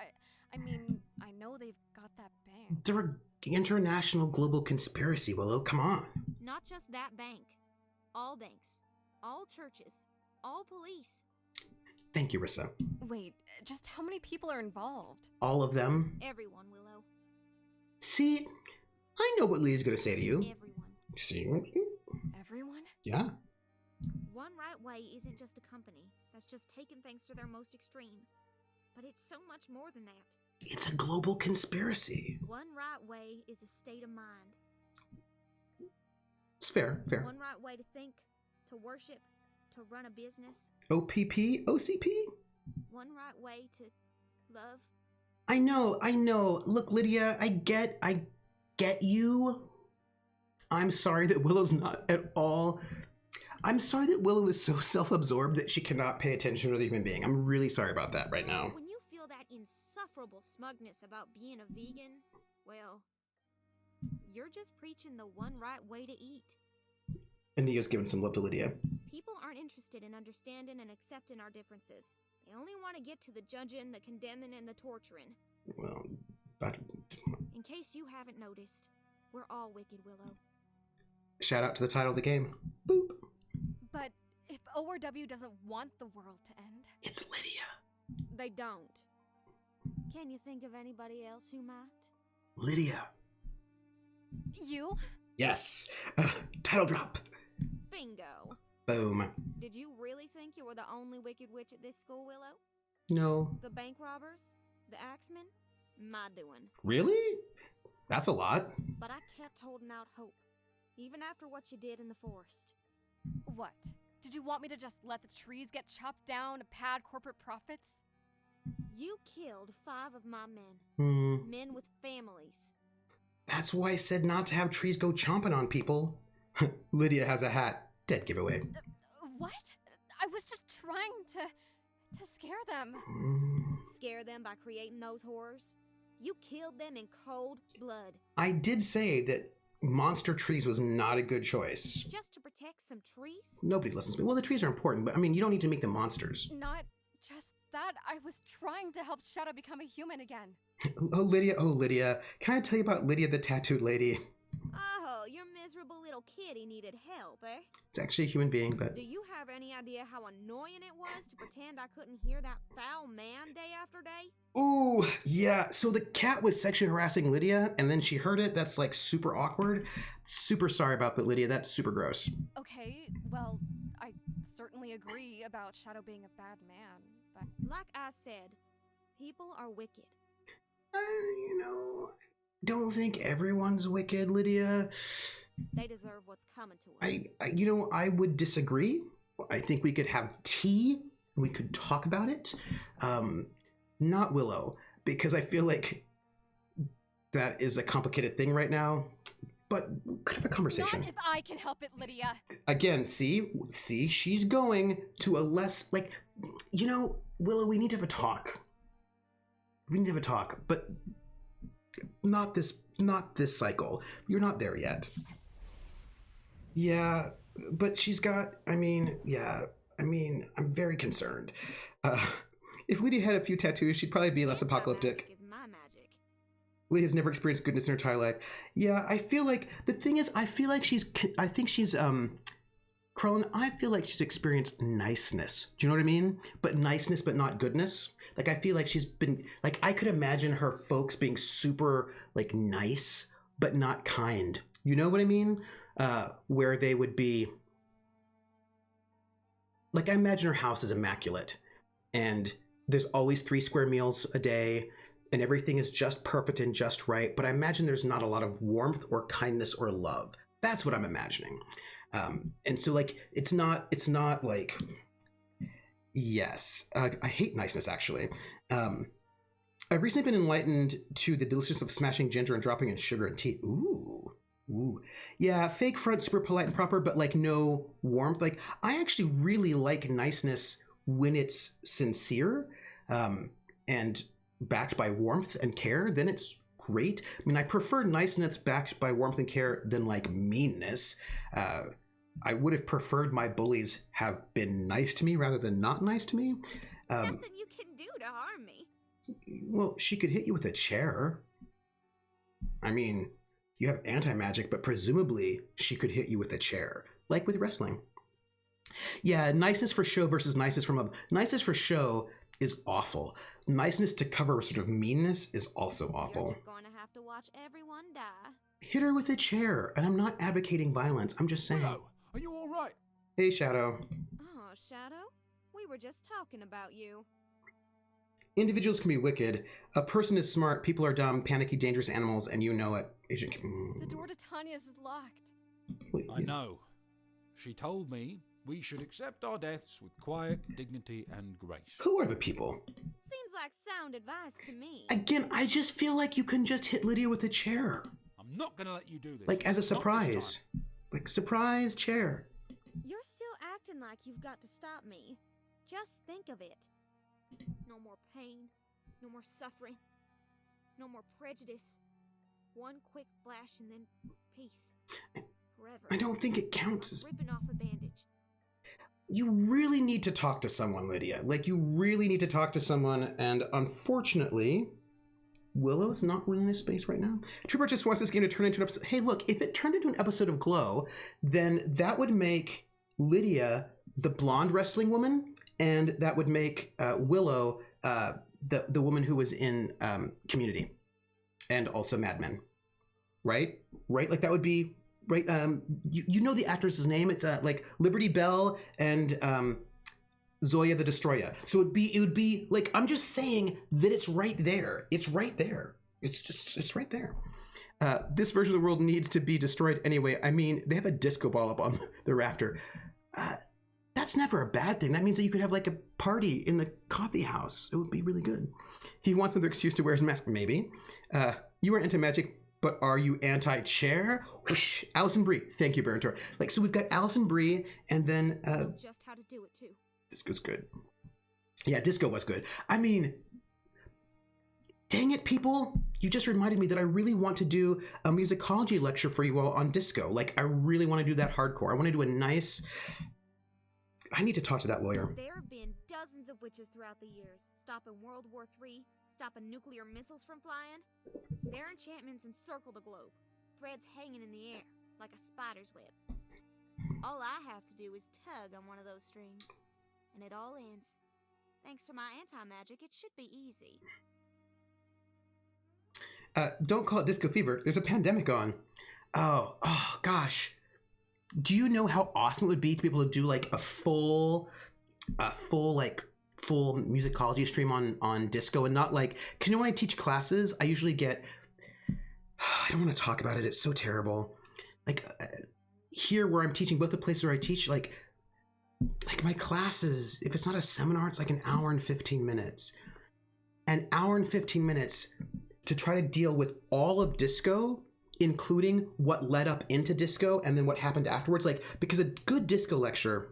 I mean, I know they've got that bank. They're an international global conspiracy, Willow. Come on. Not just that bank. All banks. all churches, all police. Thank you, Rissa. Wait, just how many people are involved? All of them. Everyone, Willow. See, I know what Lee's going to say to you. Everyone. See? Everyone? Yeah. One Right Way isn't just a company that's just taken things to their most extreme. But it's so much more than that. It's a global conspiracy. One Right Way is a state of mind. It's fair. One right way to think, to worship, to run a business. OPP? OCP? One right way to love. I know. Look, Lydia, I get you. I'm sorry that Willow's not at all. I'm sorry that Willow is so self-absorbed that she cannot pay attention to the human being. I'm really sorry about that right now. When you feel that insufferable smugness about being a vegan, well, you're just preaching the one right way to eat. And Nia's giving some love to Lydia. People aren't interested in understanding and accepting our differences. They only want to get to the judging, the condemning, and the torturing. Well, but... In case you haven't noticed, we're all wicked, Willow. Shout out to the title of the game. Boop. But if ORW doesn't want the world to end... It's Lydia. They don't. Can you think of anybody else who might? Lydia. You? Yes. Title drop. Bingo. Boom. Did you really think you were the only wicked witch at this school, Willow? No. The bank robbers? The axemen? My doing. Really? That's a lot. But I kept holding out hope, even after what you did in the forest. What? Did you want me to just let the trees get chopped down to pad corporate profits? You killed 5 of my men. Men with families. That's why I said not to have trees go chomping on people. Lydia has a hat. Dead giveaway. What? I was just trying to scare them. Scare them by creating those horrors? You killed them in cold blood. I did say that monster trees was not a good choice. Just to protect some trees? Nobody listens to me. Well, the trees are important, but I mean, you don't need to make them monsters. Not just that. I was trying to help Shadow become a human again. Oh, Lydia. Can I tell you about Lydia the tattooed lady? Oh, your miserable little kitty needed help, eh? It's actually a human being, but... Do you have any idea how annoying it was to pretend I couldn't hear that foul man day after day? Ooh, yeah. So the cat was sexually harassing Lydia, and then she heard it. That's like super awkward. Super sorry about that, Lydia. That's super gross. Okay, well, I certainly agree about Shadow being a bad man, but... Like I said, people are wicked. Don't think everyone's wicked, Lydia. They deserve what's coming to them. I would disagree. I think we could have tea and we could talk about it. Not Willow, because I feel like that is a complicated thing right now. But we could have a conversation. Not if I can help it, Lydia. Again, see, she's going to a less, Willow, we need to have a talk. We need to have a talk, but not this cycle. You're not there yet. Yeah, but she's got, I'm very concerned. If Lydia had a few tattoos, she'd probably be less This apocalyptic. magic is my magic. Lydia's never experienced goodness in her entire life. Yeah, I feel like, the thing is, Krellin, I feel like she's experienced niceness. Do you know what I mean? But niceness, but not goodness. Like, I feel like she's been, like, I could imagine her folks being super, like, nice, but not kind. You know what I mean? Where they would be, like, I imagine her house is immaculate. And there's always 3 square meals a day, and everything is just perfect and just right. But I imagine there's not a lot of warmth or kindness or love. That's what I'm imagining. And so, like, it's not like, yes, I hate niceness, actually. I've recently been enlightened to the deliciousness of smashing ginger and dropping in sugar and tea. Ooh. Yeah, fake front, super polite and proper, but, like, no warmth. Like, I actually really like niceness when it's sincere and backed by warmth and care. Then it's great. I mean, I prefer niceness backed by warmth and care than, like, meanness. I would have preferred my bullies have been nice to me rather than not nice to me. Nothing you can do to harm me. Well, she could hit you with a chair. I mean, you have anti-magic, but presumably she could hit you with a chair, like with wrestling. Yeah, niceness for show versus niceness from above. Niceness for show is awful. Niceness to cover sort of meanness is also You're awful. just going to have to watch everyone die. Hit her with a chair, and I'm not advocating violence. I'm just saying. Willow, are you all right? Hey, Shadow. Oh, Shadow? We were just talking about you. Individuals can be wicked. A person is smart. People are dumb, panicky, dangerous animals, and you know it. Agent. The door to Tanya's is locked. I know. She told me we should accept our deaths with quiet dignity and grace. Who are the people? Seems like sound advice to me. Again, I just feel like you can just hit Lydia with a chair. I'm not going to let you do this. Like as a Not this surprise. time. Like surprise chair. You're still acting like you've got to stop me. Just think of it. No more pain, no more suffering, no more prejudice. One quick flash and then peace. Forever. I don't think it counts as... Ripping off a bandage. You really need to talk to someone, Lydia. Like, you really need to talk to someone, and unfortunately, Willow's not really in a space right now. Trooper just wants this game to turn into an episode. Hey, look, if it turned into an episode of Glow, then that would make Lydia the blonde wrestling woman, and that would make Willow the woman who was in Community, and also Mad Men. Right? Like, that would be... Right, you know the actress's name. It's like Liberty Bell and Zoya the Destroyer. So it would be like, I'm just saying that it's right there. It's right there. It's right there. This version of the world needs to be destroyed anyway. I mean, they have a disco ball up on the rafter. That's never a bad thing. That means that you could have like a party in the coffee house. It would be really good. He wants another excuse to wear his mask. Maybe. You are anti-magic, but are you anti-chair? Whoosh. Alison Brie. Thank you, Baron Tor. Like, so we've got Alison Brie, and then Just how to do it too. Disco's good. Yeah, Disco was good. I mean, dang it, people. You just reminded me that I really want to do a musicology lecture for you all on Disco. Like, I really want to do that hardcore. I want to do a nice... I need to talk to that lawyer. There have been dozens of witches throughout the years, stopping World War III, stopping nuclear missiles from flying. Their enchantments encircle the globe, threads hanging in the air, like a spider's web. All I have to do is tug on one of those strings, and it all ends. Thanks to my anti-magic, it should be easy. Don't call it disco fever. There's a pandemic on. Oh gosh. Do you know how awesome it would be to be able to do like a full musicology stream on Disco, and not like, because you know when I teach classes, I usually get, I don't want to talk about it. It's so terrible. Like here where I'm teaching, both the places where I teach, like my classes, if it's not a seminar, it's like an hour and 15 minutes. An hour and 15 minutes to try to deal with all of Disco, including what led up into Disco and then what happened afterwards. Like, because a good Disco lecture,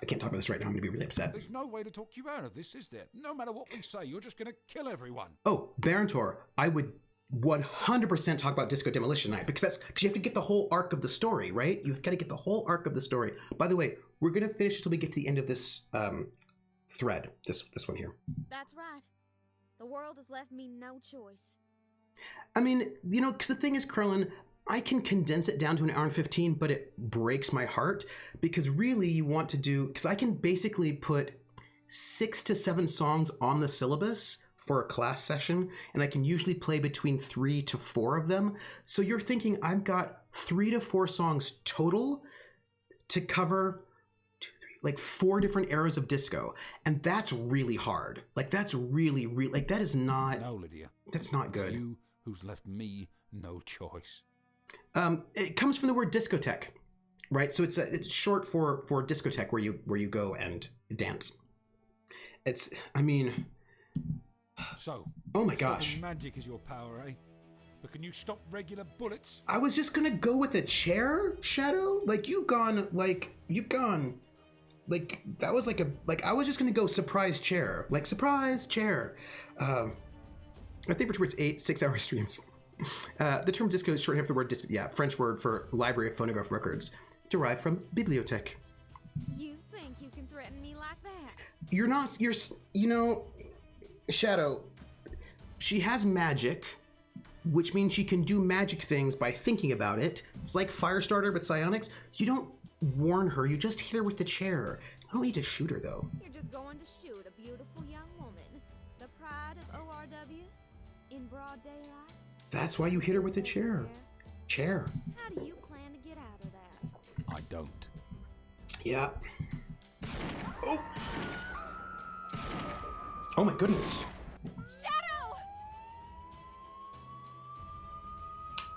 I can't talk about this right now, I'm gonna be really upset. There's no way to talk you out of this, is there? No matter what we say, you're just going to kill everyone. Oh, Baron Tor, I would 100% talk about Disco Demolition Night, because you have to get the whole arc of the story, right? You've got to get the whole arc of the story. By the way, we're gonna finish until we get to the end of this thread, this one here. That's right. The world has left me no choice. I mean, you know, because the thing is, Curlin, I can condense it down to an hour and 15, but it breaks my heart, because really you want to do, because I can basically put 6 to 7 songs on the syllabus for a class session, and I can usually play between 3 to 4 of them. So you're thinking I've got 3 to 4 songs total to cover 4 different eras of disco, and that's really hard. Like, that's really like, that is not... No, Lydia. That's not good. It's you who's left me no choice. It comes from the word discotheque, right? So it's short for discotheque, where you go and dance. It's, I mean... So, oh my gosh. Magic is your power, eh? But can you stop regular bullets? I was just gonna go with a chair, Shadow? Like, you've gone, that was I was just gonna go surprise chair. Like, surprise chair. I think we're towards 6-hour streams. The term disco is shorthand for the word disco. Yeah, French word for library of phonograph records, derived from bibliothèque. You think you can threaten me like that? You're not, you know, Shadow, she has magic, which means she can do magic things by thinking about it. It's like Firestarter with psionics. So warn her. You just hit her with the chair. I don't need to shoot her, though. You're just going to shoot a beautiful young woman, the pride of ORW, in broad daylight. That's why you hit her with the chair. Chair. How do you plan to get out of that? I don't. Yeah. Oh! Oh my goodness. Shadow!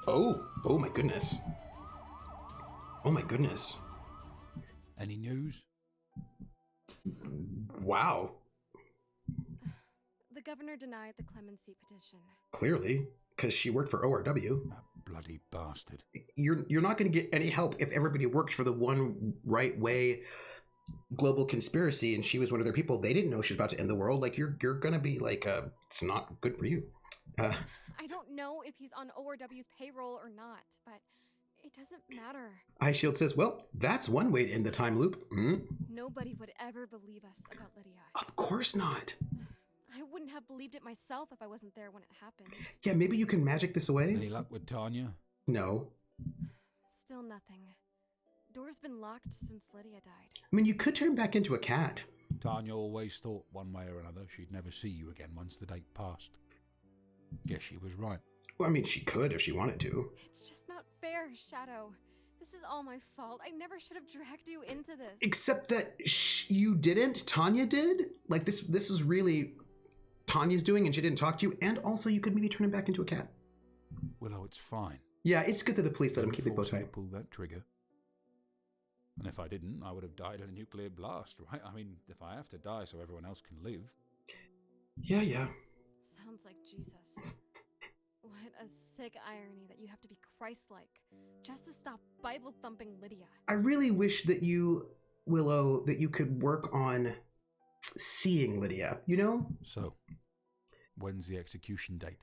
Oh my goodness. Oh my goodness. Any news? Wow. The governor denied the clemency petition. Clearly, because she worked for ORW. That bloody bastard. You're not going to get any help if everybody worked for the one right way global conspiracy and she was one of their people. They didn't know she was about to end the world. Like, you're going to be like, it's not good for you. I don't know if he's on ORW's payroll or not, but it doesn't matter. iShield says, well, that's one way to end the time loop. Nobody would ever believe us about Lydia. Of course not. I wouldn't have believed it myself if I wasn't there when it happened. Yeah, maybe you can magic this away. Any luck with Tanya? No. Still nothing. Door's been locked since Lydia died. I mean, you could turn back into a cat. Tanya always thought one way or another she'd never see you again once the date passed. Guess she was right. Well, I mean, she could if she wanted to. It's just not fair, Shadow. This is all my fault. I never should have dragged you into this. Except that you didn't. Tanya did. Like, this is really Tanya's doing and she didn't talk to you. And also, you could maybe turn him back into a cat. Willow, it's fine. Yeah, it's good that the police let him keep the bow Force me tie. to pull that trigger. And if I didn't, I would have died in a nuclear blast, right? I mean, if I have to die so everyone else can live. Yeah. Sounds like Jesus. What a sick irony that you have to be Christ-like just to stop Bible-thumping Lydia. I really wish that you, Willow, that you could work on seeing Lydia, you know? So, when's the execution date?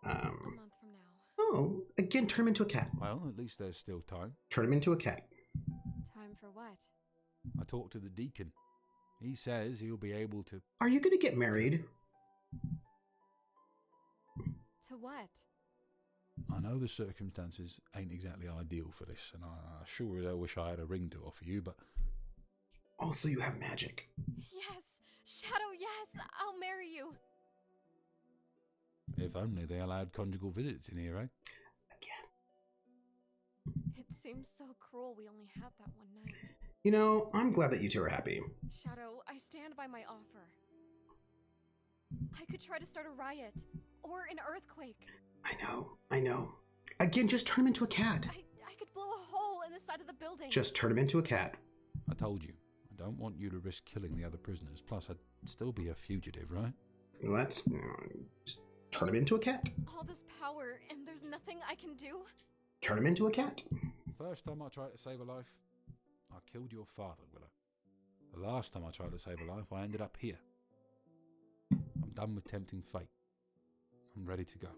A month from now. Oh, again, turn him into a cat. Well, at least there's still time. Turn him into a cat. Time for what? I talked to the deacon. He says he'll be able to... Are you going to get married? To what? I know the circumstances ain't exactly ideal for this, and I sure as hell wish I had a ring to offer you, but... Also, you have magic. Yes! Shadow, yes! I'll marry you! If only they allowed conjugal visits in here, eh? Again. It seems so cruel we only had that one night. You know, I'm glad that you two are happy. Shadow, I stand by my offer. I could try to start a riot, or an earthquake. I know. Again, just turn him into a cat. I could blow a hole in the side of the building. Just turn him into a cat. I told you, I don't want you to risk killing the other prisoners, plus I'd still be a fugitive, right? Let's just turn him into a cat. All this power, and there's nothing I can do? Turn him into a cat. First time I tried to save a life, I killed your father, Willow. The last time I tried to save a life, I ended up here. I'm done with tempting fate. I'm ready to go.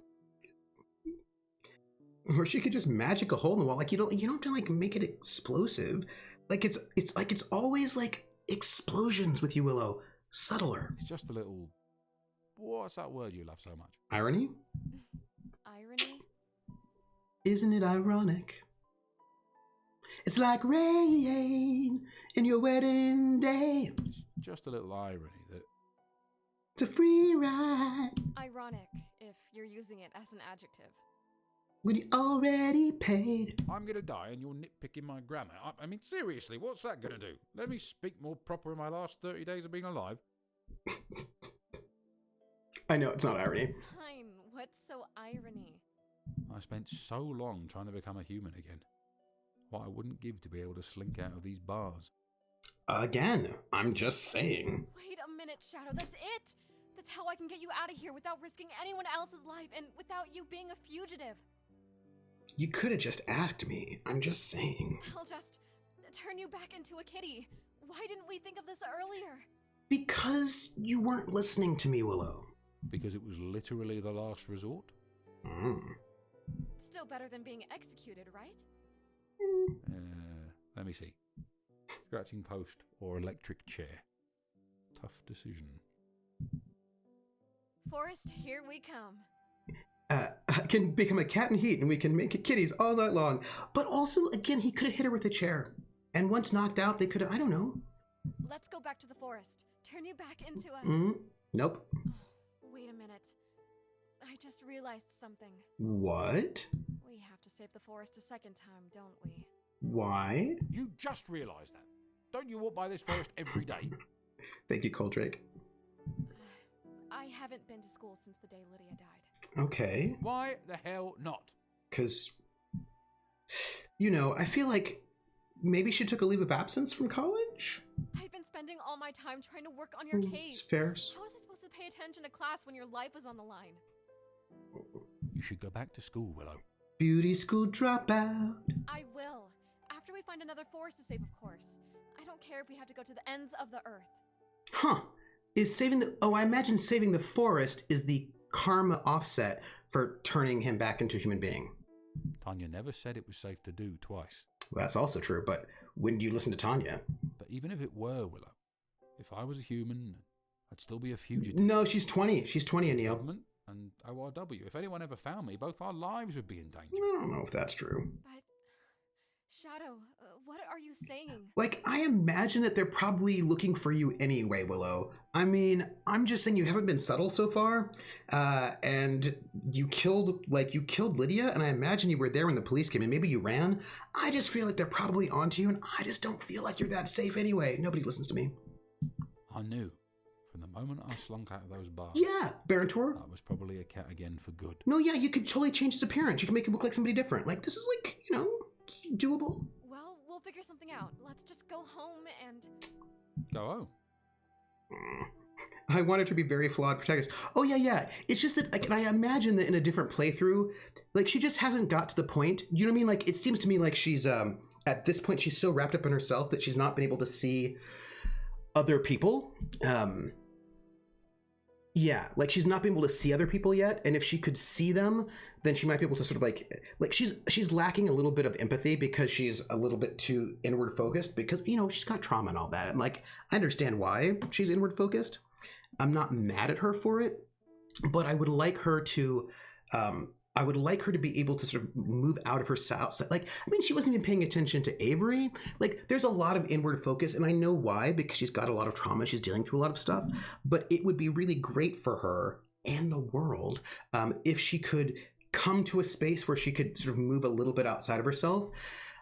Or she could just magic a hole in the wall. Like, you don't have to like make it explosive. Like it's always like explosions with you, Willow. Subtler. It's just a little... What's that word you love so much? Irony? Irony? Isn't it ironic? It's like rain in your wedding day. It's just a little irony that... It's a free ride. Ironic, if you're using it as an adjective. When you already paid. I'm gonna die and you're nitpicking my grammar. I mean, seriously, what's that gonna do? Let me speak more proper in my last 30 days of being alive? I know, it's not irony. Fine, what's so irony? I spent so long trying to become a human again. What I wouldn't give to be able to slink out of these bars. Again, I'm just saying. Wait a minute, Shadow, that's it! That's how I can get you out of here without risking anyone else's life and without you being a fugitive. You could have just asked me. I'm just saying. I'll just turn you back into a kitty. Why didn't we think of this earlier? Because you weren't listening to me, Willow. Because it was literally the last resort? Still better than being executed, right? Let me see. Scratching post or electric chair? Tough decision. Forrest, here we come. I can become a cat in heat and we can make kitties all night long. But also, again, he could have hit her with a chair. And once knocked out, they could have, I don't know. Let's go back to the forest. Turn you back into a... Nope. Wait a minute. I just realized something. What? We have to save the forest a second time, don't we? Why? You just realised that. Don't you walk by this forest every day? Thank you, Coldrake. I haven't been to school since the day Lydia died. Okay. Why the hell not? Because, you know, I feel like maybe she took a leave of absence from college? I've been spending all my time trying to work on your case. It's fair. How was I supposed to pay attention to class when your life is on the line? You should go back to school, Willow. Beauty school dropout. I will. After we find another forest to save, of course. I don't care if we have to go to the ends of the earth. Huh. Is saving the... Oh, I imagine saving the forest is the karma offset for turning him back into a human being. Tanya never said it was safe to do twice. Well, that's also true, but when do you listen to Tanya? But even if it were, Willow, if I was a human, I'd still be a fugitive. No, she's 20. She's 20, Anil. Government and ORW. If anyone ever found me, both our lives would be in danger. I don't know if that's true. But, Shadow, what are you saying? Like, I imagine that they're probably looking for you anyway, Willow. I mean, I'm just saying you haven't been subtle so far, and you killed Lydia, and I imagine you were there when the police came in. Maybe you ran. I just feel like they're probably onto you, and I just don't feel like you're that safe anyway. Nobody listens to me. I knew. From the moment I slunk out of those bars. Yeah, Baron Tor. I was probably a cat again for good. No, yeah, you could totally change his appearance. You can make him look like somebody different. Like, this is like, you know, doable. Well, we'll figure something out. Let's just go home and... Go home. I wanted to be very flawed protagonist. Oh, yeah. It's just that, like, and I imagine that in a different playthrough, like, she just hasn't got to the point. You know what I mean? Like, it seems to me like she's, at this point, she's so wrapped up in herself that she's not been able to see other people. Yeah, like, she's not been able to see other people yet. And if she could see them, then she might be able to sort of like she's lacking a little bit of empathy because she's a little bit too inward focused because, you know, she's got trauma and all that. And like, I understand why she's inward focused. I'm not mad at her for it, but I would like her to be able to sort of move out of her outside. Like, I mean, she wasn't even paying attention to Avery. Like, there's a lot of inward focus, and I know why, because she's got a lot of trauma. She's dealing through a lot of stuff, but it would be really great for her and the world if she could come to a space where she could sort of move a little bit outside of herself.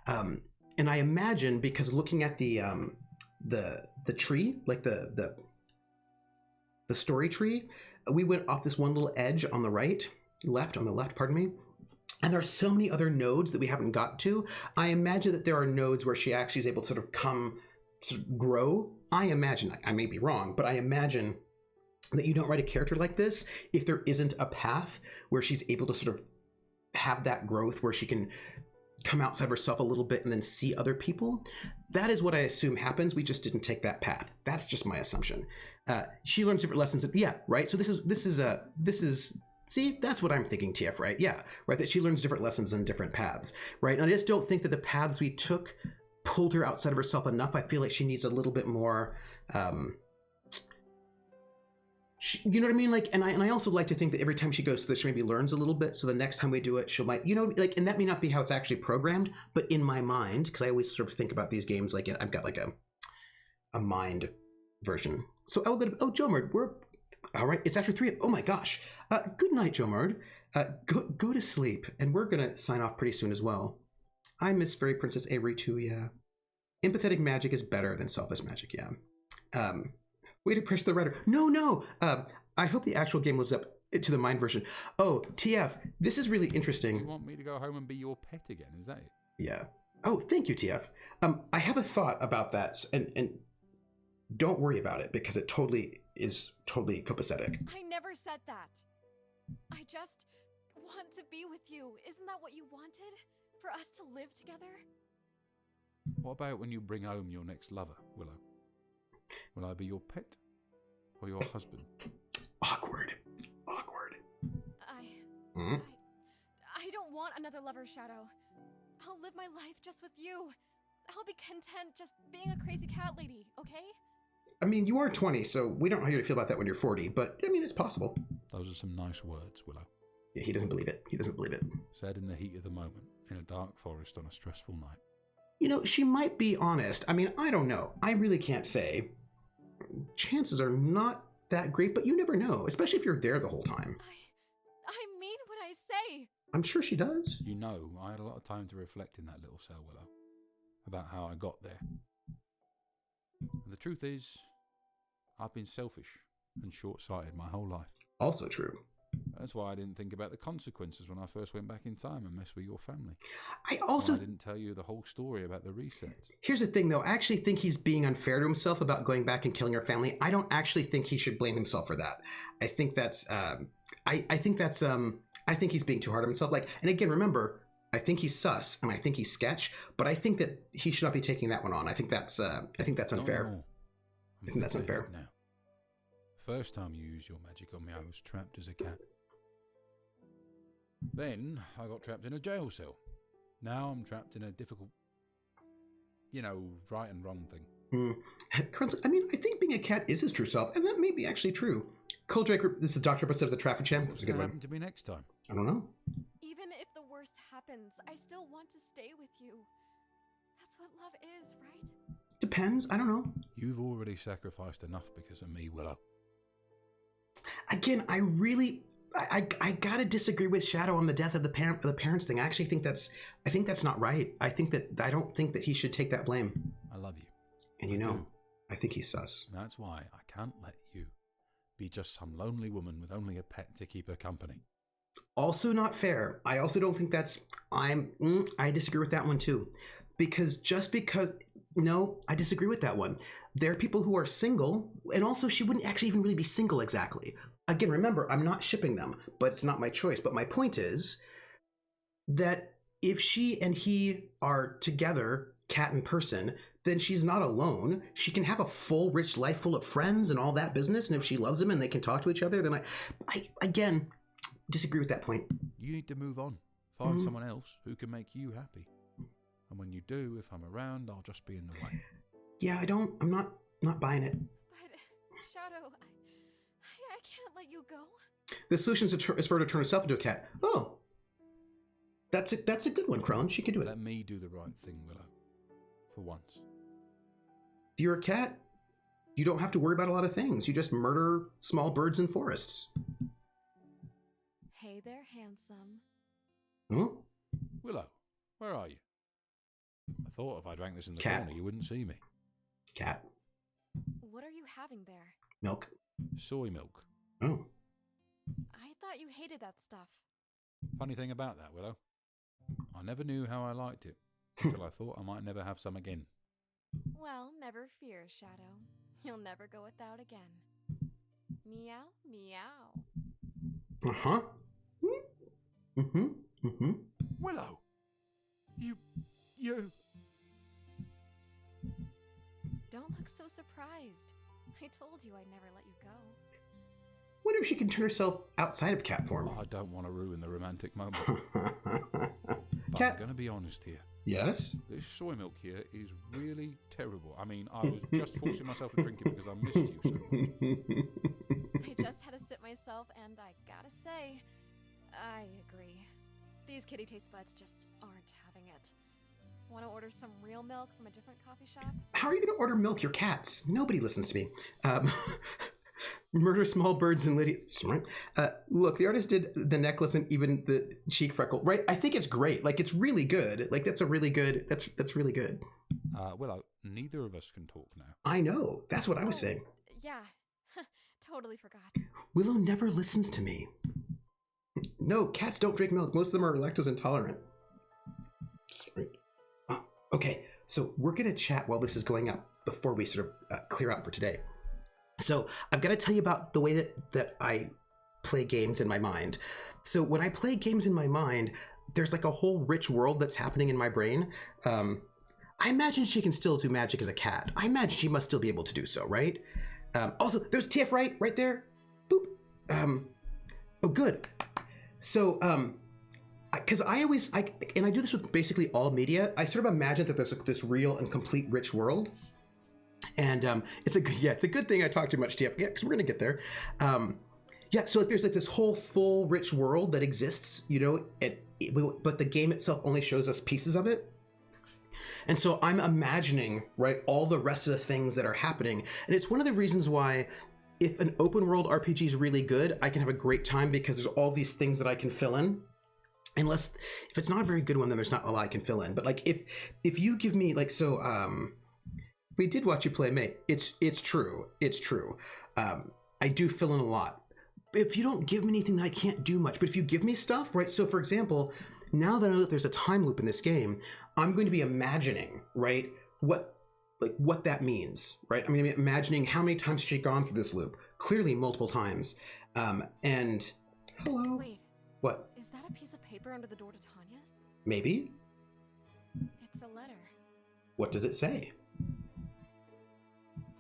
And I imagine, because looking at the tree, like the story tree, we went off this one little edge on the left, pardon me. And there are so many other nodes that we haven't got to. I imagine that there are nodes where she actually is able to sort of grow. I imagine, I may be wrong, but I imagine that you don't write a character like this if there isn't a path where she's able to sort of have that growth where she can come outside herself a little bit and then see other people. That is what I assume happens. We just didn't take that path. That's just my assumption. She learns different lessons. Yeah, right. So this is see, that's what I'm thinking, TF, right? Yeah, right. That she learns different lessons in different paths, right? And I just don't think that the paths we took pulled her outside of herself enough. I feel like she needs a little bit more. You know what I mean? Like, and I also like to think that every time she goes through this, she maybe learns a little bit. So the next time we do it, she'll might, you know, like, and that may not be how it's actually programmed, but in my mind, because I always sort of think about these games like I've got like a mind version. So I'll go to, Jomard, we're all right. It's after 3. Oh my gosh. Good night, Jomard. Go to sleep, and we're gonna sign off pretty soon as well. I miss Fairy Princess Avery too. Yeah. Empathetic magic is better than selfish magic. Yeah. Way to press the writer. No. I hope the actual game lives up to the mind version. Oh, TF, this is really interesting. You want me to go home and be your pet again? Is that it? Yeah. Oh, thank you, TF. I have a thought about that, and don't worry about it because it is totally copacetic. I never said that. I just want to be with you. Isn't that what you wanted? For us to live together? What about when you bring home your next lover, Willow? Will I be your pet or your husband? Awkward. I don't want another lover, Shadow. I'll live my life just with you. I'll be content just being a crazy cat lady, okay? I mean, you are 20, so we don't know how you feel about that when you're 40, but I mean, it's possible. Those are some nice words, Willow. Yeah, he doesn't believe it. Said in the heat of the moment, in a dark forest on a stressful night. You know, she might be honest. I mean, I don't know. I really can't say. Chances are not that great, but you never know, especially if you're there the whole time. I mean what I say. I'm sure she does. You know, I had a lot of time to reflect in that little cell, Willow, about how I got there. The truth is, I've been selfish and short-sighted my whole life. Also true. That's why I didn't think about the consequences when I first went back in time and messed with your family. I didn't tell you the whole story about the resets. Here's the thing, though. I actually think he's being unfair to himself about going back and killing her family. I don't actually think he should blame himself for that. I think that's, I think he's being too hard on himself. Like, and again, remember, I think he's sus and I think he's sketch, but I think that he should not be taking that one on. I think that's unfair. I think that's unfair. Now, first time you used your magic on me, I was trapped as a cat. Then I got trapped in a jail cell. Now I'm trapped in a difficult, right and wrong thing. I mean, I think being a cat is his true self, and that may be actually true. Coldrake, this is the Doctor episode of the Traffic Jam. That's a good one. What's going to happen to me next time? I don't know. Even if the worst happens, I still want to stay with you. That's what love is, right? Depends. I don't know. You've already sacrificed enough because of me, Willow. Again, I gotta disagree with Shadow on the death of the parents thing. I actually think that's not right. I don't think that he should take that blame. I love you. And I think he's sus. That's why I can't let you be just some lonely woman with only a pet to keep her company. Also not fair. I also don't think I disagree with that one too. No, I disagree with that one. There are people who are single, and also she wouldn't actually even really be single exactly. Again, remember, I'm not shipping them, but it's not my choice. But my point is that if she and he are together, cat and person, then she's not alone. She can have a full, rich life full of friends and all that business. And if she loves him and they can talk to each other, then I again, disagree with that point. You need to move on. Find someone else who can make you happy. And when you do, if I'm around, I'll just be in the way. Yeah, I'm not buying it. But, Shadow, I can't let you go. The solution is for her to turn herself into a cat. Oh, that's a good one, Krellin. She could do it. Let me do the right thing, Willow. For once. If you're a cat, you don't have to worry about a lot of things. You just murder small birds in forests. Hey there, handsome. Huh? Willow, where are you? I thought if I drank this in the Cat. corner, you wouldn't see me. Cat. What are you having there? Milk. Soy milk. Oh. I thought you hated that stuff. Funny thing about that, Willow, I never knew how I liked it until I thought I might never have some again. Well, never fear, Shadow. You'll never go without again. Meow, meow. Uh-huh. Mm-hmm. Mm-hmm. Willow! You... Don't look so surprised. I told you I'd never let you go. Wonder if she can turn herself outside of cat form. I don't want to ruin the romantic moment. But Cat. I'm going to be honest here. Yes? This soy milk here is really terrible. I mean, I was just forcing myself to drink it because I missed you so much. I just had to sip myself, and I gotta say, I agree. These kitty taste buds just aren't having it. Want to order some real milk from a different coffee shop? How are you going to order milk? Your cats. Nobody listens to me. Murder small birds and Lydia. Smart. Look, the artist did the necklace and even the cheek freckle, right? I think it's great. Like, it's really good. Like, that's really good. Willow, neither of us can talk now. I know. That's what I was saying. Yeah, totally forgot. Willow never listens to me. No, cats don't drink milk. Most of them are lactose intolerant. Okay, so we're going to chat while this is going up before we sort of clear out for today. So I've got to tell you about the way that I play games in my mind. So when I play games in my mind, there's like a whole rich world that's happening in my brain. I imagine she can still do magic as a cat. I imagine she must still be able to do so, right? Also, there's Tiff right there. Boop. Oh, good. So, because I do this with basically all media, I sort of imagine that there's this real and complete rich world. And it's a good thing I talk too much, TF. Yeah, because we're gonna get there. So like there's like this whole full rich world that exists, but the game itself only shows us pieces of it. And so I'm imagining, right, all the rest of the things that are happening. And it's one of the reasons why if an open world RPG is really good, I can have a great time because there's all these things that I can fill in. Unless if it's not a very good one, then there's not a lot I can fill in. But like if you give me like we did watch you play May. It's true. It's true. I do fill in a lot. If you don't give me anything, then I can't do much. But if you give me stuff, right? So for example, now that I know that there's a time loop in this game, I'm going to be imagining, right, what that means, right? I'm going to be imagining how many times she's gone through this loop. Clearly multiple times. And hello. Wait. What? Is that a piece of paper under the door to Tanya's? Maybe. It's a letter. What does it say?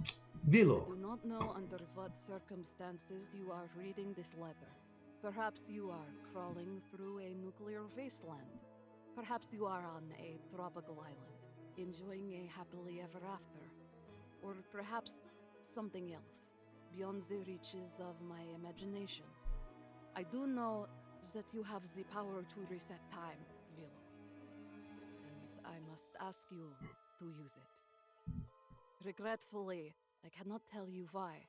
I Willow. do not know under what circumstances you are reading this letter. Perhaps you are crawling through a nuclear wasteland. Perhaps you are on a tropical island, enjoying a happily ever after. Or perhaps something else, beyond the reaches of my imagination. I do know that you have the power to reset time, Willow. And I must ask you to use it. Regretfully, I cannot tell you why.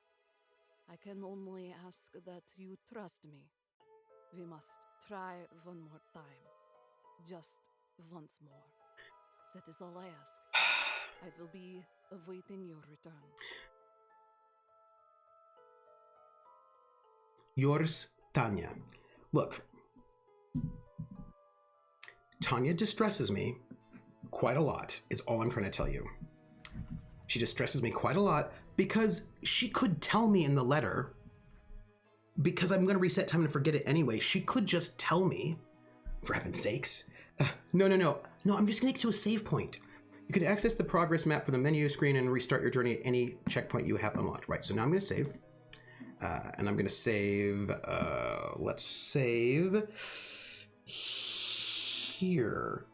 I can only ask that you trust me. We must try one more time. Just once more. That is all I ask. I will be awaiting your return. Yours, Tanya. Look, Tanya distresses me quite a lot, is all I'm trying to tell you. She distresses me quite a lot because she could tell me in the letter, because I'm going to reset time and forget it anyway. She could just tell me, for heaven's sakes. No, I'm just going to get to a save point. You can access the progress map for the menu screen and restart your journey at any checkpoint you have unlocked. Right, so now I'm going to save. And I'm going to save, let's save here.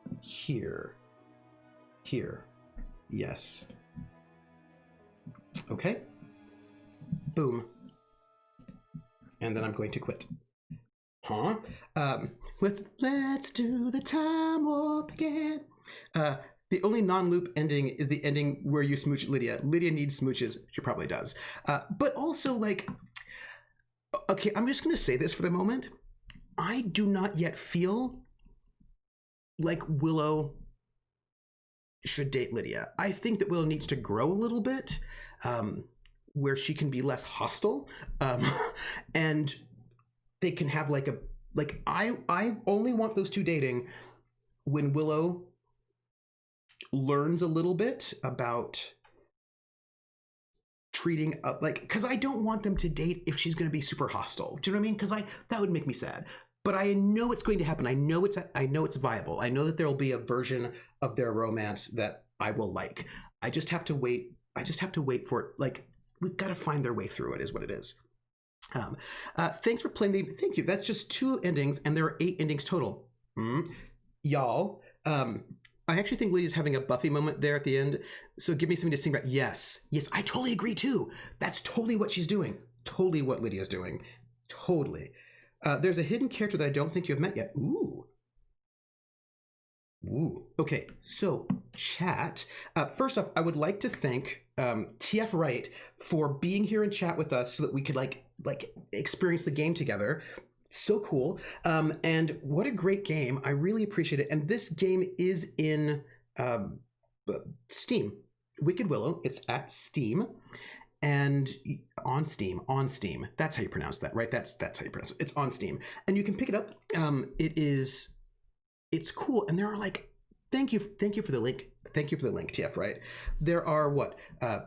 Yes. Okay. Boom. And then I'm going to quit. Huh? Let's do the time warp again. The only non-loop ending is the ending where you smooch Lydia. Lydia needs smooches. She probably does. But also, like, okay, I'm just going to say this for the moment. I do not yet feel like Willow should date Lydia. I think that Willow needs to grow a little bit, where she can be less hostile, and they can have I only want those two dating when Willow learns a little bit about treating because I don't want them to date if she's going to be super hostile. Do you know what I mean? Because that would make me sad. But I know it's going to happen. I know it's viable. I know that there will be a version of their romance that I will like. I just have to wait. For it. Like, we've got to find their way through it, is what it is. Thanks for playing thank you. That's just 2 endings, and there are 8 endings total. Y'all, I actually think Lydia's having a Buffy moment there at the end. So give me something to sing about. Yes, I totally agree too. That's totally what she's doing. Totally what Lydia's doing. Totally. There's a hidden character that I don't think you have met yet. Ooh. Okay, so chat. First off, I would like to thank TF Wright for being here in chat with us so that we could like experience the game together. So cool. And what a great game. I really appreciate it. And this game is in Steam. Wicked Willow. It's at Steam. And on Steam. That's how you pronounce that, right? That's how you pronounce it. It's on Steam. And you can pick it up. It's cool. And there are thank you for the link. Thank you for the link, TF, right? There are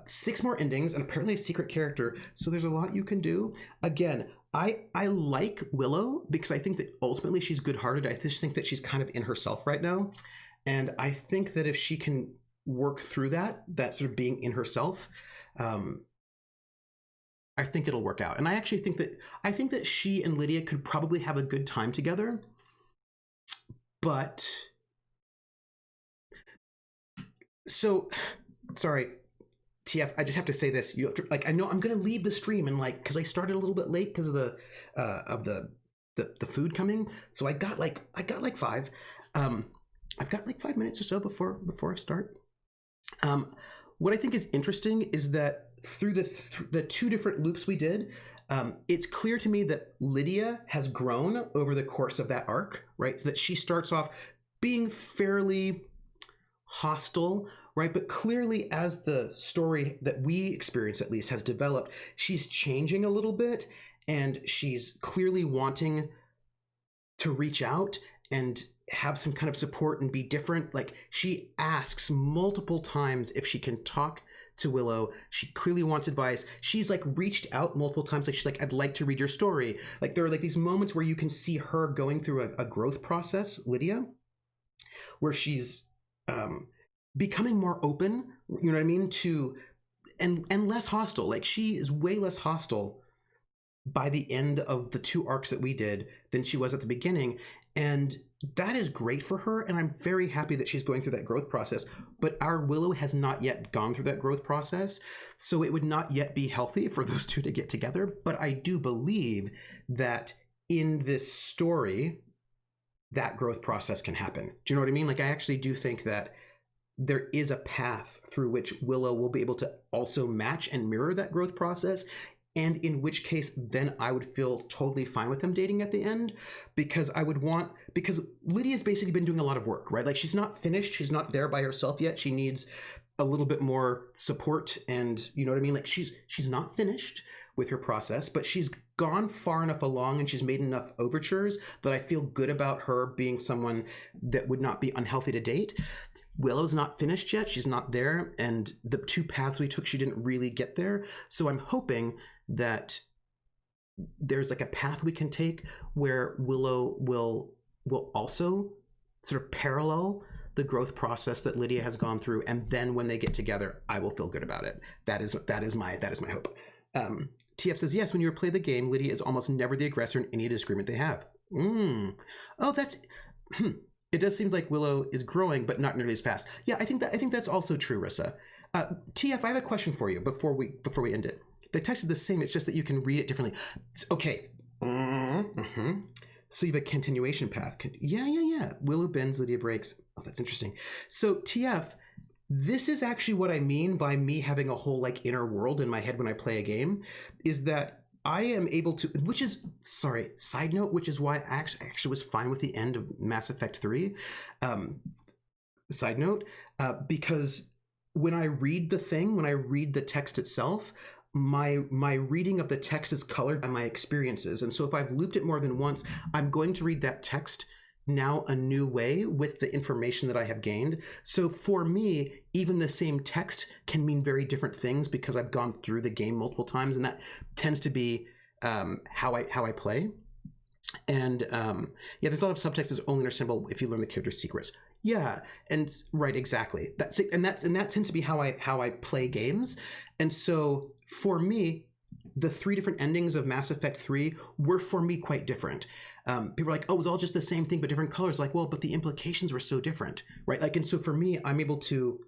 6 more endings and apparently a secret character. So there's a lot you can do. Again, I like Willow because I think that ultimately she's good-hearted. I just think that she's kind of in herself right now. And I think that if she can work through that sort of being in herself, I think it'll work out. And I actually think that she and Lydia could probably have a good time together. But so sorry, TF, I just have to say this. You have to I know I'm gonna leave the stream and because I started a little bit late because of the food coming. So I got 5. I've got like 5 minutes or so before I start. What I think is interesting is that through the two different loops we did, it's clear to me that Lydia has grown over the course of that arc, right? So that she starts off being fairly hostile, right? But clearly, as the story that we experience at least has developed, she's changing a little bit, and she's clearly wanting to reach out and have some kind of support and be different. Like, she asks multiple times if she can talk to Willow. She clearly wants advice. She's like reached out multiple times. Like, she's like, I'd like to read your story. Like, there are like these moments where you can see her going through a growth process, Lydia, where she's becoming more open, you know what I mean, to and less hostile. Like, she is way less hostile by the end of the two arcs that we did than she was at the beginning. And that is great for her, and I'm very happy that she's going through that growth process. But our Willow has not yet gone through that growth process, so it would not yet be healthy for those two to get together. But I do believe that in this story, that growth process can happen. Do you know what I mean? Like, I actually do think that there is a path through which Willow will be able to also match and mirror that growth process, and in which case then I would feel totally fine with them dating at the end, because Lydia's basically been doing a lot of work, right? Like, she's not finished, she's not there by herself yet. She needs a little bit more support, and you know what I mean? Like, she's not finished with her process, but she's gone far enough along and she's made enough overtures that I feel good about her being someone that would not be unhealthy to date. Willow's not finished yet. She's not there. And the two paths we took, she didn't really get there. So I'm hoping that there's like a path we can take where Willow will also sort of parallel the growth process that Lydia has gone through. And then when they get together, I will feel good about it. That is my hope. TF says, yes, when you play the game, Lydia is almost never the aggressor in any disagreement they have. Oh, that's... It does seem like Willow is growing, but not nearly as fast. Yeah, I think that's also true, Rissa. TF, I have a question for you before we end it. The text is the same. It's just that you can read it differently. Okay. Mm-hmm. So you have a continuation path. Yeah. Willow bends, Lydia breaks. Oh, that's interesting. So TF, this is actually what I mean by me having a whole like inner world in my head when I play a game, is that I am able to, side note, which is why I actually was fine with the end of Mass Effect 3. Side note, because when I read the text itself, my reading of the text is colored by my experiences. And so if I've looped it more than once, I'm going to read that text now a new way with the information that I have gained. So for me, even the same text can mean very different things because I've gone through the game multiple times, and that tends to be how I play. And there's a lot of subtext is only understandable if you learn the character's secrets. Yeah, and right, exactly. That tends to be how I play games. And so for me, the three different endings of Mass Effect 3 were for me quite different. People are like, oh, it was all just the same thing but different colors. Like, well, but the implications were so different, right? Like, and so for me, I'm able to,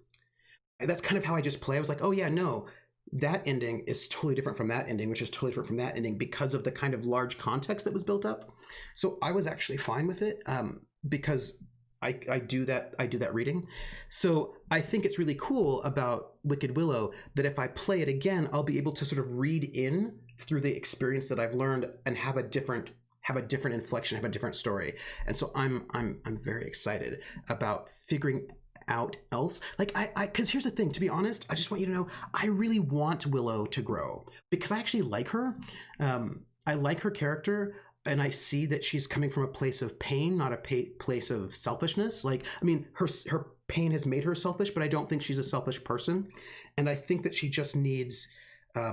that's kind of how I just play. I was like, oh yeah, no, that ending is totally different from that ending, which is totally different from that ending because of the kind of large context that was built up. So I was actually fine with it because I do that reading. So I think it's really cool about Wicked Willow that if I play it again, I'll be able to sort of read in through the experience that I've learned and have a different inflection, have a different story. And so I'm very excited about figuring out else. Like because here's the thing, to be honest, I just want you to know, I really want Willow to grow because I actually like her. I like her character. And I see that she's coming from a place of pain, not a place of selfishness. Like, I mean, her pain has made her selfish, but I don't think she's a selfish person. And I think that she just needs a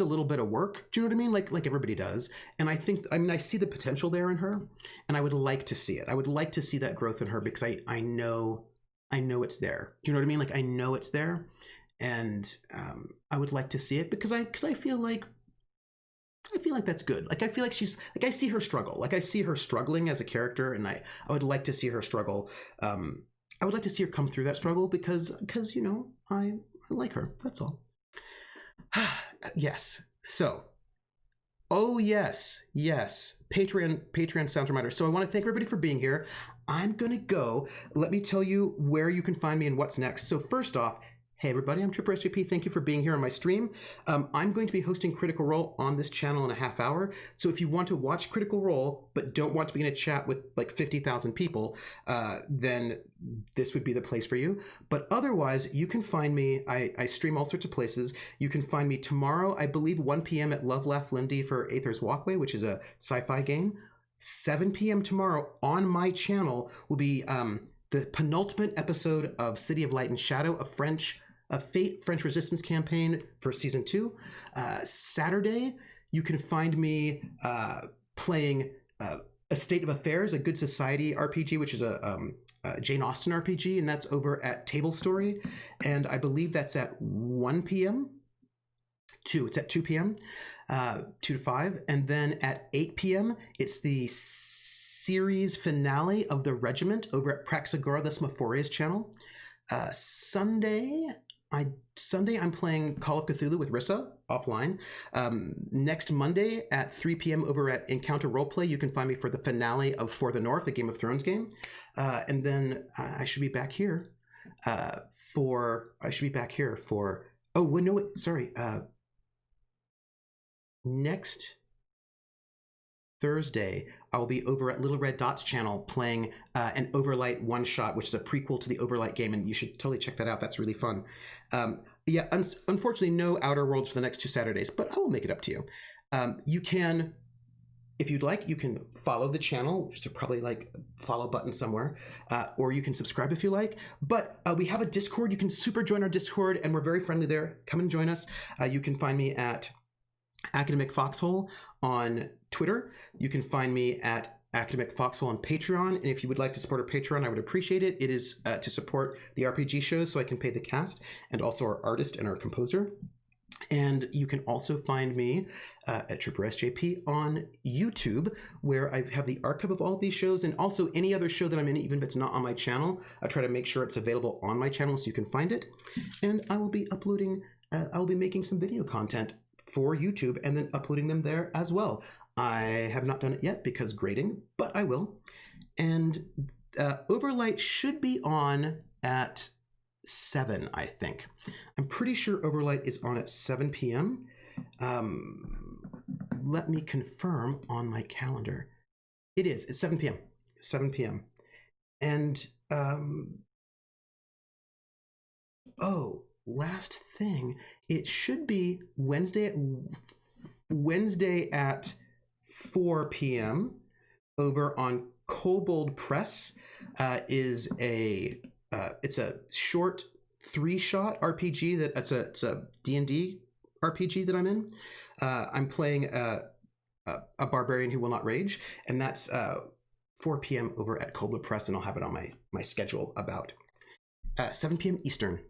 little bit of work. Do you know what I mean? Like everybody does. And I see the potential there in her, and I would like to see it. I would like to see that growth in her because I know it's there. Do you know what I mean? Like, I know it's there, and I would like to see it because I feel like that's good. Like, I feel like she's like, I see her struggle. Like, I see her struggling as a character, and I would like to see her struggle. I would like to see her come through that struggle because you know, I like her. That's all. Yes. So, oh yes, Patreon sounds reminder. So I want to thank everybody for being here. I'm going to go. Let me tell you where you can find me and what's next. So first off, hey everybody, I'm Tripper SJP. Thank you for being here on my stream. I'm going to be hosting Critical Role on this channel in a half hour. So if you want to watch Critical Role, but don't want to be in a chat with like 50,000 people, then this would be the place for you. But otherwise, you can find me. I stream all sorts of places. You can find me tomorrow, I believe 1 p.m. at Love Laugh Lindy for Aether's Walkway, which is a sci-fi game. 7 p.m. tomorrow on my channel will be the penultimate episode of City of Light and Shadow, a Fate French Resistance campaign for Season 2. Saturday, you can find me playing A State of Affairs, a Good Society RPG, which is a Jane Austen RPG, and that's over at Table Story. And I believe that's at 1 p.m. It's at 2 p.m., 2 to 5. And then at 8 p.m., it's the series finale of The Regiment over at Praxagora, the Smaphoria's channel. Sunday, I'm playing Call of Cthulhu with Rissa offline. Next Monday at 3 p.m. over at Encounter Roleplay, you can find me for the finale of For the North, the Game of Thrones game. And then I should be back here next Thursday, I will be over at Little Red Dot's channel playing an Overlight one-shot, which is a prequel to the Overlight game, and you should totally check that out. That's really fun. Unfortunately, no Outer Worlds for the next 2 Saturdays, but I will make it up to you. You can, if you'd like, you can follow the channel, which is probably like follow button somewhere, or you can subscribe if you like. But we have a Discord. You can super join our Discord, and we're very friendly there. Come and join us. You can find me at Academic Foxhole on Twitter. You can find me at Academic Foxhole on Patreon. And if you would like to support our Patreon, I would appreciate it. It is to support the RPG shows so I can pay the cast and also our artist and our composer. And you can also find me at Tripper SJP on YouTube, where I have the archive of all of these shows and also any other show that I'm in, even if it's not on my channel. I try to make sure it's available on my channel so you can find it. And I will be uploading, I'll be making some video content for YouTube and then uploading them there as well. I have not done it yet because grading, but I will. And Overlight should be on at 7, I think. I'm pretty sure Overlight is on at 7 p.m. Let me confirm on my calendar. It is. It's 7 p.m. 7 p.m. And, last thing, it should be Wednesday at 4 p.m. over on Kobold Press. It's a short 3-shot RPG it's a D&D RPG that I'm in. I'm playing a barbarian who will not rage, and that's 4 p.m. over at Kobold Press, and I'll have it on my schedule about 7 p.m. Eastern.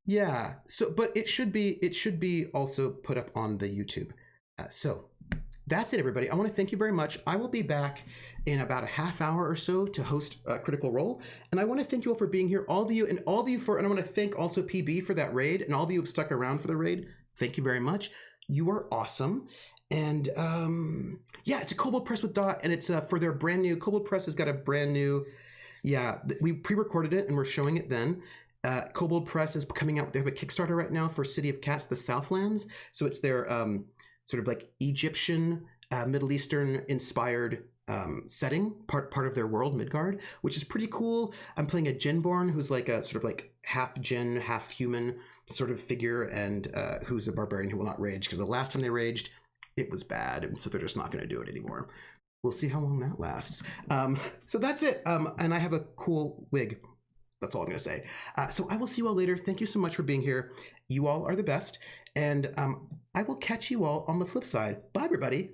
Yeah, but it should be also put up on the YouTube. So that's it, everybody. I want to thank you very much. I will be back in about a half hour or so to host Critical Role, and I want to thank you all for being here. And I want to thank also PB for that raid, and all of you who've stuck around for the raid. Thank you very much. You are awesome. And it's a Kobold Press with Dot, and it's for their brand new. Kobold Press has got a brand new. Yeah, we pre-recorded it and we're showing it then. Kobold Press is coming out. They have a Kickstarter right now for City of Cats, the Southlands. So it's their sort of like Egyptian, Middle Eastern inspired setting, part of their world, Midgard, which is pretty cool. I'm playing a Djinborn who's like a sort of like half Djinn, half human sort of figure, and who's a barbarian who will not rage, because the last time they raged, it was bad, and so they're just not going to do it anymore. We'll see how long that lasts. So that's it. And I have a cool wig. That's all I'm going to say. So I will see you all later. Thank you so much for being here. You all are the best. And I will catch you all on the flip side. Bye, everybody.